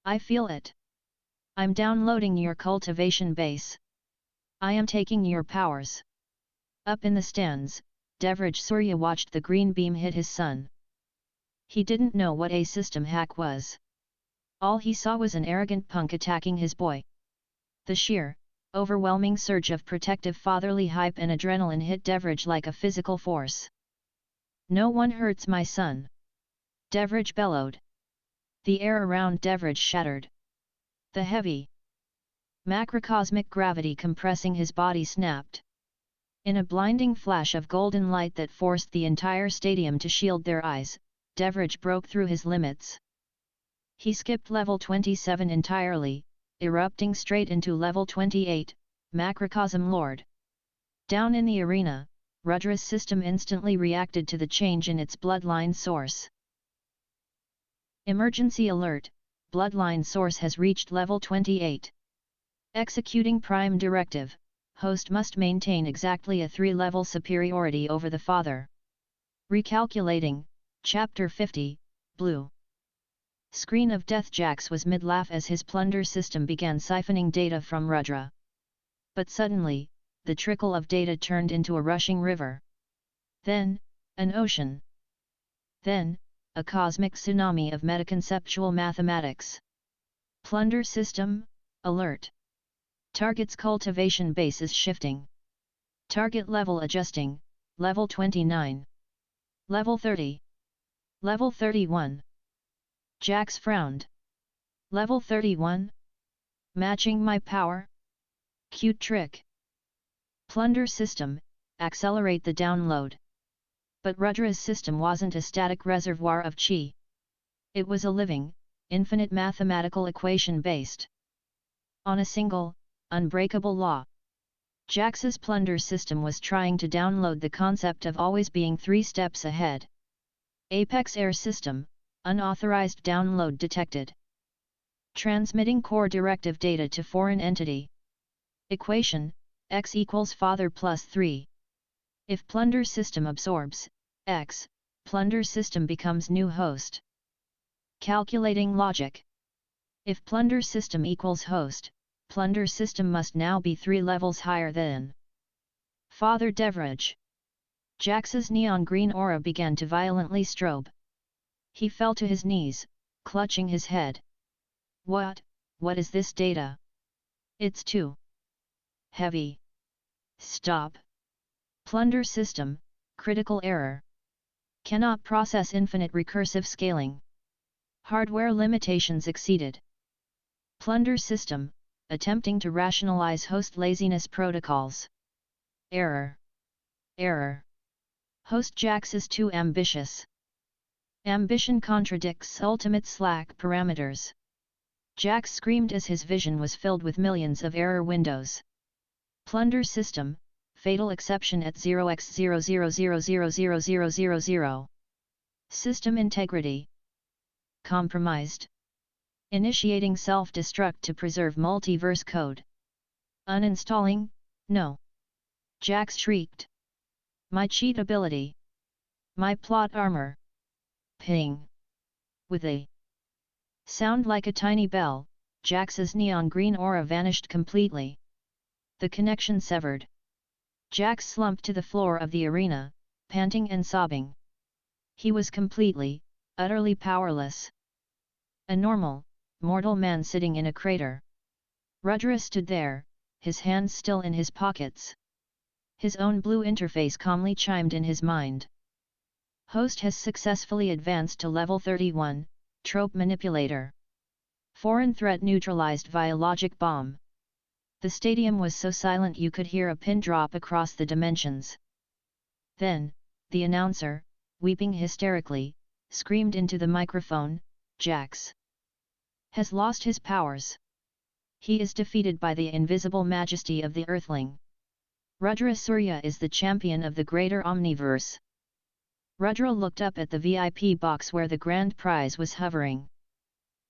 I feel it. I'm downloading your cultivation base. I am taking your powers. Up in the stands, Devraj Surya watched the green beam hit his son. He didn't know what a system hack was. All he saw was an arrogant punk attacking his boy. The sheer, overwhelming surge of protective fatherly hype and adrenaline hit Devraj like a physical force. No one hurts my son. Devraj bellowed. The air around Devraj shattered. The heavy macrocosmic gravity compressing his body snapped. In a blinding flash of golden light that forced the entire stadium to shield their eyes, Devraj broke through his limits. He skipped level 27 entirely, erupting straight into level 28, Macrocosm Lord. Down in the arena, Rudra's system instantly reacted to the change in its bloodline source. Emergency alert, bloodline source has reached level 28. Executing prime directive, host must maintain exactly a 3-level superiority over the father. Recalculating, Chapter 50, Blue. Screen of death. Jax was mid-laugh as his plunder system began siphoning data from Rudra. But suddenly, the trickle of data turned into a rushing river. Then, an ocean. Then, a cosmic tsunami of metaconceptual mathematics. Plunder system, alert. Target's cultivation base is shifting. Target level adjusting, level 29. Level 30. Level 31. Jax frowned. Level 31? Matching my power? Cute trick. Plunder system, accelerate the download. But Rudra's system wasn't a static reservoir of chi. It was a living, infinite mathematical equation based on a single, unbreakable law. Jax's plunder system was trying to download the concept of always being 3 steps ahead. Apex Air System, unauthorized download detected. Transmitting core directive data to foreign entity. Equation, x equals father plus 3. If plunder system absorbs x, plunder system becomes new host. Calculating logic. If plunder system equals host, plunder system must now be 3 levels higher than Father Devraj. Jax's neon green aura began to violently strobe. He fell to his knees, clutching his head. What is this data? It's too heavy. Stop. Plunder system, critical error. Cannot process infinite recursive scaling. Hardware limitations exceeded. Plunder system, attempting to rationalize host laziness protocols. Error. Error. Host Jax is too ambitious. Ambition contradicts ultimate Slack parameters. Jax screamed as his vision was filled with millions of error windows. Plunder system, fatal exception at 0x00000000. System integrity compromised. Initiating self-destruct to preserve multiverse code. Uninstalling? No. Jax shrieked. My cheat ability. My plot armor. Ping. With a sound like a tiny bell, Jax's neon green aura vanished completely. The connection severed. Jax slumped to the floor of the arena, panting and sobbing. He was completely, utterly powerless. A normal, mortal man sitting in a crater. Rudra stood there, his hands still in his pockets. His own blue interface calmly chimed in his mind. Host has successfully advanced to level 31, trope manipulator. Foreign threat neutralized via logic bomb. The stadium was so silent you could hear a pin drop across the dimensions. Then, the announcer, weeping hysterically, screamed into the microphone, Jax has lost his powers. He is defeated by the invisible majesty of the Earthling. Rudra Surya is the champion of the greater omniverse. Rudra looked up at the VIP box where the grand prize was hovering.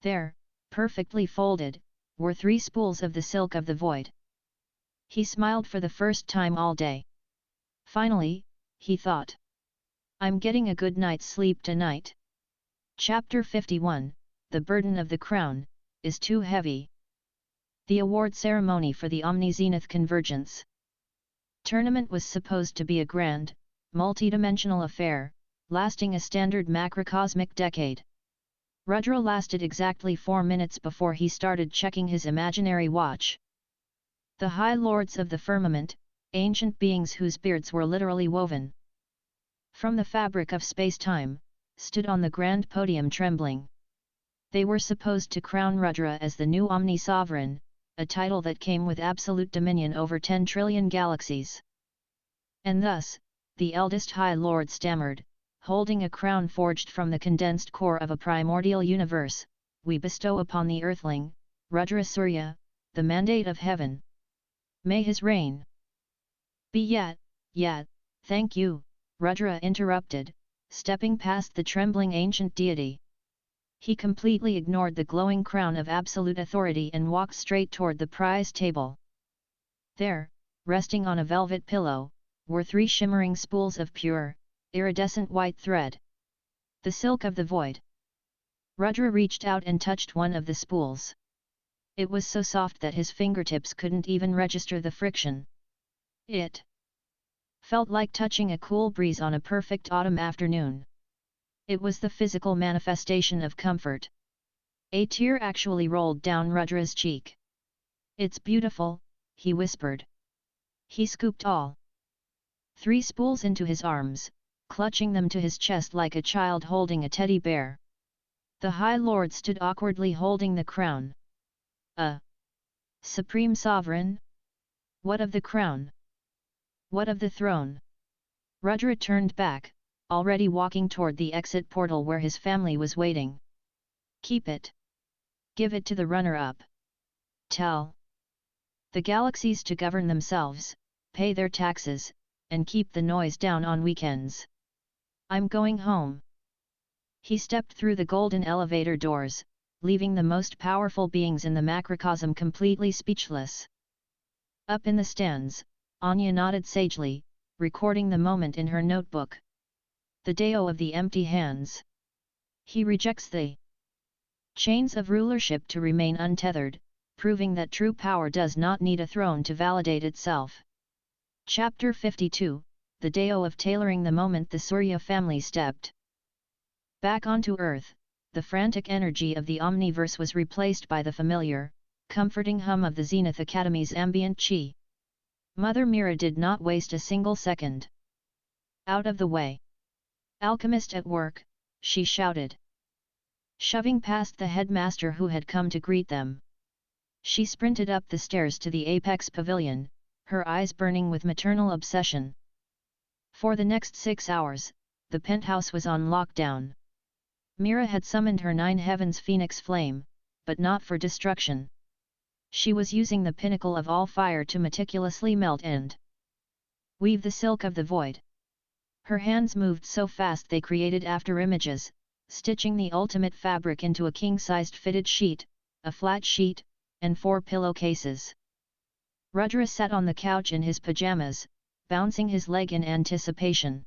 There, perfectly folded, were 3 spools of the silk of the void. He smiled for the first time all day. Finally, he thought. I'm getting a good night's sleep tonight. Chapter 51, The Burden of the Crown, is Too Heavy. The award ceremony for the Omni-Zenith Convergence tournament was supposed to be a grand, multidimensional affair, lasting a standard macrocosmic decade. Rudra lasted exactly 4 minutes before he started checking his imaginary watch. The High Lords of the Firmament, ancient beings whose beards were literally woven from the fabric of space-time, stood on the grand podium trembling. They were supposed to crown Rudra as the new Omni-Sovereign, a title that came with absolute dominion over 10 trillion galaxies. And thus, the eldest High Lord stammered, holding a crown forged from the condensed core of a primordial universe, we bestow upon the Earthling, Rudra Surya, the mandate of heaven. May his reign be yet, thank you, Rudra interrupted, stepping past the trembling ancient deity. He completely ignored the glowing crown of absolute authority and walked straight toward the prize table. There, resting on a velvet pillow, were 3 shimmering spools of pure, iridescent white thread. The silk of the void. Rudra reached out and touched one of the spools. It was so soft that his fingertips couldn't even register the friction. It felt like touching a cool breeze on a perfect autumn afternoon. It was the physical manifestation of comfort. A tear actually rolled down Rudra's cheek. "It's beautiful," he whispered. He scooped all 3 spools into his arms, clutching them to his chest like a child holding a teddy bear. The High Lord stood awkwardly holding the crown. Supreme Sovereign? What of the crown? What of the throne?" Rudra turned back, already walking toward the exit portal where his family was waiting. "Keep it. Give it to the runner-up. Tell the galaxies to govern themselves, pay their taxes, and keep the noise down on weekends. I'm going home." He stepped through the golden elevator doors, leaving the most powerful beings in the macrocosm completely speechless. Up in the stands, Anya nodded sagely, recording the moment in her notebook. The Dao of the empty hands. He rejects the chains of rulership to remain untethered, proving that true power does not need a throne to validate itself. Chapter 52, The Dao of Tailoring. The moment the Surya family stepped back onto Earth, the frantic energy of the Omniverse was replaced by the familiar, comforting hum of the Zenith Academy's ambient chi. Mother Mira did not waste a single second. "Out of the way! Alchemist at work," she shouted, shoving past the headmaster who had come to greet them. She sprinted up the stairs to the Apex Pavilion, her eyes burning with maternal obsession. For the next 6 hours, the penthouse was on lockdown. Mira had summoned her 9 heavens Phoenix Flame, but not for destruction. She was using the pinnacle of all fire to meticulously melt and weave the silk of the void. Her hands moved so fast they created afterimages, stitching the ultimate fabric into a king-sized fitted sheet, a flat sheet, and 4 pillowcases. Rudra sat on the couch in his pajamas, bouncing his leg in anticipation.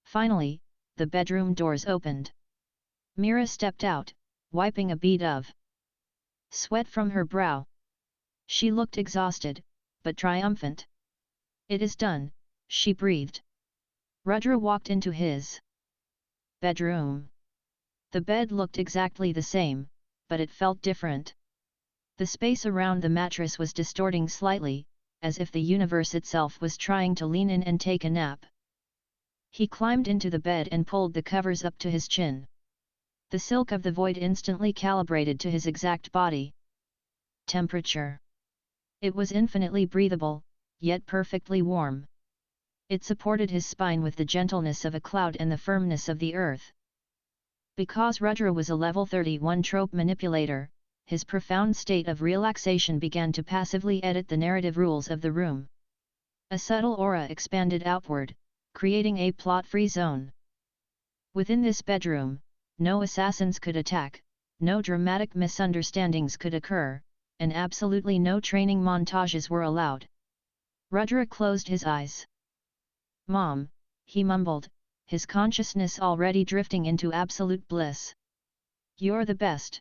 Finally, the bedroom doors opened. Mira stepped out, wiping a bead of sweat from her brow. She looked exhausted, but triumphant. "It is done," she breathed. Rudra walked into his bedroom. The bed looked exactly the same, but it felt different. The space around the mattress was distorting slightly, as if the universe itself was trying to lean in and take a nap. He climbed into the bed and pulled the covers up to his chin. The silk of the void instantly calibrated to his exact body temperature. It was infinitely breathable, yet perfectly warm. It supported his spine with the gentleness of a cloud and the firmness of the earth. Because Rudra was a level 31 trope manipulator, his profound state of relaxation began to passively edit the narrative rules of the room. A subtle aura expanded outward, creating a plot-free zone. Within this bedroom, no assassins could attack, no dramatic misunderstandings could occur, and absolutely no training montages were allowed. Rudra closed his eyes. "Mom," he mumbled, his consciousness already drifting into absolute bliss. "You're the best.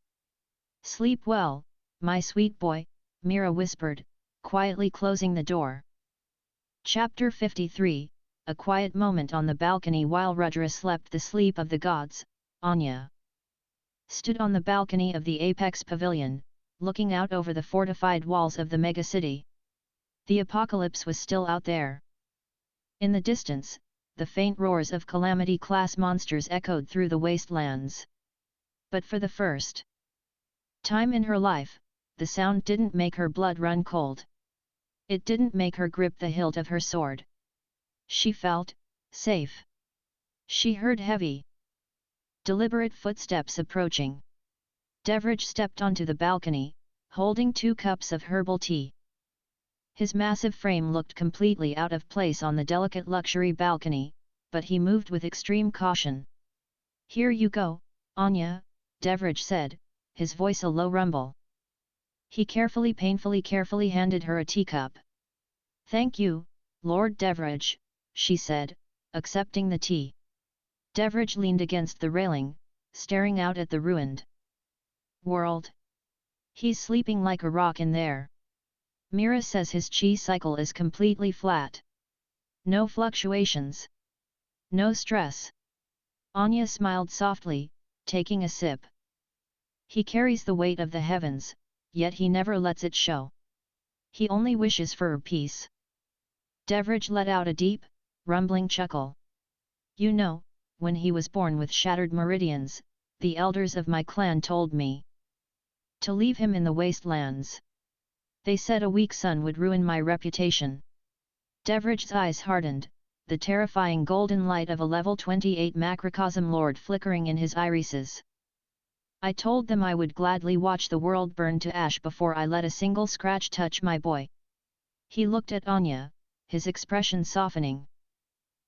Sleep well, my sweet boy," Mira whispered, quietly closing the door. Chapter 53, A quiet moment on the balcony. While Rudra slept the sleep of the gods, Anya stood on the balcony of the Apex Pavilion, looking out over the fortified walls of the megacity. The apocalypse was still out there. In the distance, the faint roars of Calamity-class monsters echoed through the wastelands. But for the first time in her life, the sound didn't make her blood run cold. It didn't make her grip the hilt of her sword. She felt safe. She heard heavy, deliberate footsteps approaching. Devraj stepped onto the balcony, holding 2 cups of herbal tea. His massive frame looked completely out of place on the delicate luxury balcony, but he moved with extreme caution. "Here you go, Anya," Devraj said, his voice a low rumble. He painfully carefully handed her a teacup. "Thank you, Lord Devraj," she said, accepting the tea. Devraj leaned against the railing, staring out at the ruined world. "He's sleeping like a rock in there. Mira says his chi cycle is completely flat. No fluctuations. No stress. Anya smiled softly, taking a sip. He carries the weight of the heavens, yet he never lets it show. He only wishes for peace. Devrij let out a deep, rumbling chuckle. You know, when he was born with shattered meridians, the elders of my clan told me to leave him in the wastelands. They said a weak son would ruin my reputation. Devrij's eyes hardened, the terrifying golden light of a level 28 macrocosm lord flickering in his irises. I told them I would gladly watch the world burn to ash before I let a single scratch touch my boy. He looked at Anya, his expression softening.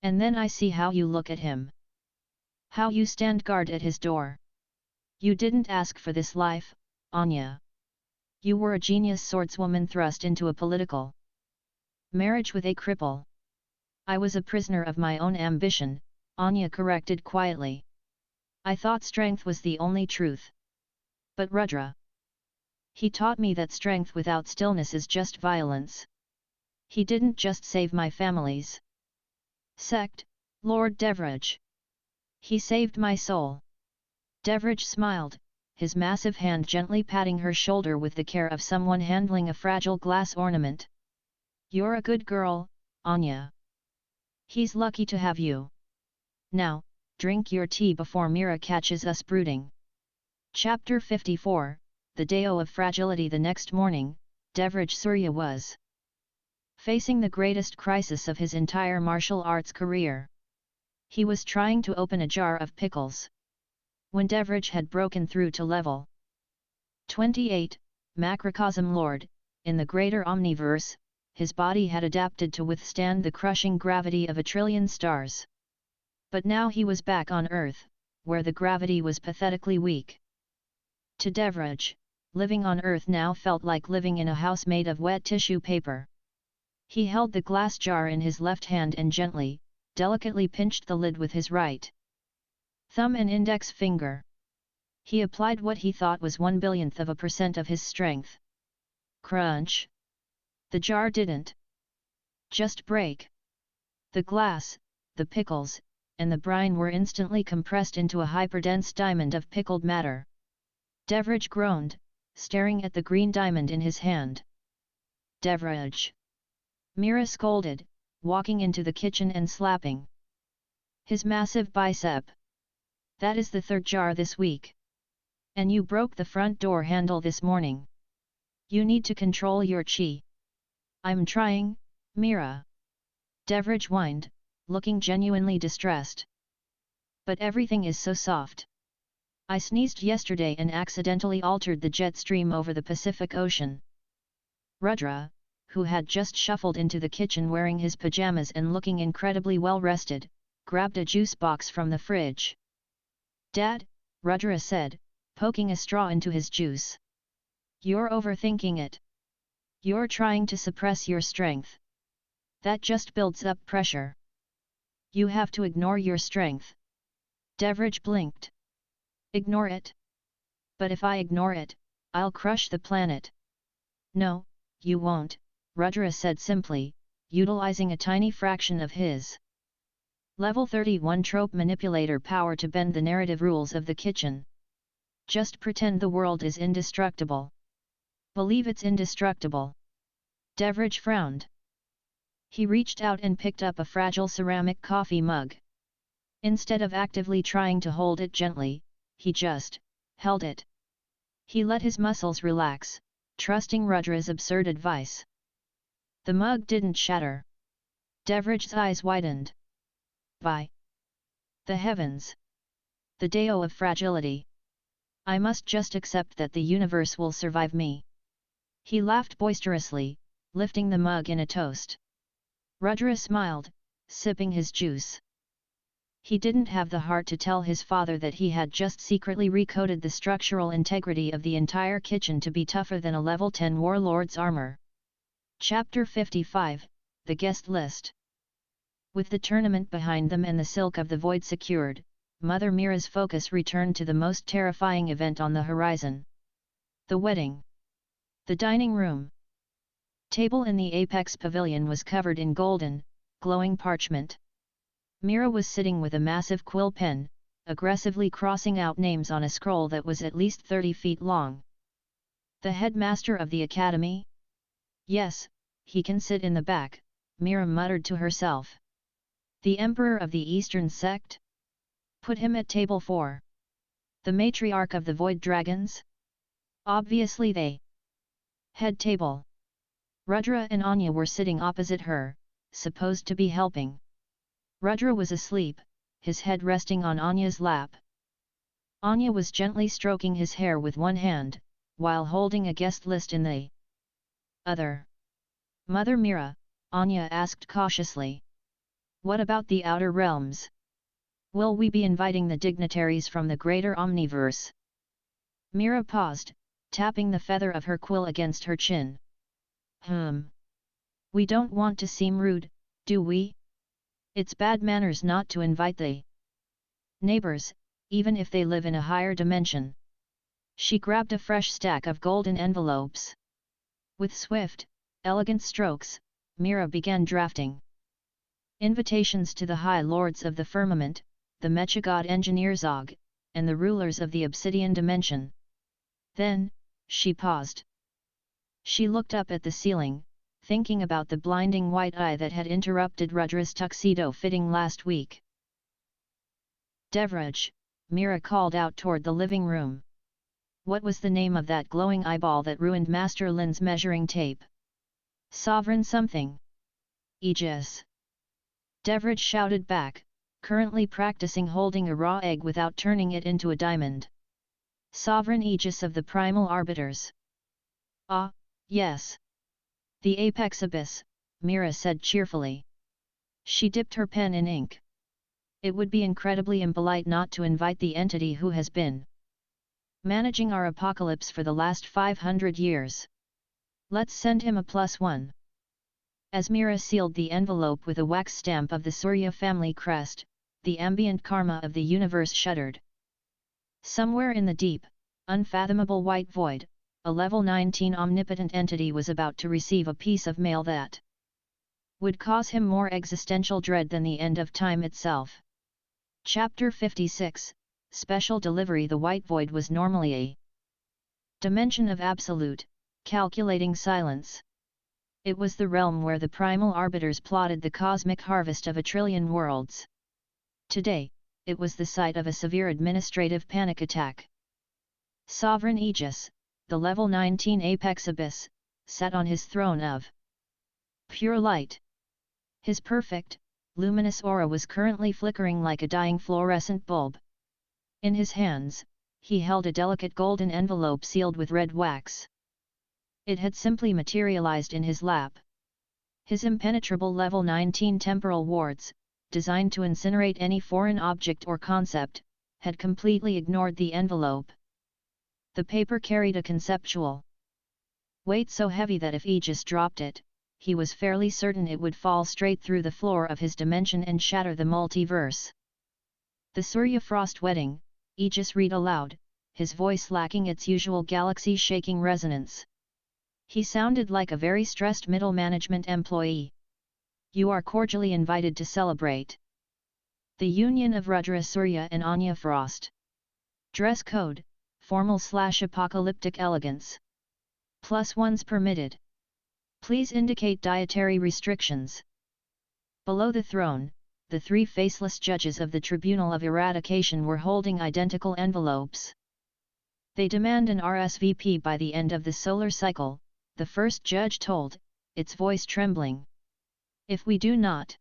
And then I see how you look at him. How you stand guard at his door. You didn't ask for this life, Anya. You were a genius swordswoman thrust into a political marriage with a cripple. I was a prisoner of my own ambition, Anya corrected quietly. I thought strength was the only truth. But Rudra. He taught me that strength without stillness is just violence. He didn't just save my family's sect, Lord Devrij. He saved my soul. Devrij smiled, his massive hand gently patting her shoulder with the care of someone handling a fragile glass ornament. You're a good girl, Anya. He's lucky to have you. Now, drink your tea before Mira catches us brooding. Chapter 54, The Deo of Fragility. The next morning, Devrij Surya was facing the greatest crisis of his entire martial arts career. He was trying to open a jar of pickles. When Devrij had broken through to level 28, Macrocosm Lord, in the greater Omniverse, his body had adapted to withstand the crushing gravity of a trillion stars. But now he was back on Earth, where the gravity was pathetically weak. To Devrij, living on Earth now felt like living in a house made of wet tissue paper. He held the glass jar in his left hand and gently, delicately pinched the lid with his right thumb and index finger. He applied what he thought was 1/1000% of his strength. Crunch! The jar didn't just break. The glass, the pickles, and the brine were instantly compressed into a hyperdense diamond of pickled matter. Devrij groaned, staring at the green diamond in his hand. Devrij! Mira scolded, walking into the kitchen and slapping his massive bicep. That is the third jar this week. And you broke the front door handle this morning. You need to control your chi. I'm trying, Mira. Devrij whined, looking genuinely distressed. But everything is so soft. I sneezed yesterday and accidentally altered the jet stream over the Pacific Ocean. Rudra, who had just shuffled into the kitchen wearing his pajamas and looking incredibly well rested, grabbed a juice box from the fridge. Dad, Rudra said, poking a straw into his juice. You're overthinking it. You're trying to suppress your strength. That just builds up pressure. You have to ignore your strength. Devrij blinked. Ignore it? But if I ignore it, I'll crush the planet. No, you won't, Rudra said simply, utilizing a tiny fraction of his Level 31 trope manipulator power to bend the narrative rules of the kitchen. Just pretend the world is indestructible. Believe it's indestructible. Devrij frowned. He reached out and picked up a fragile ceramic coffee mug. Instead of actively trying to hold it gently, he just held it. He let his muscles relax, trusting Rudra's absurd advice. The mug didn't shatter. Devrij's eyes widened. By the heavens! The Deo of Fragility! I must just accept that the universe will survive me. He laughed boisterously, lifting the mug in a toast. Rudra smiled, sipping his juice. He didn't have the heart to tell his father that he had just secretly recoded the structural integrity of the entire kitchen to be tougher than a level 10 warlord's armor. Chapter 55, The Guest List. With the tournament behind them and the Silk of the Void secured, Mother Mira's focus returned to the most terrifying event on the horizon. The wedding. The dining room table in the Apex Pavilion was covered in golden, glowing parchment. Mira was sitting with a massive quill pen, aggressively crossing out names on a scroll that was at least 30 feet long. The headmaster of the academy? Yes, he can sit in the back, Mira muttered to herself. The emperor of the Eastern sect? Put him at table 4. The matriarch of the Void Dragons? Obviously they. Head table. Rudra and Anya were sitting opposite her, supposed to be helping. Rudra was asleep, his head resting on Anya's lap. Anya was gently stroking his hair with one hand, while holding a guest list in the other. Mother Mira, Anya asked cautiously. What about the outer realms? Will we be inviting the dignitaries from the greater omniverse? Mira paused, tapping the feather of her quill against her chin. We don't want to seem rude, do we? It's bad manners not to invite the neighbors, even if they live in a higher dimension. She grabbed a fresh stack of golden envelopes. With swift, elegant strokes, Mira began drafting invitations to the High Lords of the Firmament, the Mecha God Engineer Zog, and the rulers of the Obsidian Dimension. Then, she paused. She looked up at the ceiling, thinking about the blinding white eye that had interrupted Rudra's tuxedo fitting last week. Devraj, Mira called out toward the living room. What was the name of that glowing eyeball that ruined Master Lin's measuring tape? Sovereign something. Aegis. Devraj shouted back, currently practicing holding a raw egg without turning it into a diamond. Sovereign Aegis of the Primal Arbiters. Ah, yes. The Apex Abyss, Mira said cheerfully. She dipped her pen in ink. It would be incredibly impolite not to invite the entity who has been managing our apocalypse for the last 500 years. Let's send him a +1. As Mira sealed the envelope with a wax stamp of the Surya family crest, the ambient karma of the universe shuddered. Somewhere in the deep, unfathomable white void, a level 19 omnipotent entity was about to receive a piece of mail that would cause him more existential dread than the end of time itself. Chapter 56, Special Delivery. The white void was normally a dimension of absolute, calculating silence. It was the realm where the primal arbiters plotted the cosmic harvest of a trillion worlds. Today, it was the site of a severe administrative panic attack. Sovereign Aegis, the level 19 Apex Abyss, sat on his throne of pure light. His perfect, luminous aura was currently flickering like a dying fluorescent bulb. In his hands, he held a delicate golden envelope sealed with red wax. It had simply materialized in his lap. His impenetrable level 19 temporal wards, designed to incinerate any foreign object or concept, had completely ignored the envelope. The paper carried a conceptual weight so heavy that if Aegis dropped it, he was fairly certain it would fall straight through the floor of his dimension and shatter the multiverse. The Surya Frost Wedding, Aegis read aloud, his voice lacking its usual galaxy-shaking resonance. He sounded like a very stressed middle management employee. You are cordially invited to celebrate the union of Rudra Surya and Anya Frost. Dress code, formal/apocalyptic elegance. +1s permitted. Please indicate dietary restrictions. Below the throne, the 3 faceless judges of the Tribunal of Eradication were holding identical envelopes. They demand an RSVP by the end of the solar cycle, the first judge told, its voice trembling. If we do not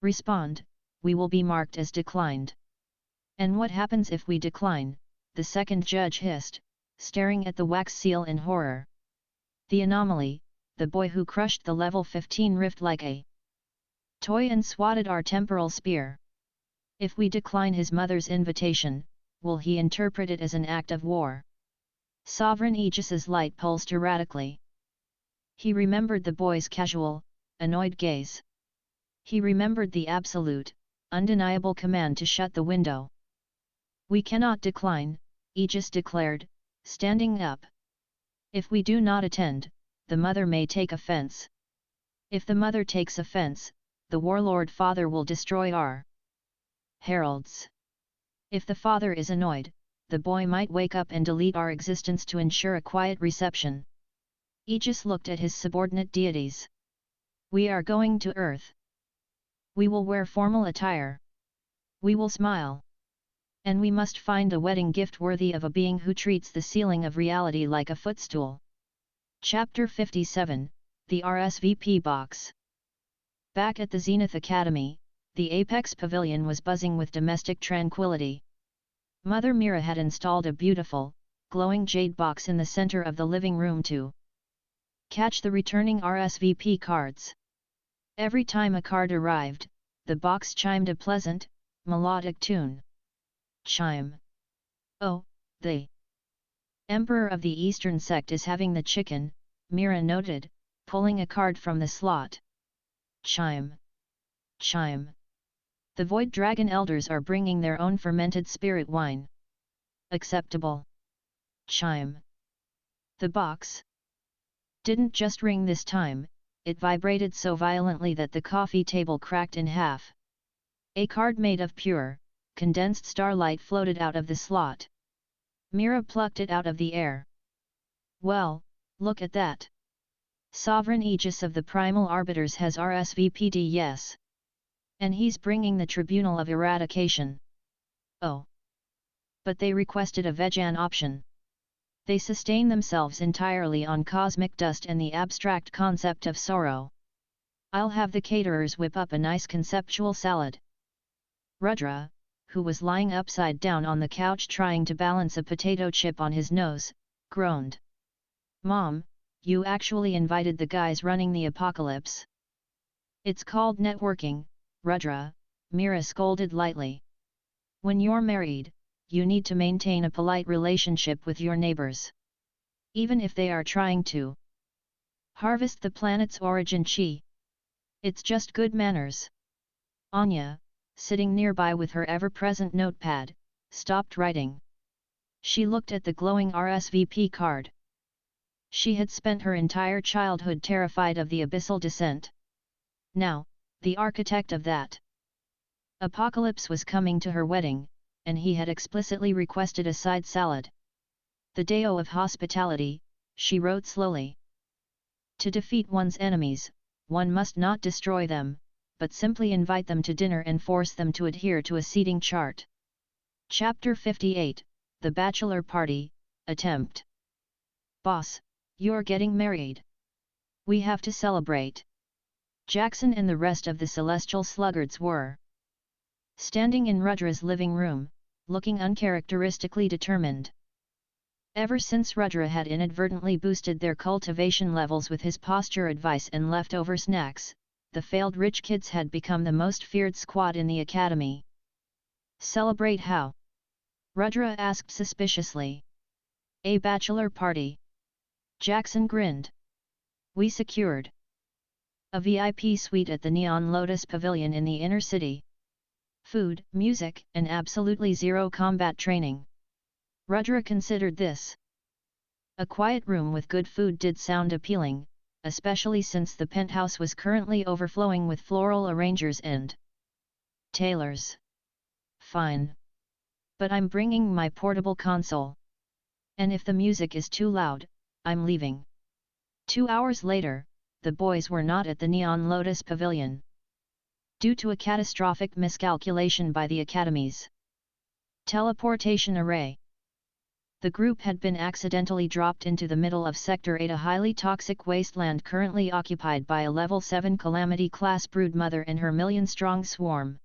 respond, we will be marked as declined. And what happens if we decline? The second judge hissed, staring at the wax seal in horror. The anomaly, the boy who crushed the level 15 rift like a toy and swatted our temporal spear. If we decline his mother's invitation, will he interpret it as an act of war? Sovereign Aegis's light pulsed erratically. He remembered the boy's casual, annoyed gaze. He remembered the absolute, undeniable command to shut the window. We cannot decline, Aegis declared, standing up. If we do not attend, the mother may take offense. If the mother takes offense, the warlord father will destroy our heralds. If the father is annoyed, the boy might wake up and delete our existence to ensure a quiet reception. Aegis looked at his subordinate deities. We are going to Earth. We will wear formal attire. We will smile. And we must find a wedding gift worthy of a being who treats the ceiling of reality like a footstool. Chapter 57, The RSVP Box. Back at the Zenith Academy, the Apex Pavilion was buzzing with domestic tranquility. Mother Mira had installed a beautiful, glowing jade box in the center of the living room to catch the returning RSVP cards. Every time a card arrived, the box chimed a pleasant, melodic tune. Chime. Oh, the Emperor of the Eastern Sect is having the chicken, Mira noted, pulling a card from the slot. Chime. Chime. The Void Dragon Elders are bringing their own fermented spirit wine. Acceptable. Chime. The box didn't just ring this time, it vibrated so violently that the coffee table cracked in half. A card made of pure, condensed starlight floated out of the slot. Mira plucked it out of the air. Well, look at that. Sovereign Aegis of the Primal Arbiters has RSVP'd, yes. And he's bringing the Tribunal of Eradication. Oh. But they requested a vegan option. They sustain themselves entirely on cosmic dust and the abstract concept of sorrow. I'll have the caterers whip up a nice conceptual salad. Rudra, who was lying upside down on the couch trying to balance a potato chip on his nose, groaned. Mom, you actually invited the guys running the apocalypse. It's called networking, Rudra, Mira scolded lightly. When you're married, you need to maintain a polite relationship with your neighbors. Even if they are trying to harvest the planet's origin chi. It's just good manners. Anya, sitting nearby with her ever-present notepad, stopped writing. She looked at the glowing RSVP card. She had spent her entire childhood terrified of the abyssal descent. Now, the architect of that apocalypse was coming to her wedding, and he had explicitly requested a side salad. The Deo of hospitality, she wrote slowly. To defeat one's enemies, one must not destroy them, but simply invite them to dinner and force them to adhere to a seating chart. Chapter 58, The Bachelor Party, Attempt. Boss, you're getting married. We have to celebrate. Jackson and the rest of the Celestial Sluggards were standing in Rudra's living room, looking uncharacteristically determined. Ever since Rudra had inadvertently boosted their cultivation levels with his posture advice and leftover snacks, the failed rich kids had become the most feared squad in the academy. Celebrate how? Rudra asked suspiciously. A bachelor party. Jackson grinned. We secured a VIP suite at the Neon Lotus Pavilion in the inner city. Food, music, and absolutely zero combat training. Rudra considered this. A quiet room with good food did sound appealing, especially since the penthouse was currently overflowing with floral arrangers and tailors. Fine. But I'm bringing my portable console. And if the music is too loud, I'm leaving. 2 hours later, the boys were not at the Neon Lotus Pavilion. Due to a catastrophic miscalculation by the Academy's teleportation array, the group had been accidentally dropped into the middle of Sector 8, a highly toxic wasteland currently occupied by a Level 7 Calamity-class broodmother and her million-strong swarm.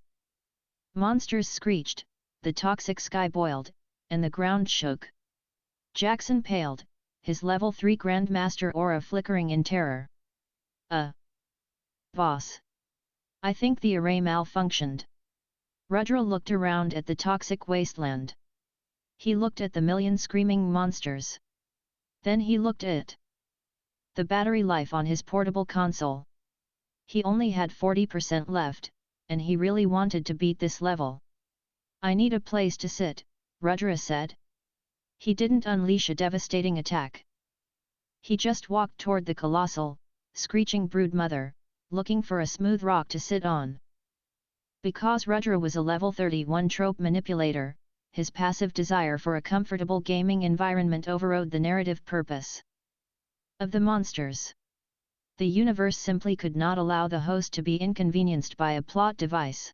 Monsters screeched, the toxic sky boiled, and the ground shook. Jackson paled, his Level 3 Grandmaster aura flickering in terror. Boss. I think the array malfunctioned. Rudra looked around at the toxic wasteland. He looked at the million screaming monsters. Then he looked at the battery life on his portable console. He only had 40% left, and he really wanted to beat this level. I need a place to sit, Rudra said. He didn't unleash a devastating attack. He just walked toward the colossal, screeching broodmother, looking for a smooth rock to sit on. Because Rudra was a level 31 trope manipulator, his passive desire for a comfortable gaming environment overrode the narrative purpose of the monsters. The universe simply could not allow the host to be inconvenienced by a plot device.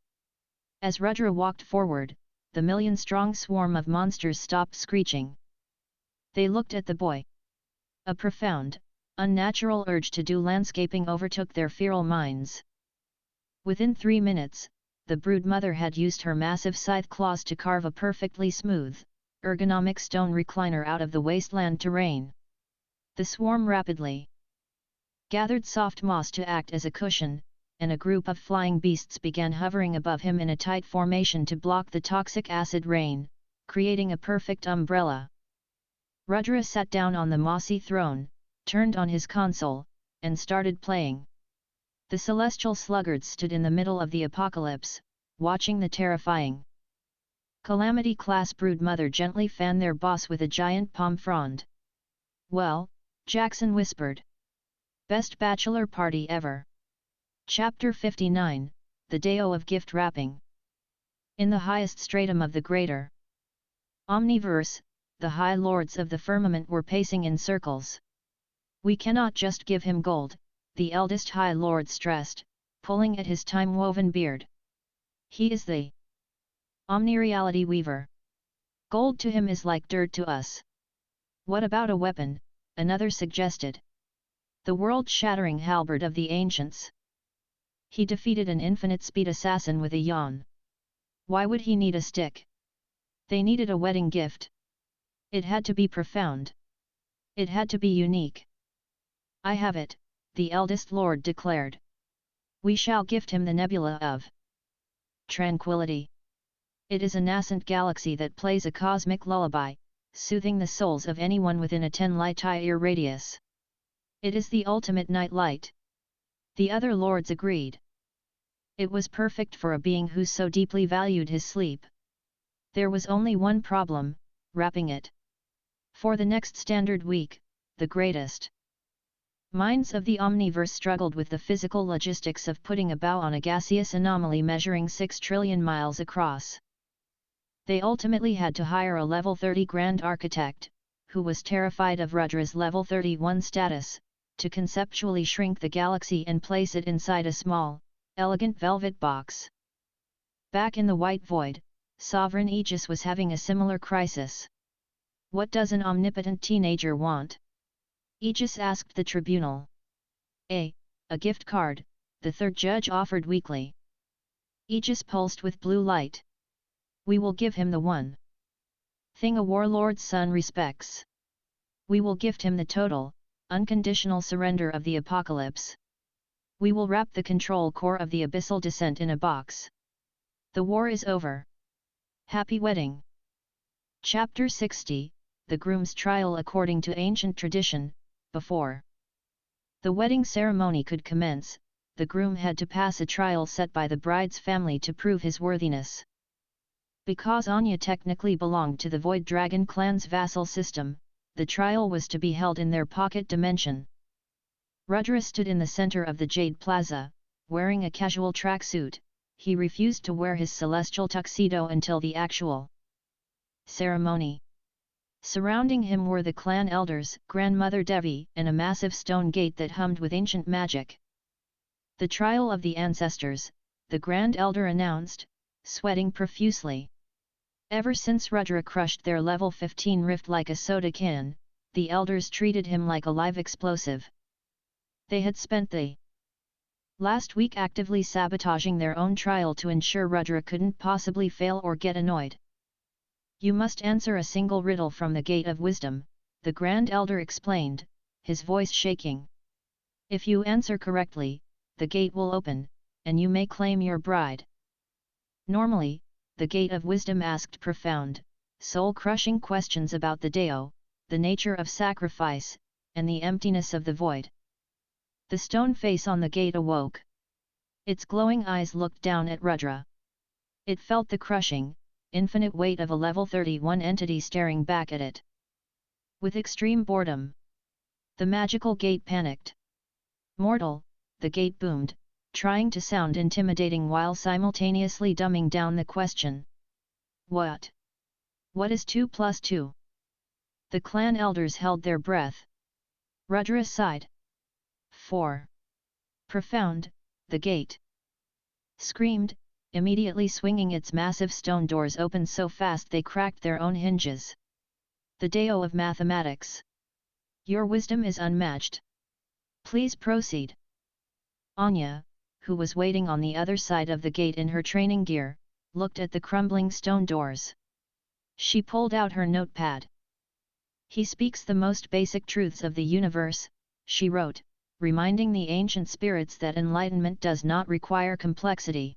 As Rudra walked forward, the million-strong swarm of monsters stopped screeching. They looked at the boy. A profound, unnatural urge to do landscaping overtook their feral minds. Within 3 minutes, the brood mother had used her massive scythe claws to carve a perfectly smooth, ergonomic stone recliner out of the wasteland terrain. The swarm rapidly gathered soft moss to act as a cushion, and a group of flying beasts began hovering above him in a tight formation to block the toxic acid rain, creating a perfect umbrella. Rudra sat down on the mossy throne, turned on his console, and started playing. The celestial sluggards stood in the middle of the apocalypse, watching the terrifying Calamity-class brood mother gently fan their boss with a giant palm frond. "Well," Jackson whispered. "Best bachelor party ever." Chapter 59, The Deo of Gift Wrapping. In the highest stratum of the greater Omniverse, the High Lords of the firmament were pacing in circles. "We cannot just give him gold," the eldest High Lord stressed, pulling at his time-woven beard. "He is the Omnireality Weaver. Gold to him is like dirt to us." "What about a weapon?" another suggested. "The world-shattering halberd of the ancients." "He defeated an infinite-speed assassin with a yawn. Why would he need a stick?" "They needed a wedding gift. It had to be profound. It had to be unique." "I have it," the eldest lord declared. "We shall gift him the nebula of tranquility. It is a nascent galaxy that plays a cosmic lullaby, soothing the souls of anyone within a 10 light-year radius. It is the ultimate night light." The other lords agreed. It was perfect for a being who so deeply valued his sleep. There was only one problem: wrapping it. For the next standard week, the greatest minds of the Omniverse struggled with the physical logistics of putting a bow on a gaseous anomaly measuring 6 trillion miles across. They ultimately had to hire a level 30 grand architect, who was terrified of Rudra's level 31 status, to conceptually shrink the galaxy and place it inside a small, elegant velvet box. Back in the White Void, Sovereign Aegis was having a similar crisis. "What does an omnipotent teenager want?" Aegis asked the tribunal. A gift card," the third judge offered weakly. Aegis pulsed with blue light. "We will give him the one thing a warlord's son respects. We will gift him the total, unconditional surrender of the apocalypse. We will wrap the control core of the abyssal descent in a box. The war is over. Happy wedding." Chapter 60, The Groom's Trial. According to ancient tradition, before the wedding ceremony could commence, the groom had to pass a trial set by the bride's family to prove his worthiness. Because Anya technically belonged to the Void Dragon clan's vassal system, the trial was to be held in their pocket dimension. Rudra stood in the center of the Jade Plaza, wearing a casual tracksuit. He refused to wear his celestial tuxedo until the actual ceremony. Surrounding him were the clan elders, Grandmother Devi, and a massive stone gate that hummed with ancient magic. "The trial of the ancestors," the Grand Elder announced, sweating profusely. Ever since Rudra crushed their level 15 rift like a soda can, the elders treated him like a live explosive. They had spent the last week actively sabotaging their own trial to ensure Rudra couldn't possibly fail or get annoyed. "You must answer a single riddle from the Gate of Wisdom," the Grand Elder explained, his voice shaking. "If you answer correctly, the gate will open, and you may claim your bride." Normally, the Gate of Wisdom asked profound, soul-crushing questions about the Deo, the nature of sacrifice, and the emptiness of the void. The stone face on the gate awoke. Its glowing eyes looked down at Rudra. It felt the crushing, infinite weight of a level 31 entity staring back at it. With extreme boredom, the magical gate panicked. "Mortal," the gate boomed, trying to sound intimidating while simultaneously dumbing down the question. "What What is 2 plus 2? The clan elders held their breath. Rudra sighed. 4. Profound, the gate screamed, immediately swinging its massive stone doors open so fast they cracked their own hinges. The Deo of Mathematics. Your wisdom is unmatched. Please proceed. Anya, who was waiting on the other side of the gate in her training gear, looked at the crumbling stone doors. She pulled out her notepad. He speaks the most basic truths of the universe, she wrote, reminding the ancient spirits that enlightenment does not require complexity.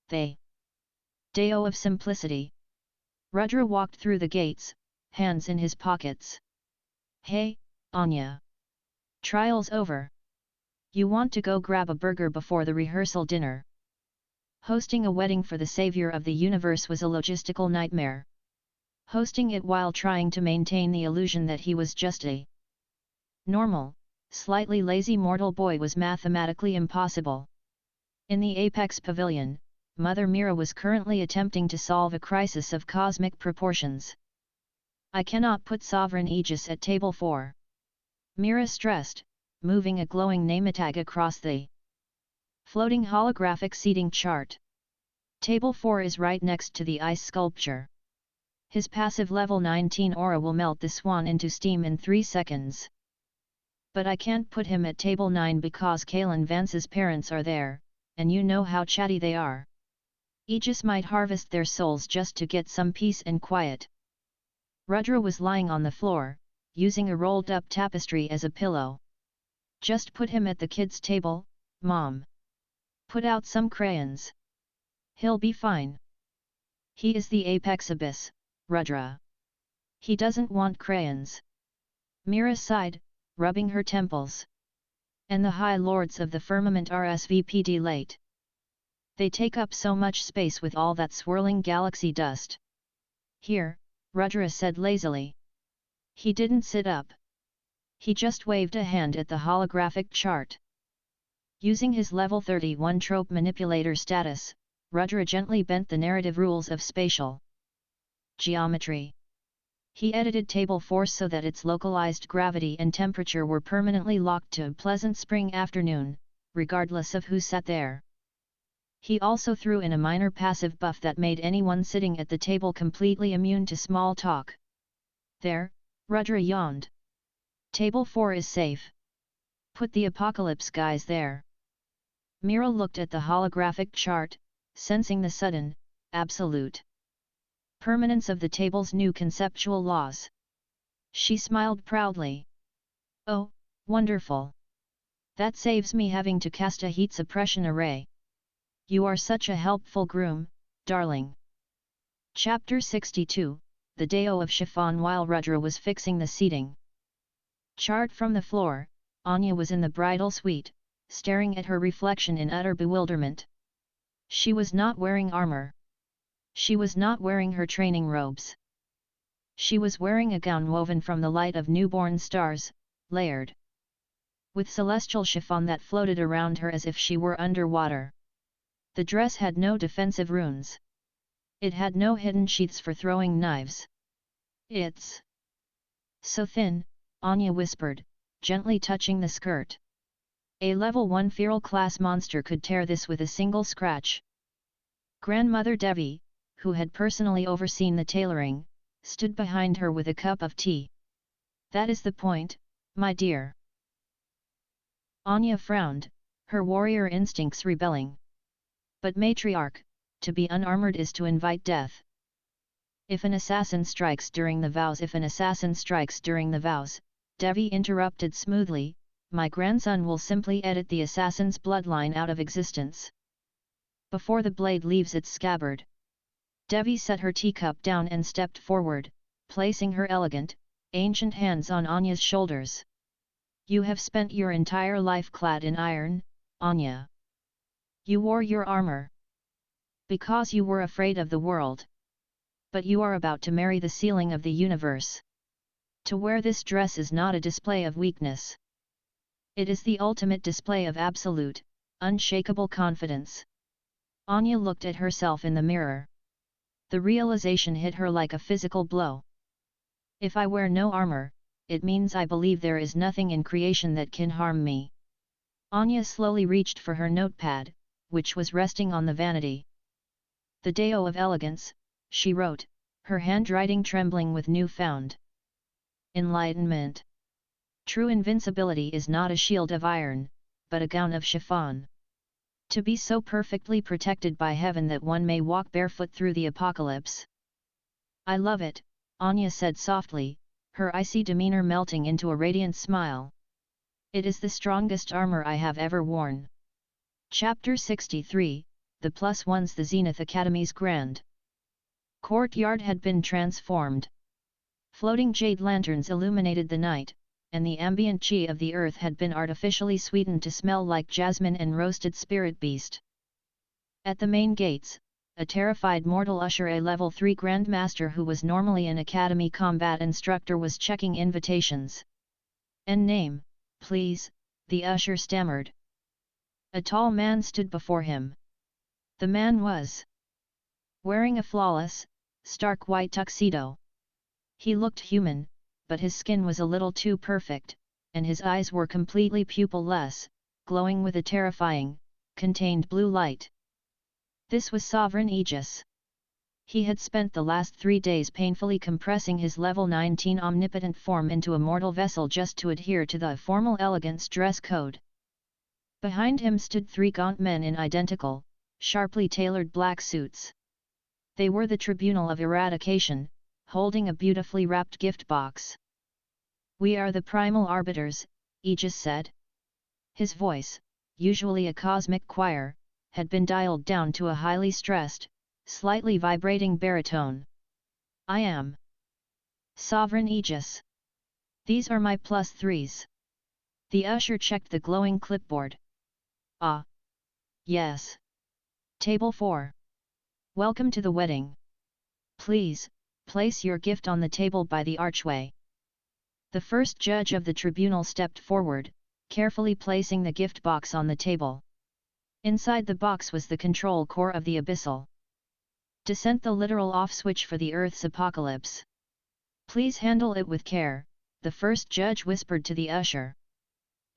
They. Deo of simplicity. Rudra walked through the gates, hands in his pockets. Hey, Anya. Trial's over. You want to go grab a burger before the rehearsal dinner. Hosting a wedding for the savior of the universe was a logistical nightmare. Hosting it while trying to maintain the illusion that he was just a normal, slightly lazy mortal boy was mathematically impossible. In the Apex Pavilion, Mother Mira was currently attempting to solve a crisis of cosmic proportions. I cannot put Sovereign Aegis at Table 4. Mira stressed, moving a glowing nametag across the floating holographic seating chart. Table 4 is right next to the ice sculpture. His passive level 19 aura will melt the swan into steam in 3 seconds. But I can't put him at Table 9 because Kalen Vance's parents are there, and you know how chatty they are. Aegis might harvest their souls just to get some peace and quiet. Rudra was lying on the floor, using a rolled-up tapestry as a pillow. Just put him at the kids' table, Mom. Put out some crayons. He'll be fine. He is the apex abyss, Rudra. He doesn't want crayons. Mira sighed, rubbing her temples. And the high lords of the firmament RSVP'd late. They take up so much space with all that swirling galaxy dust. Here, Rudra said lazily. He didn't sit up. He just waved a hand at the holographic chart. Using his level 31 trope manipulator status, Rudra gently bent the narrative rules of spatial geometry. He edited Table 4 so that its localized gravity and temperature were permanently locked to a pleasant spring afternoon, regardless of who sat there. He also threw in a minor passive buff that made anyone sitting at the table completely immune to small talk. There, Rudra yawned. Table 4 is safe. Put the apocalypse guys there. Mira looked at the holographic chart, sensing the sudden, absolute permanence of the table's new conceptual laws. She smiled proudly. Oh, wonderful. That saves me having to cast a heat suppression array. You are such a helpful groom, darling. Chapter 62, The Deo of Chiffon. While Rudra was fixing the seating chart from the floor, Anya was in the bridal suite, staring at her reflection in utter bewilderment. She was not wearing armor. She was not wearing her training robes. She was wearing a gown woven from the light of newborn stars, layered with celestial chiffon that floated around her as if she were underwater. The dress had no defensive runes. It had no hidden sheaths for throwing knives. It's so thin, Anya whispered, gently touching the skirt. A level 1 feral class monster could tear this with a single scratch. Grandmother Devi, who had personally overseen the tailoring, stood behind her with a cup of tea. That is the point, my dear. Anya frowned, her warrior instincts rebelling. But matriarch, to be unarmored is to invite death. If an assassin strikes during the vows, Devi interrupted smoothly, my grandson will simply edit the assassin's bloodline out of existence. Before the blade leaves its scabbard. Devi set her teacup down and stepped forward, placing her elegant, ancient hands on Anya's shoulders. You have spent your entire life clad in iron, Anya. You wore your armor because you were afraid of the world. But you are about to marry the ceiling of the universe. To wear this dress is not a display of weakness. It is the ultimate display of absolute, unshakable confidence. Anya looked at herself in the mirror. The realization hit her like a physical blow. If I wear no armor, it means I believe there is nothing in creation that can harm me. Anya slowly reached for her notepad, which was resting on the vanity. The Deo of Elegance, she wrote, her handwriting trembling with newfound enlightenment. True invincibility is not a shield of iron, but a gown of chiffon. To be so perfectly protected by heaven that one may walk barefoot through the apocalypse. I love it, Anya said softly, her icy demeanor melting into a radiant smile. It is the strongest armor I have ever worn. Chapter 63, The Plus Ones. The Zenith Academy's grand courtyard had been transformed. Floating jade lanterns illuminated the night, and the ambient chi of the earth had been artificially sweetened to smell like jasmine and roasted spirit beast. At the main gates, a terrified mortal usher, a level 3 grandmaster who was normally an academy combat instructor, was checking invitations. "And name, please," the usher stammered. A tall man stood before him. The man was wearing a flawless, stark white tuxedo. He looked human, but his skin was a little too perfect, and his eyes were completely pupil-less, glowing with a terrifying, contained blue light. This was Sovereign Aegis. He had spent the last 3 days painfully compressing his level 19 omnipotent form into a mortal vessel just to adhere to the formal elegance dress code. Behind him stood 3 gaunt men in identical, sharply tailored black suits. They were the Tribunal of Eradication, holding a beautifully wrapped gift box. "We are the Primal Arbiters," Aegis said. His voice, usually a cosmic choir, had been dialed down to a highly stressed, slightly vibrating baritone. "I am Sovereign Aegis. These are my +3s. The usher checked the glowing clipboard. "Ah. Yes. Table 4. Welcome to the wedding. Please, place your gift on the table by the archway." The first judge of the tribunal stepped forward, carefully placing the gift box on the table. Inside the box was the control core of the Abyssal Descent, the literal off-switch for the Earth's apocalypse. "Please handle it with care," the first judge whispered to the usher.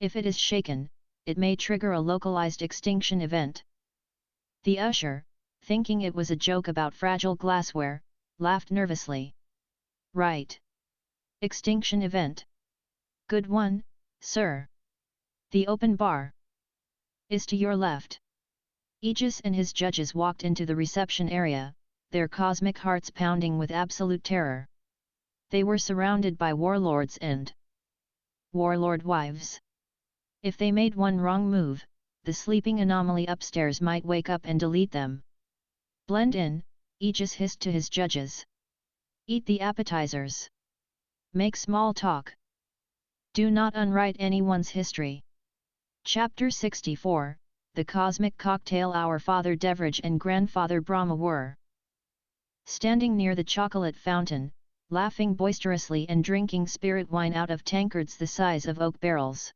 "If it is shaken, it may trigger a localized extinction event." The usher, thinking it was a joke about fragile glassware, laughed nervously. "Right. Extinction event. Good one, sir. The open bar is to your left." Aegis and his judges walked into the reception area, their cosmic hearts pounding with absolute terror. They were surrounded by warlords and warlord wives. If they made one wrong move, the sleeping anomaly upstairs might wake up and delete them. "Blend in," Aegis hissed to his judges. "Eat the appetizers. Make small talk. Do not unwrite anyone's history." Chapter 64, The Cosmic Cocktail. Our father Devraj and grandfather Brahma were standing near the chocolate fountain, laughing boisterously and drinking spirit wine out of tankards the size of oak barrels.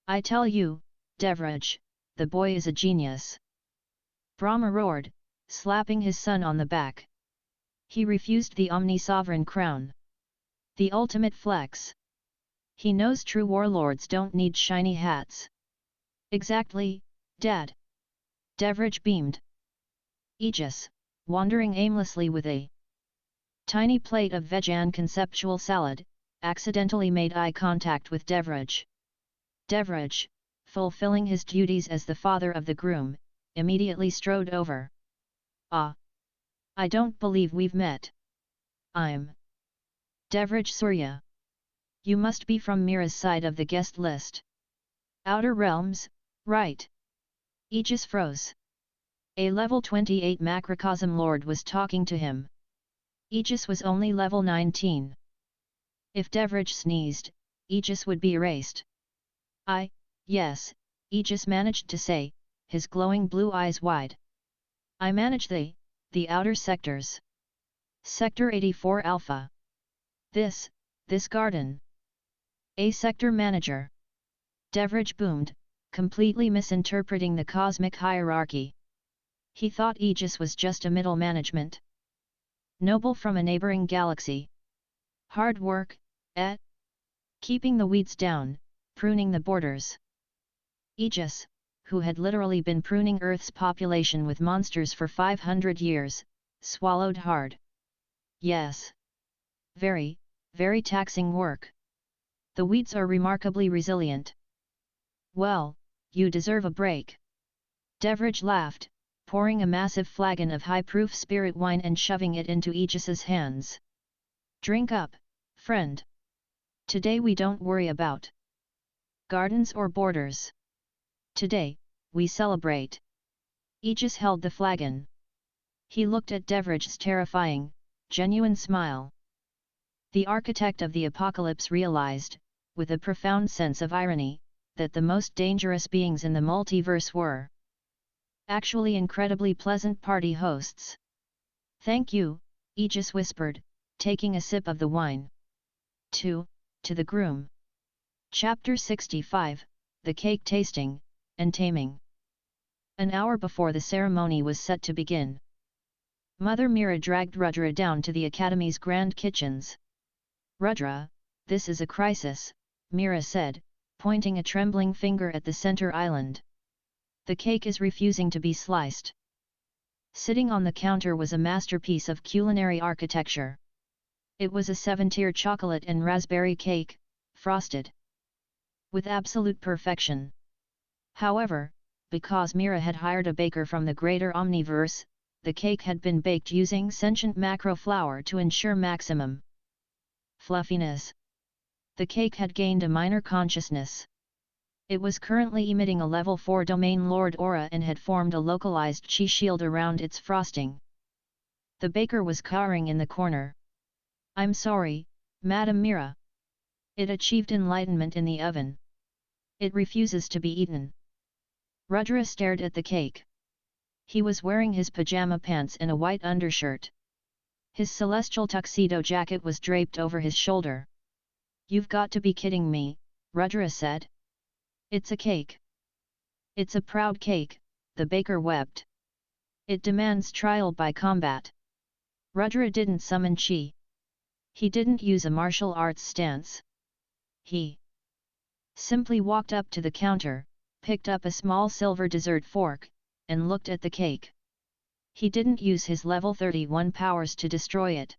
"I tell you, Devraj, the boy is a genius," Brahma roared, slapping his son on the back. "He refused the omni-sovereign crown. The ultimate flex. He knows true warlords don't need shiny hats." "Exactly, Dad." Devraj beamed. Aegis, wandering aimlessly with a tiny plate of vegan conceptual salad, accidentally made eye contact with Devraj. Devraj, fulfilling his duties as the father of the groom, immediately strode over. "Ah! I don't believe we've met. I'm Devraj Surya. You must be from Mira's side of the guest list. Outer Realms, right?" Aegis froze. A level 28 macrocosm lord was talking to him. Aegis was only level 19. If Devraj sneezed, Aegis would be erased. Yes, Aegis managed to say, his glowing blue eyes wide. "I manage the outer sectors. Sector 84 Alpha. This garden." "A sector manager." Devraj boomed, completely misinterpreting the cosmic hierarchy. He thought Aegis was just a middle management. Noble from a neighboring galaxy. Hard work, eh? Keeping the weeds down, pruning the borders. Aegis, who had literally been pruning Earth's population with monsters for 500 years, swallowed hard. Yes. Very, very taxing work. The weeds are remarkably resilient. Well, you deserve a break. Deveridge laughed, pouring a massive flagon of high-proof spirit wine and shoving it into Aegis's hands. Drink up, friend. Today we don't worry about gardens or borders. Today, we celebrate. Aegis held the flagon. He looked at Deveridge's terrifying, genuine smile. The architect of the apocalypse realized, with a profound sense of irony, that the most dangerous beings in the multiverse were actually incredibly pleasant party hosts. Thank you, Aegis whispered, taking a sip of the wine. To the groom. Chapter 65, The Cake Tasting, and Taming. An hour before the ceremony was set to begin, Mother Mira dragged Rudra down to the Academy's grand kitchens. Rudra, this is a crisis, Mira said, pointing a trembling finger at the center island. The cake is refusing to be sliced. Sitting on the counter was a masterpiece of culinary architecture. It was a 7-tier chocolate and raspberry cake, frosted with absolute perfection. However, because Mira had hired a baker from the greater Omniverse, the cake had been baked using sentient macro flour to ensure maximum fluffiness. The cake had gained a minor consciousness. It was currently emitting a level 4 domain lord aura and had formed a localized chi shield around its frosting. The baker was cowering in the corner. I'm sorry, Madam Mira. It achieved enlightenment in the oven. It refuses to be eaten. Rudra stared at the cake. He was wearing his pajama pants and a white undershirt. His celestial tuxedo jacket was draped over his shoulder. You've got to be kidding me, Rudra said. It's a cake. It's a proud cake, the baker wept. It demands trial by combat. Rudra didn't summon chi. He didn't use a martial arts stance. He simply walked up to the counter, picked up a small silver dessert fork, and looked at the cake. He didn't use his level 31 powers to destroy it.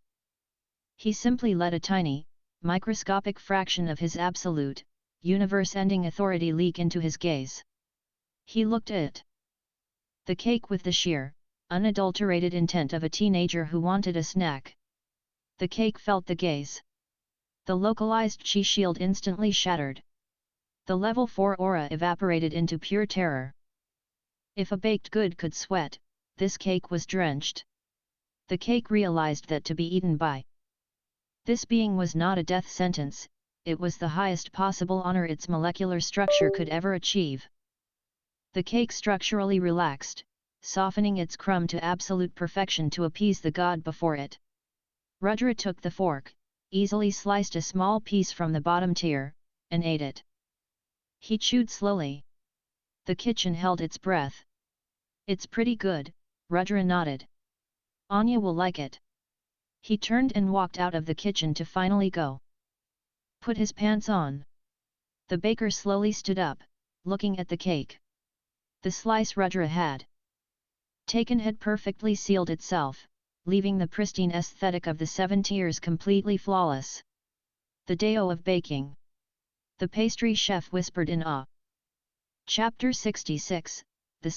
He simply let a tiny, microscopic fraction of his absolute, universe-ending authority leak into his gaze. He looked at the cake with the sheer, unadulterated intent of a teenager who wanted a snack. The cake felt the gaze. The localized chi shield instantly shattered. The level 4 aura evaporated into pure terror. If a baked good could sweat, this cake was drenched. The cake realized that to be eaten by this being was not a death sentence, it was the highest possible honor its molecular structure could ever achieve. The cake structurally relaxed, softening its crumb to absolute perfection to appease the god before it. Rudra took the fork, easily sliced a small piece from the bottom tier, and ate it. He chewed slowly. The kitchen held its breath. It's pretty good, Rudra nodded. Anya will like it. He turned and walked out of the kitchen to finally go. Put his pants on. The baker slowly stood up, looking at the cake. The slice Rudra had taken had perfectly sealed itself, leaving the pristine aesthetic of the 7 tiers completely flawless. The Deo of baking. The pastry chef whispered in awe. Chapter 66, The